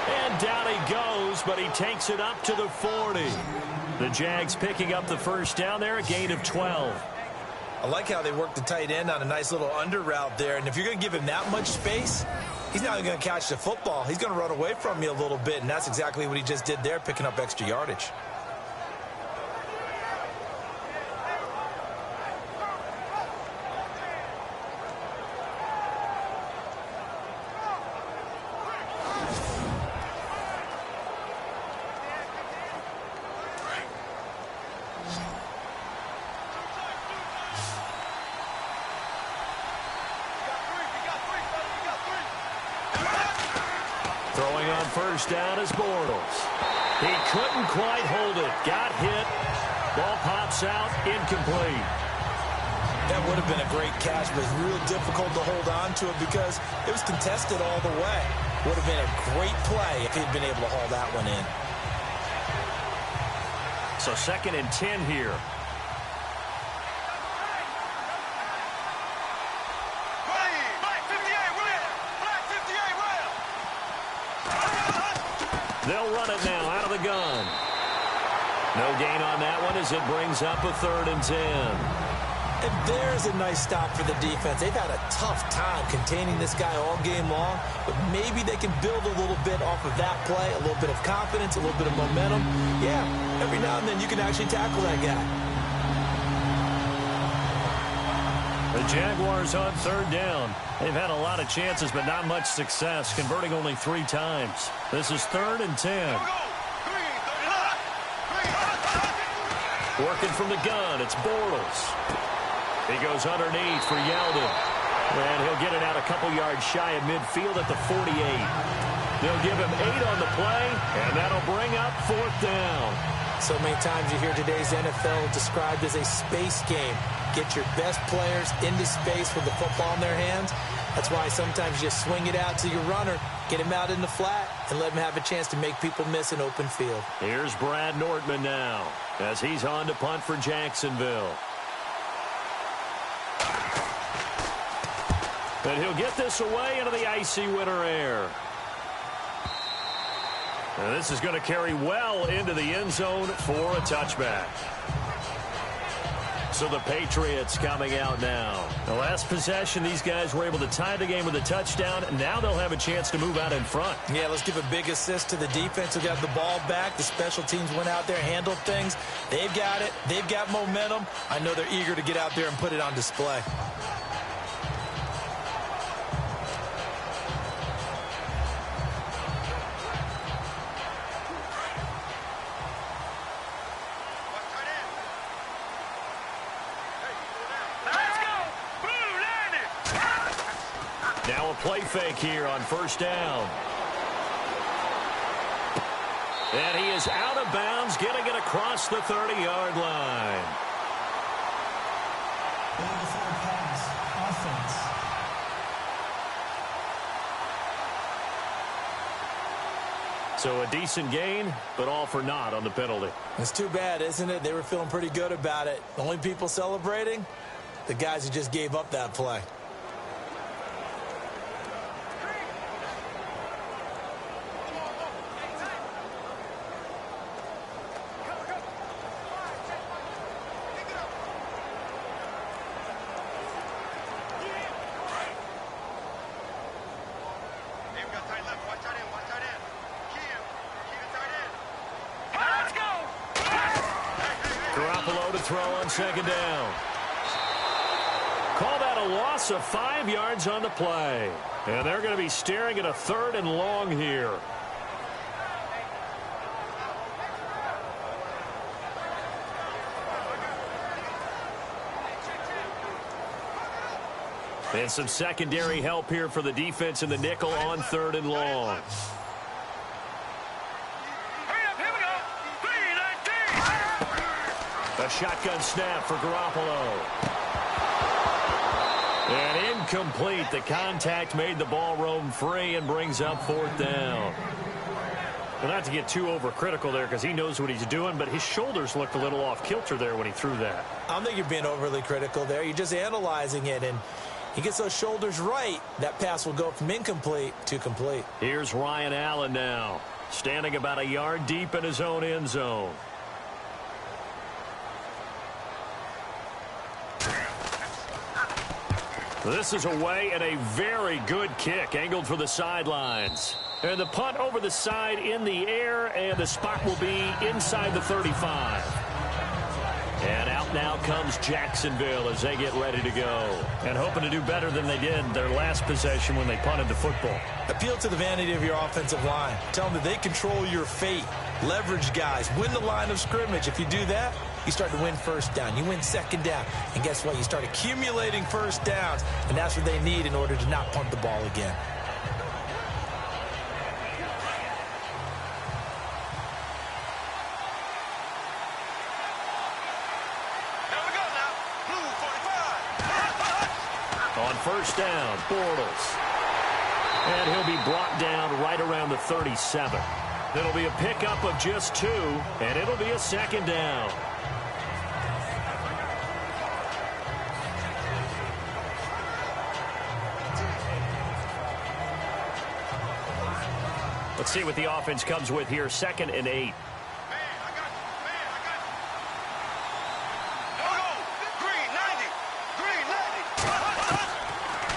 [SPEAKER 2] And down he goes, but he takes it up to the 40. The Jags picking up the first down there, a gain of 12.
[SPEAKER 3] I like how they work the tight end on a nice little under route there. And if you're going to give him that much space, he's not going to catch the football. He's going to run away from you a little bit, and that's exactly what he just did there, picking up extra yardage.
[SPEAKER 2] First down is Bortles. He couldn't quite hold it. Got hit. Ball pops out. Incomplete.
[SPEAKER 3] That would have been a great catch, but it's real difficult to hold on to it because it was contested all the way. Would have been a great play if he'd been able to haul that one in.
[SPEAKER 2] So 2nd and 10 here. They'll run it now out of the gun. No gain on that one as it brings up a 3rd and 10.
[SPEAKER 3] And there's a nice stop for the defense. They've had a tough time containing this guy all game long, but maybe they can build a little bit off of that play, a little bit of confidence, a little bit of momentum. Yeah, every now and then you can actually tackle that guy.
[SPEAKER 2] The Jaguars on 3rd down. They've had a lot of chances, but not much success, converting only 3 times. This is 3rd and 10. Working from the gun, it's Bortles. He goes underneath for Yeldon. And he'll get it out a couple yards shy of midfield at the 48. They'll give him 8 on the play, and that'll bring up 4th down.
[SPEAKER 3] So many times you hear today's NFL described as a space game. Get your best players into space with the football in their hands. That's why sometimes you just swing it out to your runner, get him out in the flat, and let him have a chance to make people miss an open field.
[SPEAKER 2] Here's Brad Nortman now as he's on to punt for Jacksonville. And he'll get this away into the icy winter air. And this is going to carry well into the end zone for a touchback. So the Patriots coming out now. The last possession, these guys were able to tie the game with a touchdown. Now they'll have a chance to move out in front.
[SPEAKER 3] Yeah, let's give a big assist to the defense who got the ball back. The special teams went out there, handled things. They've got it. They've got momentum. I know they're eager to get out there and put it on display.
[SPEAKER 2] Now a play fake here on 1st down. And he is out of bounds, getting it across the 30-yard line.
[SPEAKER 5] Ball before pass. Offense.
[SPEAKER 2] So a decent gain, but all for naught on the penalty.
[SPEAKER 3] It's too bad, isn't it? They were feeling pretty good about it. The only people celebrating, the guys who just gave up that play.
[SPEAKER 2] Garoppolo to throw on 2nd down. Call that a loss of 5 yards on the play. And they're going to be staring at a 3rd and long here. And some secondary help here for the defense in the nickel on 3rd and long. A shotgun snap for Garoppolo. And incomplete. The contact made the ball roam free and brings up 4th down. Well, not to get too overcritical there because he knows what he's doing, but his shoulders looked a little off kilter there when he threw that.
[SPEAKER 3] I don't think you're being overly critical there. You're just analyzing it, and he gets those shoulders right. That pass will go from incomplete to complete.
[SPEAKER 2] Here's Ryan Allen now, standing about a yard deep in his own end zone. This is away and a very good kick angled for the sidelines. And the punt over the side in the air, and the spot will be inside the 35. And out now comes Jacksonville as they get ready to go. And hoping to do better than they did their last possession when they punted the football.
[SPEAKER 3] Appeal to the vanity of your offensive line. Tell them that they control your fate. Leverage guys. Win the line of scrimmage. If you do that, you start to win 1st down. You win 2nd down. And guess what? You start accumulating 1st downs. And that's what they need in order to not punt the ball again.
[SPEAKER 2] On 1st down, Bortles. And he'll be brought down right around the 37. It'll be a pickup of just 2, and it'll be a 2nd down. Let's see what the offense comes with here. 2nd and 8.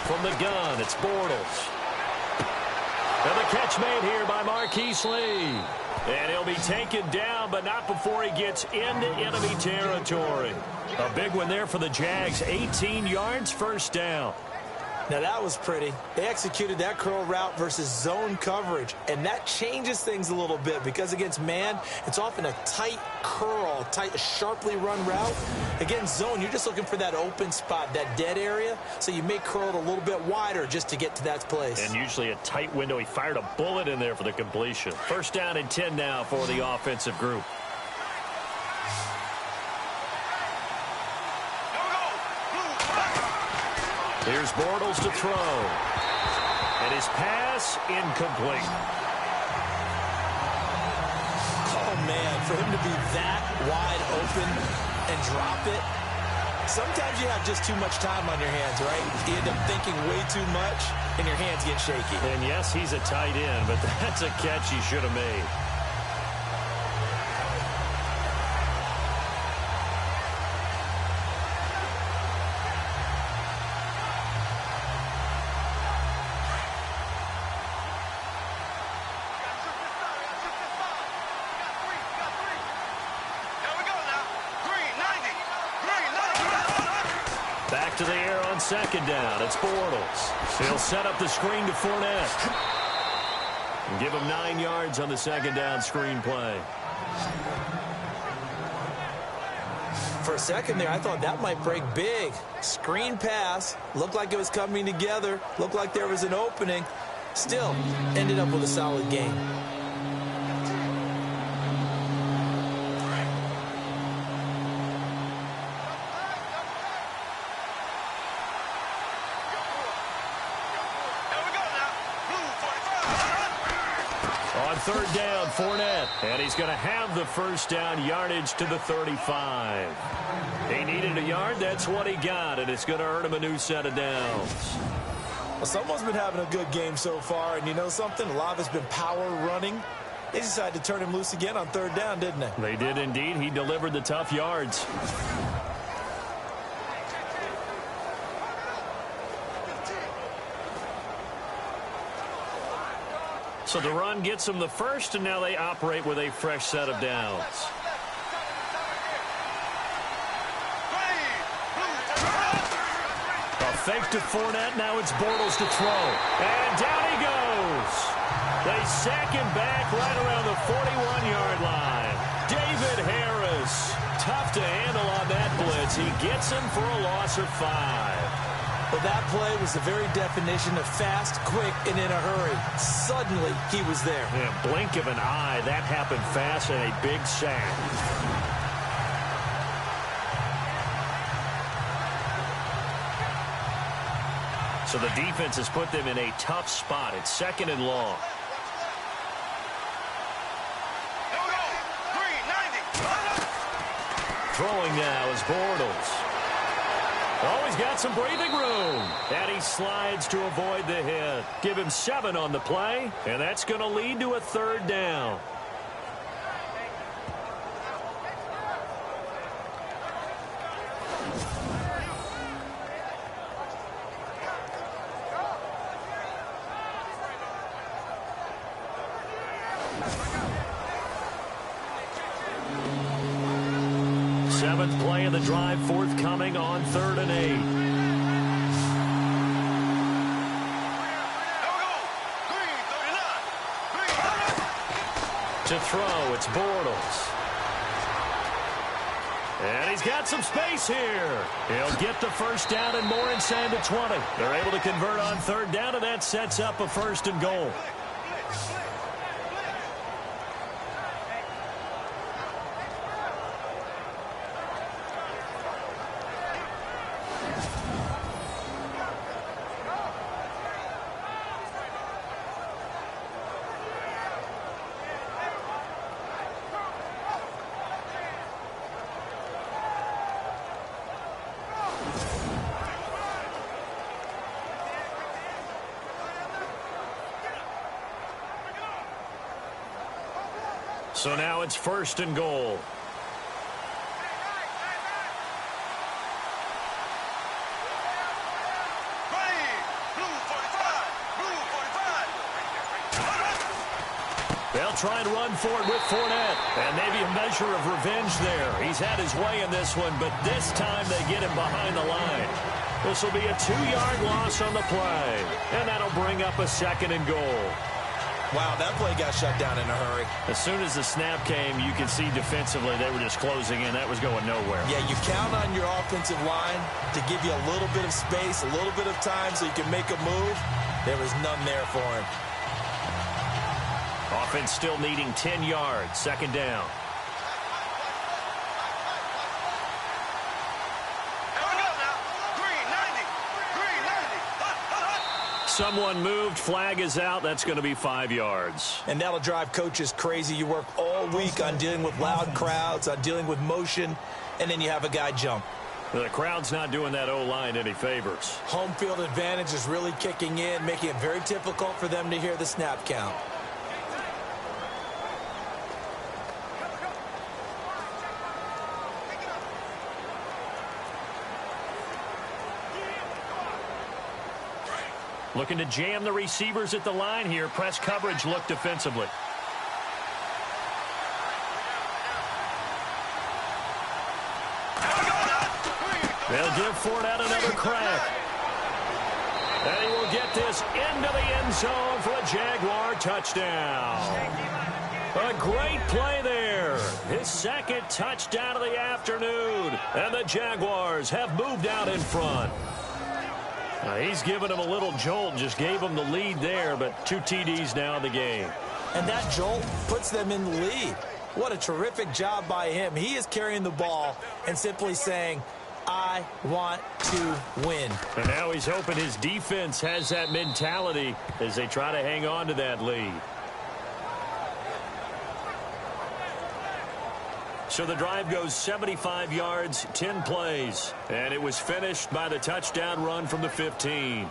[SPEAKER 2] From the gun, it's Bortles. And the catch made here by Marquise Lee. And he'll be taken down, but not before he gets into enemy territory. A big one there for the Jags. 18 yards, 1st down.
[SPEAKER 3] Now that was pretty. They executed that curl route versus zone coverage, and that changes things a little bit because against man, it's often a tight curl, tight, sharply run route. Against zone, you're just looking for that open spot, that dead area, so you may curl it a little bit wider just to get to that place.
[SPEAKER 6] And usually a tight window. He fired a bullet in there for the completion. First down and 10 now for the offensive group. Here's Bortles to throw. And his pass incomplete.
[SPEAKER 3] Oh, man, for him to be that wide open and drop it. Sometimes you have just too much time on your hands, right? You end up thinking way too much, and your hands get shaky.
[SPEAKER 6] And, yes, he's a tight end, but that's a catch he should have made. Back to the air on second down. It's Bortles. He'll set up the screen to Fournette. And give him 9 yards on the second down screen play.
[SPEAKER 3] For a second there, I thought that might break big. Screen pass. Looked like it was coming together. Looked like there was an opening. Still, ended up with a solid game.
[SPEAKER 6] Third down, Fournette. And he's going to have the first down yardage to the 35. He needed a yard. That's what he got, and it's going to earn him a new set of downs.
[SPEAKER 3] Well, someone's been having a good game so far, and you know something? A lot of it's been power running. They decided to turn him loose again on third down, didn't they?
[SPEAKER 6] They did indeed. He delivered the tough yards. So the run gets them the first, and now they operate with a fresh set of downs. A fake to Fournette. Now it's Bortles to throw. And down he goes. They sack him back right around the 41-yard line. David Harris. Tough to handle on that blitz. He gets him for a loss of 5.
[SPEAKER 3] Well, that play was the very definition of fast, quick, and in a hurry. Suddenly, he was there.
[SPEAKER 6] Yeah, blink of an eye. That happened fast and a big sack. So the defense has put them in a tough spot. It's second and long. Throwing now is Bortles. Oh, he's got some breathing room. And he slides to avoid the hit. Give him 7 on the play, and that's going to lead to a third down. Seventh play of the drive forthcoming on 3rd and 8. To throw, it's Bortles. And he's got some space here. He'll get the first down and more inside the 20. They're able to convert on 3rd down, and that sets up a 1st and goal. So now it's 1st and goal. They'll try and run for it with Fournette. And maybe a measure of revenge there. He's had his way in this one, but this time they get him behind the line.
[SPEAKER 2] This will be a 2-yard loss on the play. And that'll bring up a 2nd and goal.
[SPEAKER 3] Wow, that play got shut down in a hurry.
[SPEAKER 2] As soon as the snap came, you could see defensively they were just closing in. That was going nowhere.
[SPEAKER 3] Yeah, you count on your offensive line to give you a little bit of space, a little bit of time so you can make a move. There was none there for him.
[SPEAKER 2] Offense still needing 10 yards. 2nd down. Someone moved. Flag is out. That's going to be 5 yards.
[SPEAKER 3] And that'll drive coaches crazy. You work all week on dealing with loud crowds, on dealing with motion, and then you have a guy jump.
[SPEAKER 2] The crowd's not doing that O-line any favors.
[SPEAKER 3] Home field advantage is really kicking in, making it very difficult for them to hear the snap count.
[SPEAKER 2] Looking to jam the receivers at the line here. Press coverage look defensively. They'll give Fournette another crack. And he will get this into the end zone for a Jaguar touchdown. A great play there. His 2nd touchdown of the afternoon. And the Jaguars have moved out in front. He's given him a little jolt, just gave him the lead there, but 2 TDs now in the game.
[SPEAKER 3] And that jolt puts them in the lead. What a terrific job by him. He is carrying the ball and simply saying, I want to win.
[SPEAKER 2] And now he's hoping his defense has that mentality as they try to hang on to that lead. So the drive goes 75 yards, 10 plays, and it was finished by the touchdown run from the 15.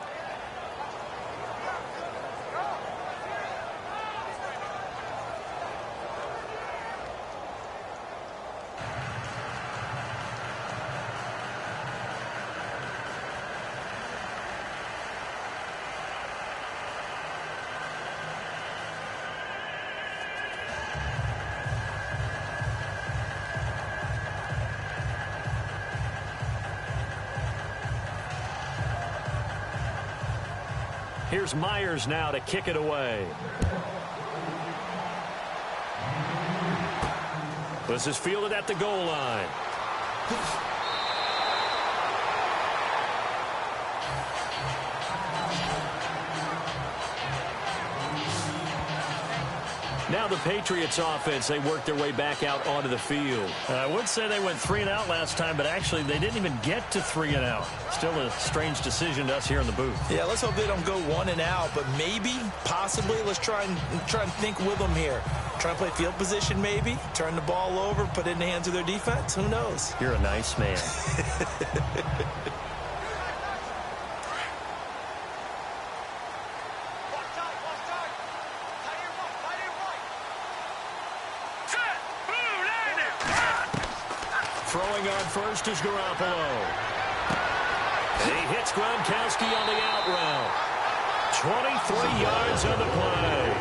[SPEAKER 2] Here's Myers now to kick it away. This is fielded at the goal line. Now the Patriots offense, they worked their way back out onto the field.
[SPEAKER 6] I would say they went 3 and out last time, but actually they didn't even get to 3 and out. Still a strange decision to us here in the booth.
[SPEAKER 3] Yeah, let's hope they don't go 1 and out, but maybe, possibly, let's try and think with them here. Try and play field position maybe, turn the ball over, put it in the hands of their defense. Who knows?
[SPEAKER 6] You're a nice man.
[SPEAKER 2] Throwing on first is Garoppolo. He hits Gronkowski on the out route. 23 yards on the play.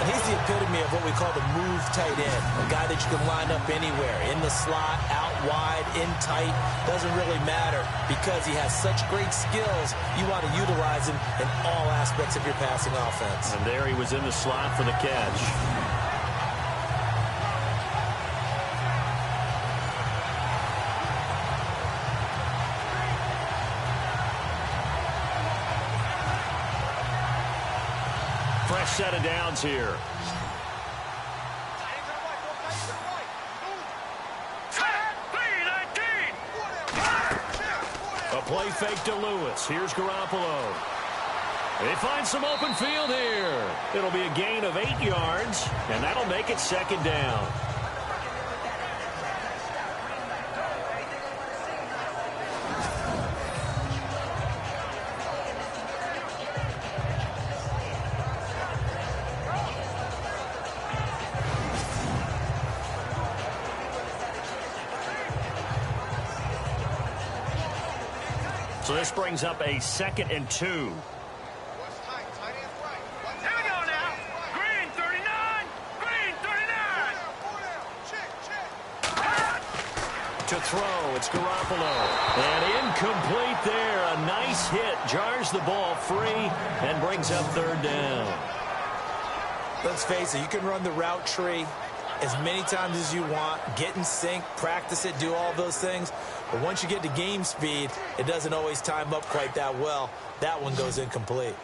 [SPEAKER 3] And he's the epitome of what we call the move tight end. A guy that you can line up anywhere. In the slot, out wide, in tight. Doesn't really matter because he has such great skills. You want to utilize him in all aspects of your passing offense.
[SPEAKER 2] And there he was in the slot for the catch. Fresh set of downs here. A play fake to Lewis. Here's Garoppolo. They find some open field here. It'll be a gain of 8 yards, and that'll make it 2nd down. So this brings up a 2nd and 2.
[SPEAKER 4] Here we go now. Green 39. Green 39.
[SPEAKER 2] to throw. It's Garoppolo. And incomplete there. A nice hit. Jars the ball free and brings up third down.
[SPEAKER 3] Let's face it, you can run the route tree as many times as you want, get in sync, practice it, do all those things. But once you get to game speed, it doesn't always time up quite that well. That one goes incomplete.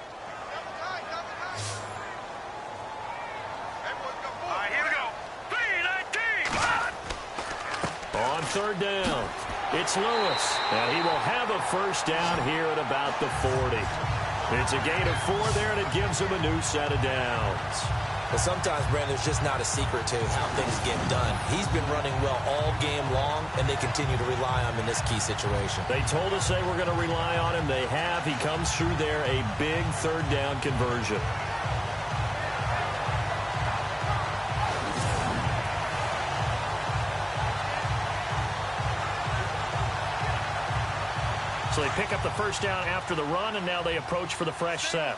[SPEAKER 2] On third down, it's Lewis, and he will have a first down here at about the 40. It's a gain of 4 there, and it gives him a new set of downs.
[SPEAKER 3] But sometimes, Brandon, there's just not a secret to how things get done. He's been running well all game long, and they continue to rely on him in this key situation.
[SPEAKER 2] They told us they were going to rely on him. They have. He comes through there, a big third down conversion. So they pick up the first down after the run, and now they approach for the fresh set.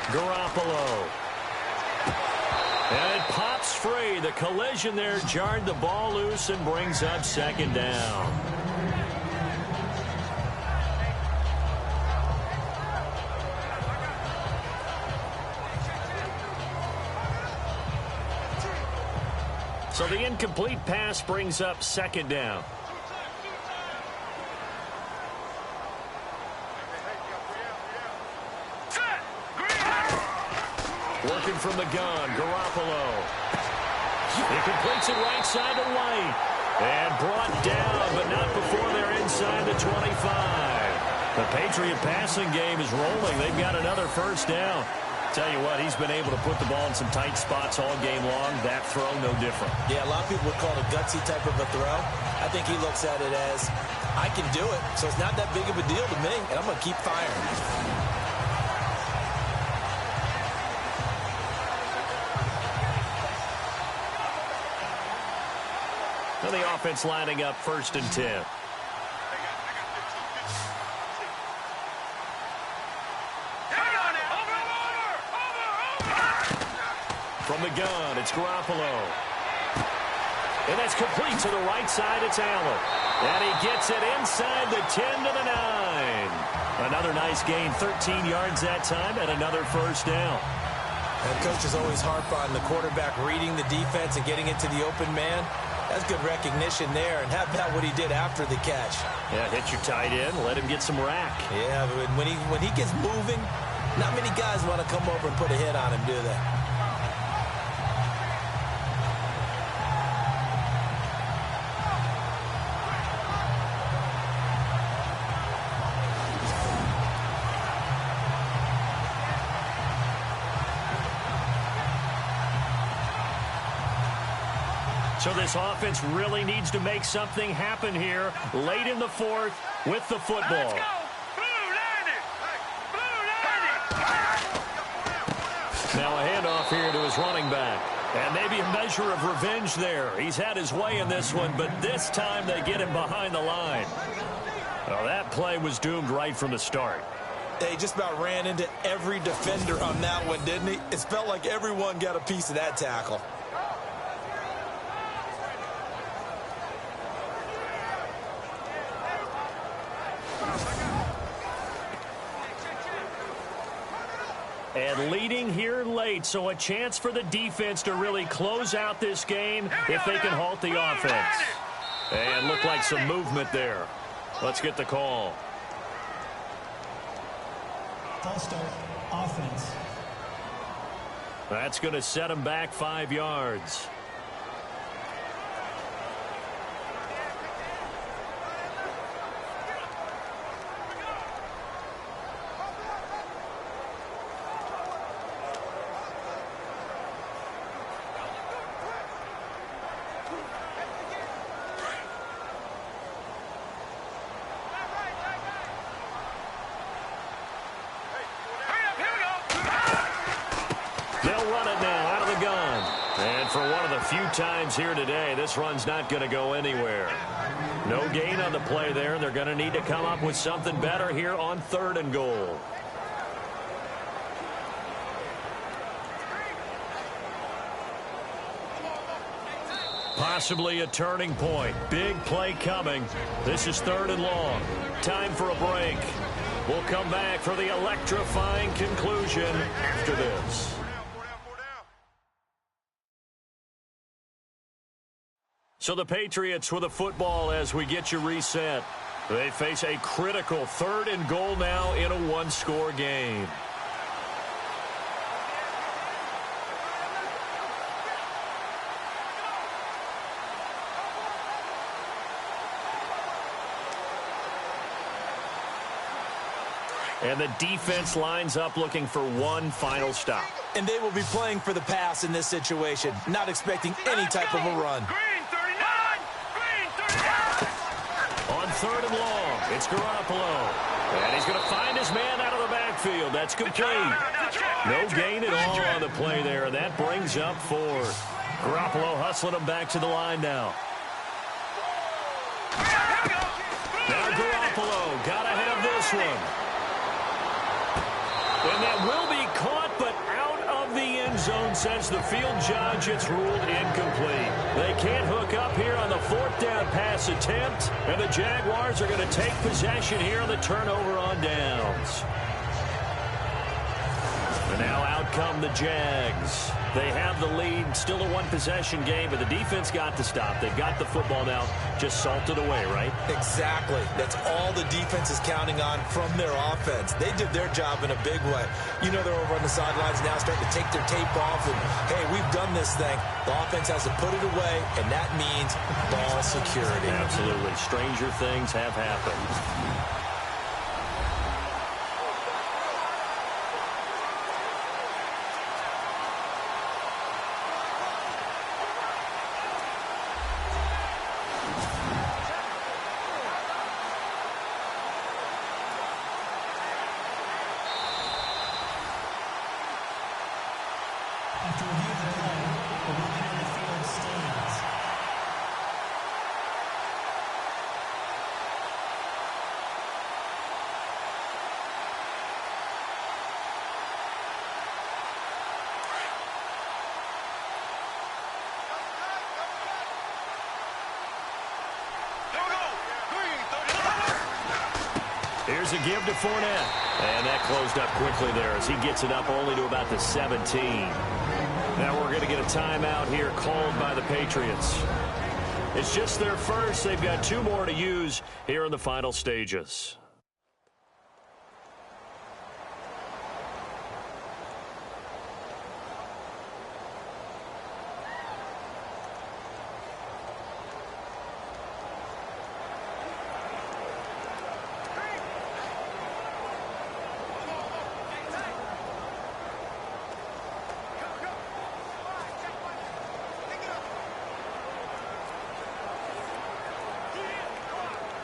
[SPEAKER 2] Garoppolo. And it pops free. The collision there jarred the ball loose and brings up second down. So the incomplete pass brings up second down. Working from the gun, Garoppolo. He completes it right side to White. And brought down, but not before they're inside the 25. The Patriot passing game is rolling. They've got another first down. Tell you what, he's been able to put the ball in some tight spots all game long. That throw, no different.
[SPEAKER 3] Yeah, a lot of people would call it a gutsy type of a throw. I think he looks at it as, I can do it, so it's not that big of a deal to me, and I'm going to keep firing.
[SPEAKER 2] And the offense lining up 1st and 10. From the gun, it's Garoppolo. And that's complete to the right side. It's Allen. And he gets it inside the 10 to the 9. Another nice gain, 13 yards that time, and another first down.
[SPEAKER 3] And coaches always harp on the quarterback reading the defense and getting it to the open man. That's good recognition there. And how about what he did after the catch?
[SPEAKER 2] Yeah, hit your tight end, let him get some rack.
[SPEAKER 3] Yeah, but when he gets moving, not many guys want to come over and put a hit on him, do they?
[SPEAKER 2] So this offense really needs to make something happen here late in the 4th with the football. Now a handoff here to his running back. And maybe a measure of revenge there. He's had his way in this one, but this time they get him behind the line. Well, that play was doomed right from the start.
[SPEAKER 3] They just about ran into every defender on that one, didn't he? It felt like everyone got a piece of that tackle.
[SPEAKER 2] And leading here late, so a chance for the defense to really close out this game if they can halt the offense. And look like some movement there. Let's get the call.
[SPEAKER 5] False start, offense.
[SPEAKER 2] That's going to set them back 5 yards. Few times here today, this run's not going to go anywhere. No gain on the play there. They're going to need to come up with something better here on 3rd and goal. Possibly a turning point. Big play coming. This is 3rd and long. Time for a break. We'll come back for the electrifying conclusion after this. So the Patriots with a football as we get you reset. They face a critical 3rd and goal now in a 1-score game. And the defense lines up looking for one final stop.
[SPEAKER 3] And they will be playing for the pass in this situation, not expecting any type of a run.
[SPEAKER 4] Green 39! Green 39!
[SPEAKER 2] On 3rd and long, it's Garoppolo. And he's going to find his man out of the backfield. That's complete. No gain at all on the play there, and that brings up 4th. Garoppolo hustling him back to the line now. Now Garoppolo, got to have this one. And that will be caught, but out of the end zone, says the field judge. It's ruled incomplete. They can't hook up here on the 4th down pass attempt, and the Jaguars are going to take possession here on the turnover on downs. And now out come the Jags. They have the lead, still a 1-possession game, but the defense got to stop. They've got the football now, just salted away, right?
[SPEAKER 3] Exactly. That's all the defense is counting on from their offense. They did their job in a big way. You know they're over on the sidelines now starting to take their tape off, and, hey, we've done this thing. The offense has to put it away, and that means ball security.
[SPEAKER 2] Absolutely. Stranger things have happened.
[SPEAKER 5] After review of the play, the women on the field stands.
[SPEAKER 2] Here's a give to Fournette. And that closed up quickly there as he gets it up only to about the 17. Now we're going to get a timeout here called by the Patriots. It's just their first. They've got 2 more to use here in the final stages.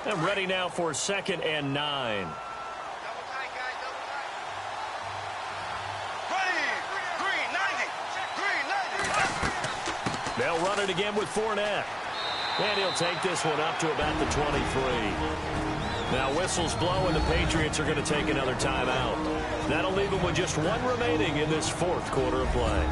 [SPEAKER 2] And ready now for 2nd and 9. They'll run it again with Fournette. And he'll take this one up to about the 23. Now whistles blow, and the Patriots are going to take another timeout. That'll leave them with just 1 remaining in this 4th quarter of play.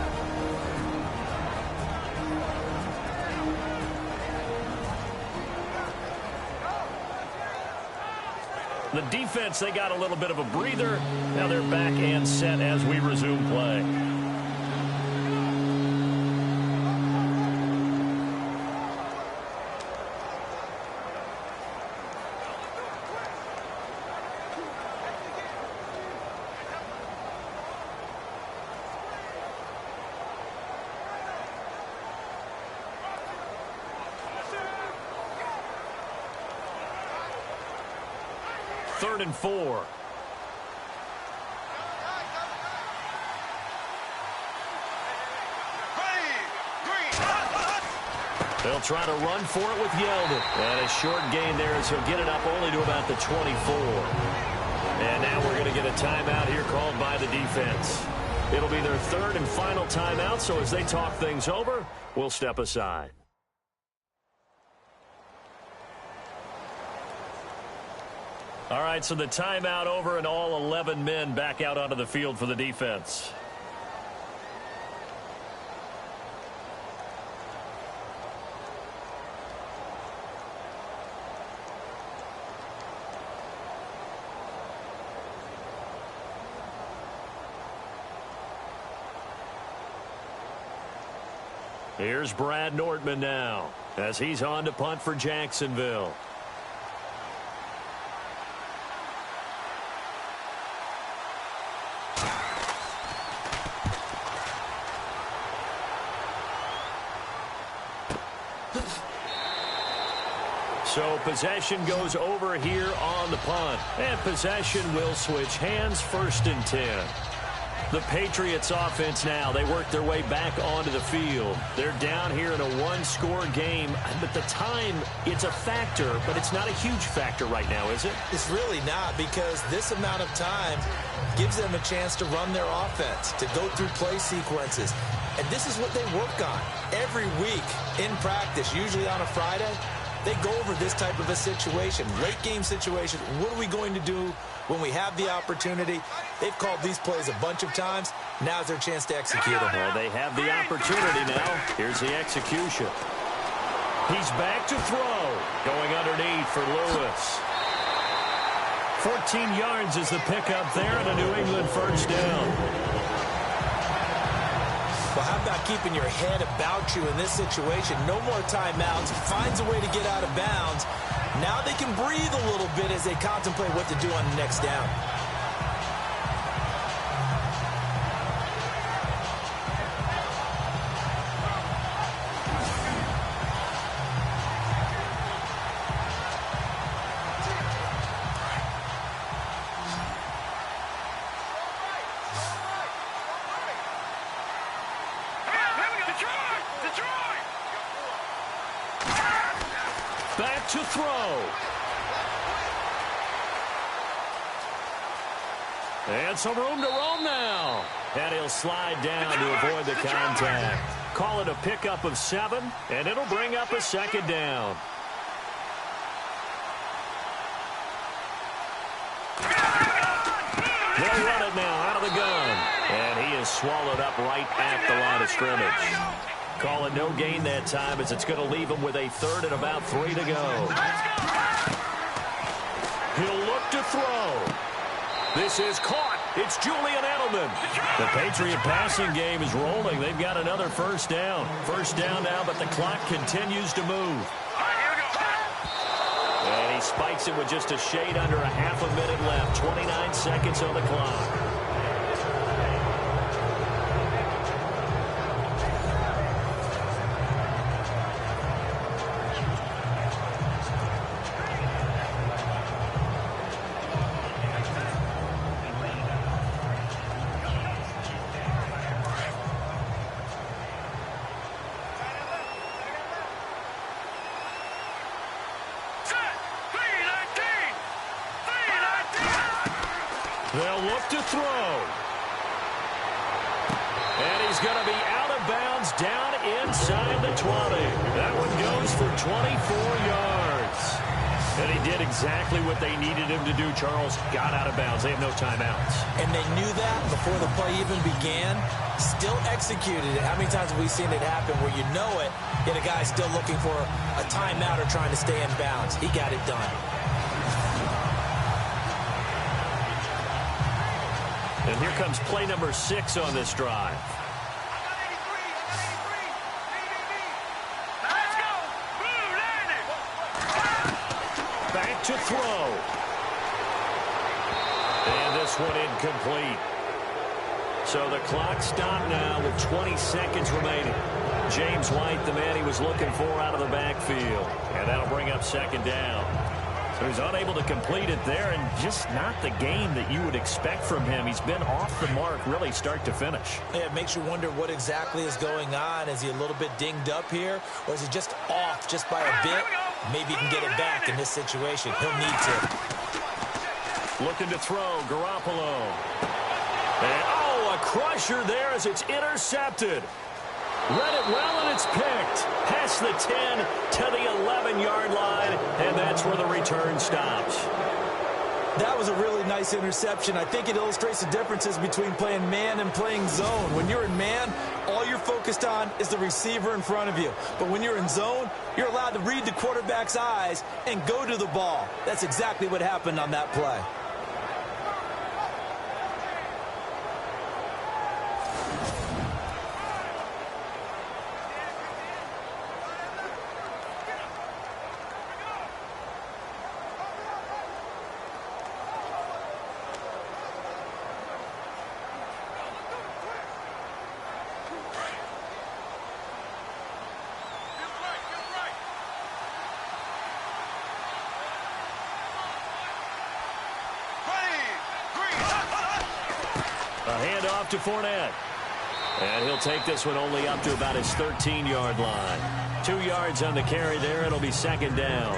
[SPEAKER 2] The defense, they got a little bit of a breather. Now they're back and set as we resume play. Third and 4. They'll try to run for it with Yeldon. And a short gain there as he'll get it up only to about the 24. And now we're going to get a timeout here called by the defense. It'll be their 3rd and final timeout, so as they talk things over, we'll step aside. All right, so the timeout over and all 11 men back out onto the field for the defense. Here's Brad Nordman now as he's on to punt for Jacksonville. So possession goes over here on the punt. And possession will switch hands, 1st and 10. The Patriots offense now, they work their way back onto the field. They're down here in a one-score game. But the time, it's a factor, but it's not a huge factor right now, is it?
[SPEAKER 3] It's really not, because this amount of time gives them a chance to run their offense, to go through play sequences. And this is what they work on every week in practice, usually on a Friday. They go over this type of a situation, late game situation. What are we going to do when we have the opportunity? They've called these plays a bunch of times. Now's their chance to execute them.
[SPEAKER 2] Well, they have the opportunity now. Here's the execution. He's back to throw. Going underneath for Lewis. 14 yards is the pickup there and a New England 1st down.
[SPEAKER 3] Well, how about keeping your head about you in this situation? No more timeouts. Finds a way to get out of bounds. Now they can breathe a little bit as they contemplate what to do on the next down.
[SPEAKER 2] Back to throw. And some room to roam now. And he'll slide down to avoid the contact. Call it a pickup of 7, and it'll bring up a 2nd down. They'll run it now out of the gun. And he is swallowed up right at the line of scrimmage. Call it no gain that time, as it's going to leave him with a 3rd and about 3 to go. He'll look to throw. This is caught. It's Julian Edelman. The Patriot passing game is rolling. They've got another 1st down. 1st down now, but the clock continues to move. And he spikes it with just a shade under a half a minute left. 29 seconds on the clock. They'll look to throw. And he's going to be out of bounds down inside the 20. That one goes for 24 yards. And he did exactly what they needed him to do, Charles. Got out of bounds. They have no timeouts.
[SPEAKER 3] And they knew that before the play even began. Still executed it. How many times have we seen it happen where you know it, yet a guy still looking for a timeout or trying to stay in bounds? He got it done.
[SPEAKER 2] And here comes play number 6 on this drive. Back to throw. And this one incomplete. So the clock stopped now with 20 seconds remaining. James White, the man he was looking for out of the backfield. And that'll bring up 2nd down. So he's unable to complete it there, and just not the game that you would expect from him. He's been off the mark really start to finish.
[SPEAKER 3] Yeah, it makes you wonder what exactly is going on. Is he a little bit dinged up here, or is he just off just by a bit? Maybe he can get it back in this situation. He'll need to.
[SPEAKER 2] Looking to throw, Garoppolo. And, a crusher there as it's intercepted. Read it well, and it's picked. Past the 10 to the 11-yard line, and that's where the return stops.
[SPEAKER 3] That was a really nice interception. I think it illustrates the differences between playing man and playing zone. When you're in man, all you're focused on is the receiver in front of you. But when you're in zone, you're allowed to read the quarterback's eyes and go to the ball. That's exactly what happened on that play.
[SPEAKER 2] handoff to Fournette. And he'll take this one only up to about his 13-yard line. 2 yards on the carry there. It'll be second down.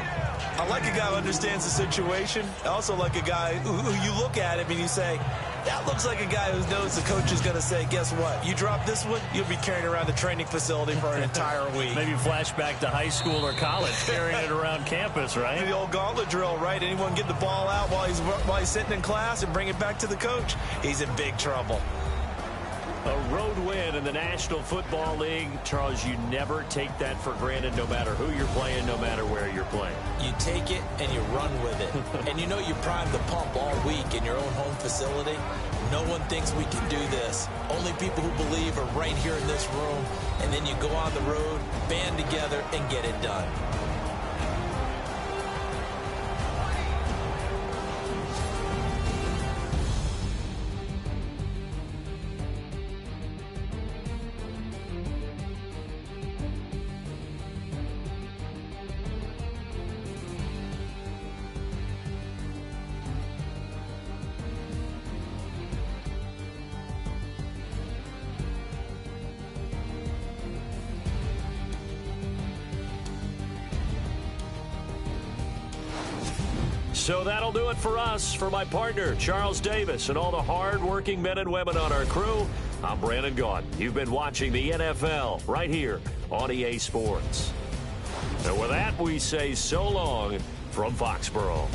[SPEAKER 3] I like a guy who understands the situation. I also like a guy who you look at him and you say, that looks like a guy who knows the coach is going to say, guess what? You drop this one, you'll be carrying around the training facility for an entire week.
[SPEAKER 2] Maybe flashback to high school or college, carrying it around campus, right?
[SPEAKER 3] The old gauntlet drill, right? Anyone get the ball out while he's sitting in class and bring it back to the coach? He's in big trouble.
[SPEAKER 2] A road win in the National Football League. Charles, you never take that for granted no matter who you're playing, no matter where you're playing.
[SPEAKER 3] You take it and you run with it. And you know you primed the pump all week in your own home facility. No one thinks we can do this. Only people who believe are right here in this room. And then you go on the road, band together, and get it done.
[SPEAKER 2] So that'll do it for us. For my partner, Charles Davis, and all the hard-working men and women on our crew, I'm Brandon Gaudin. You've been watching the NFL right here on EA Sports. And with that, we say so long from Foxborough.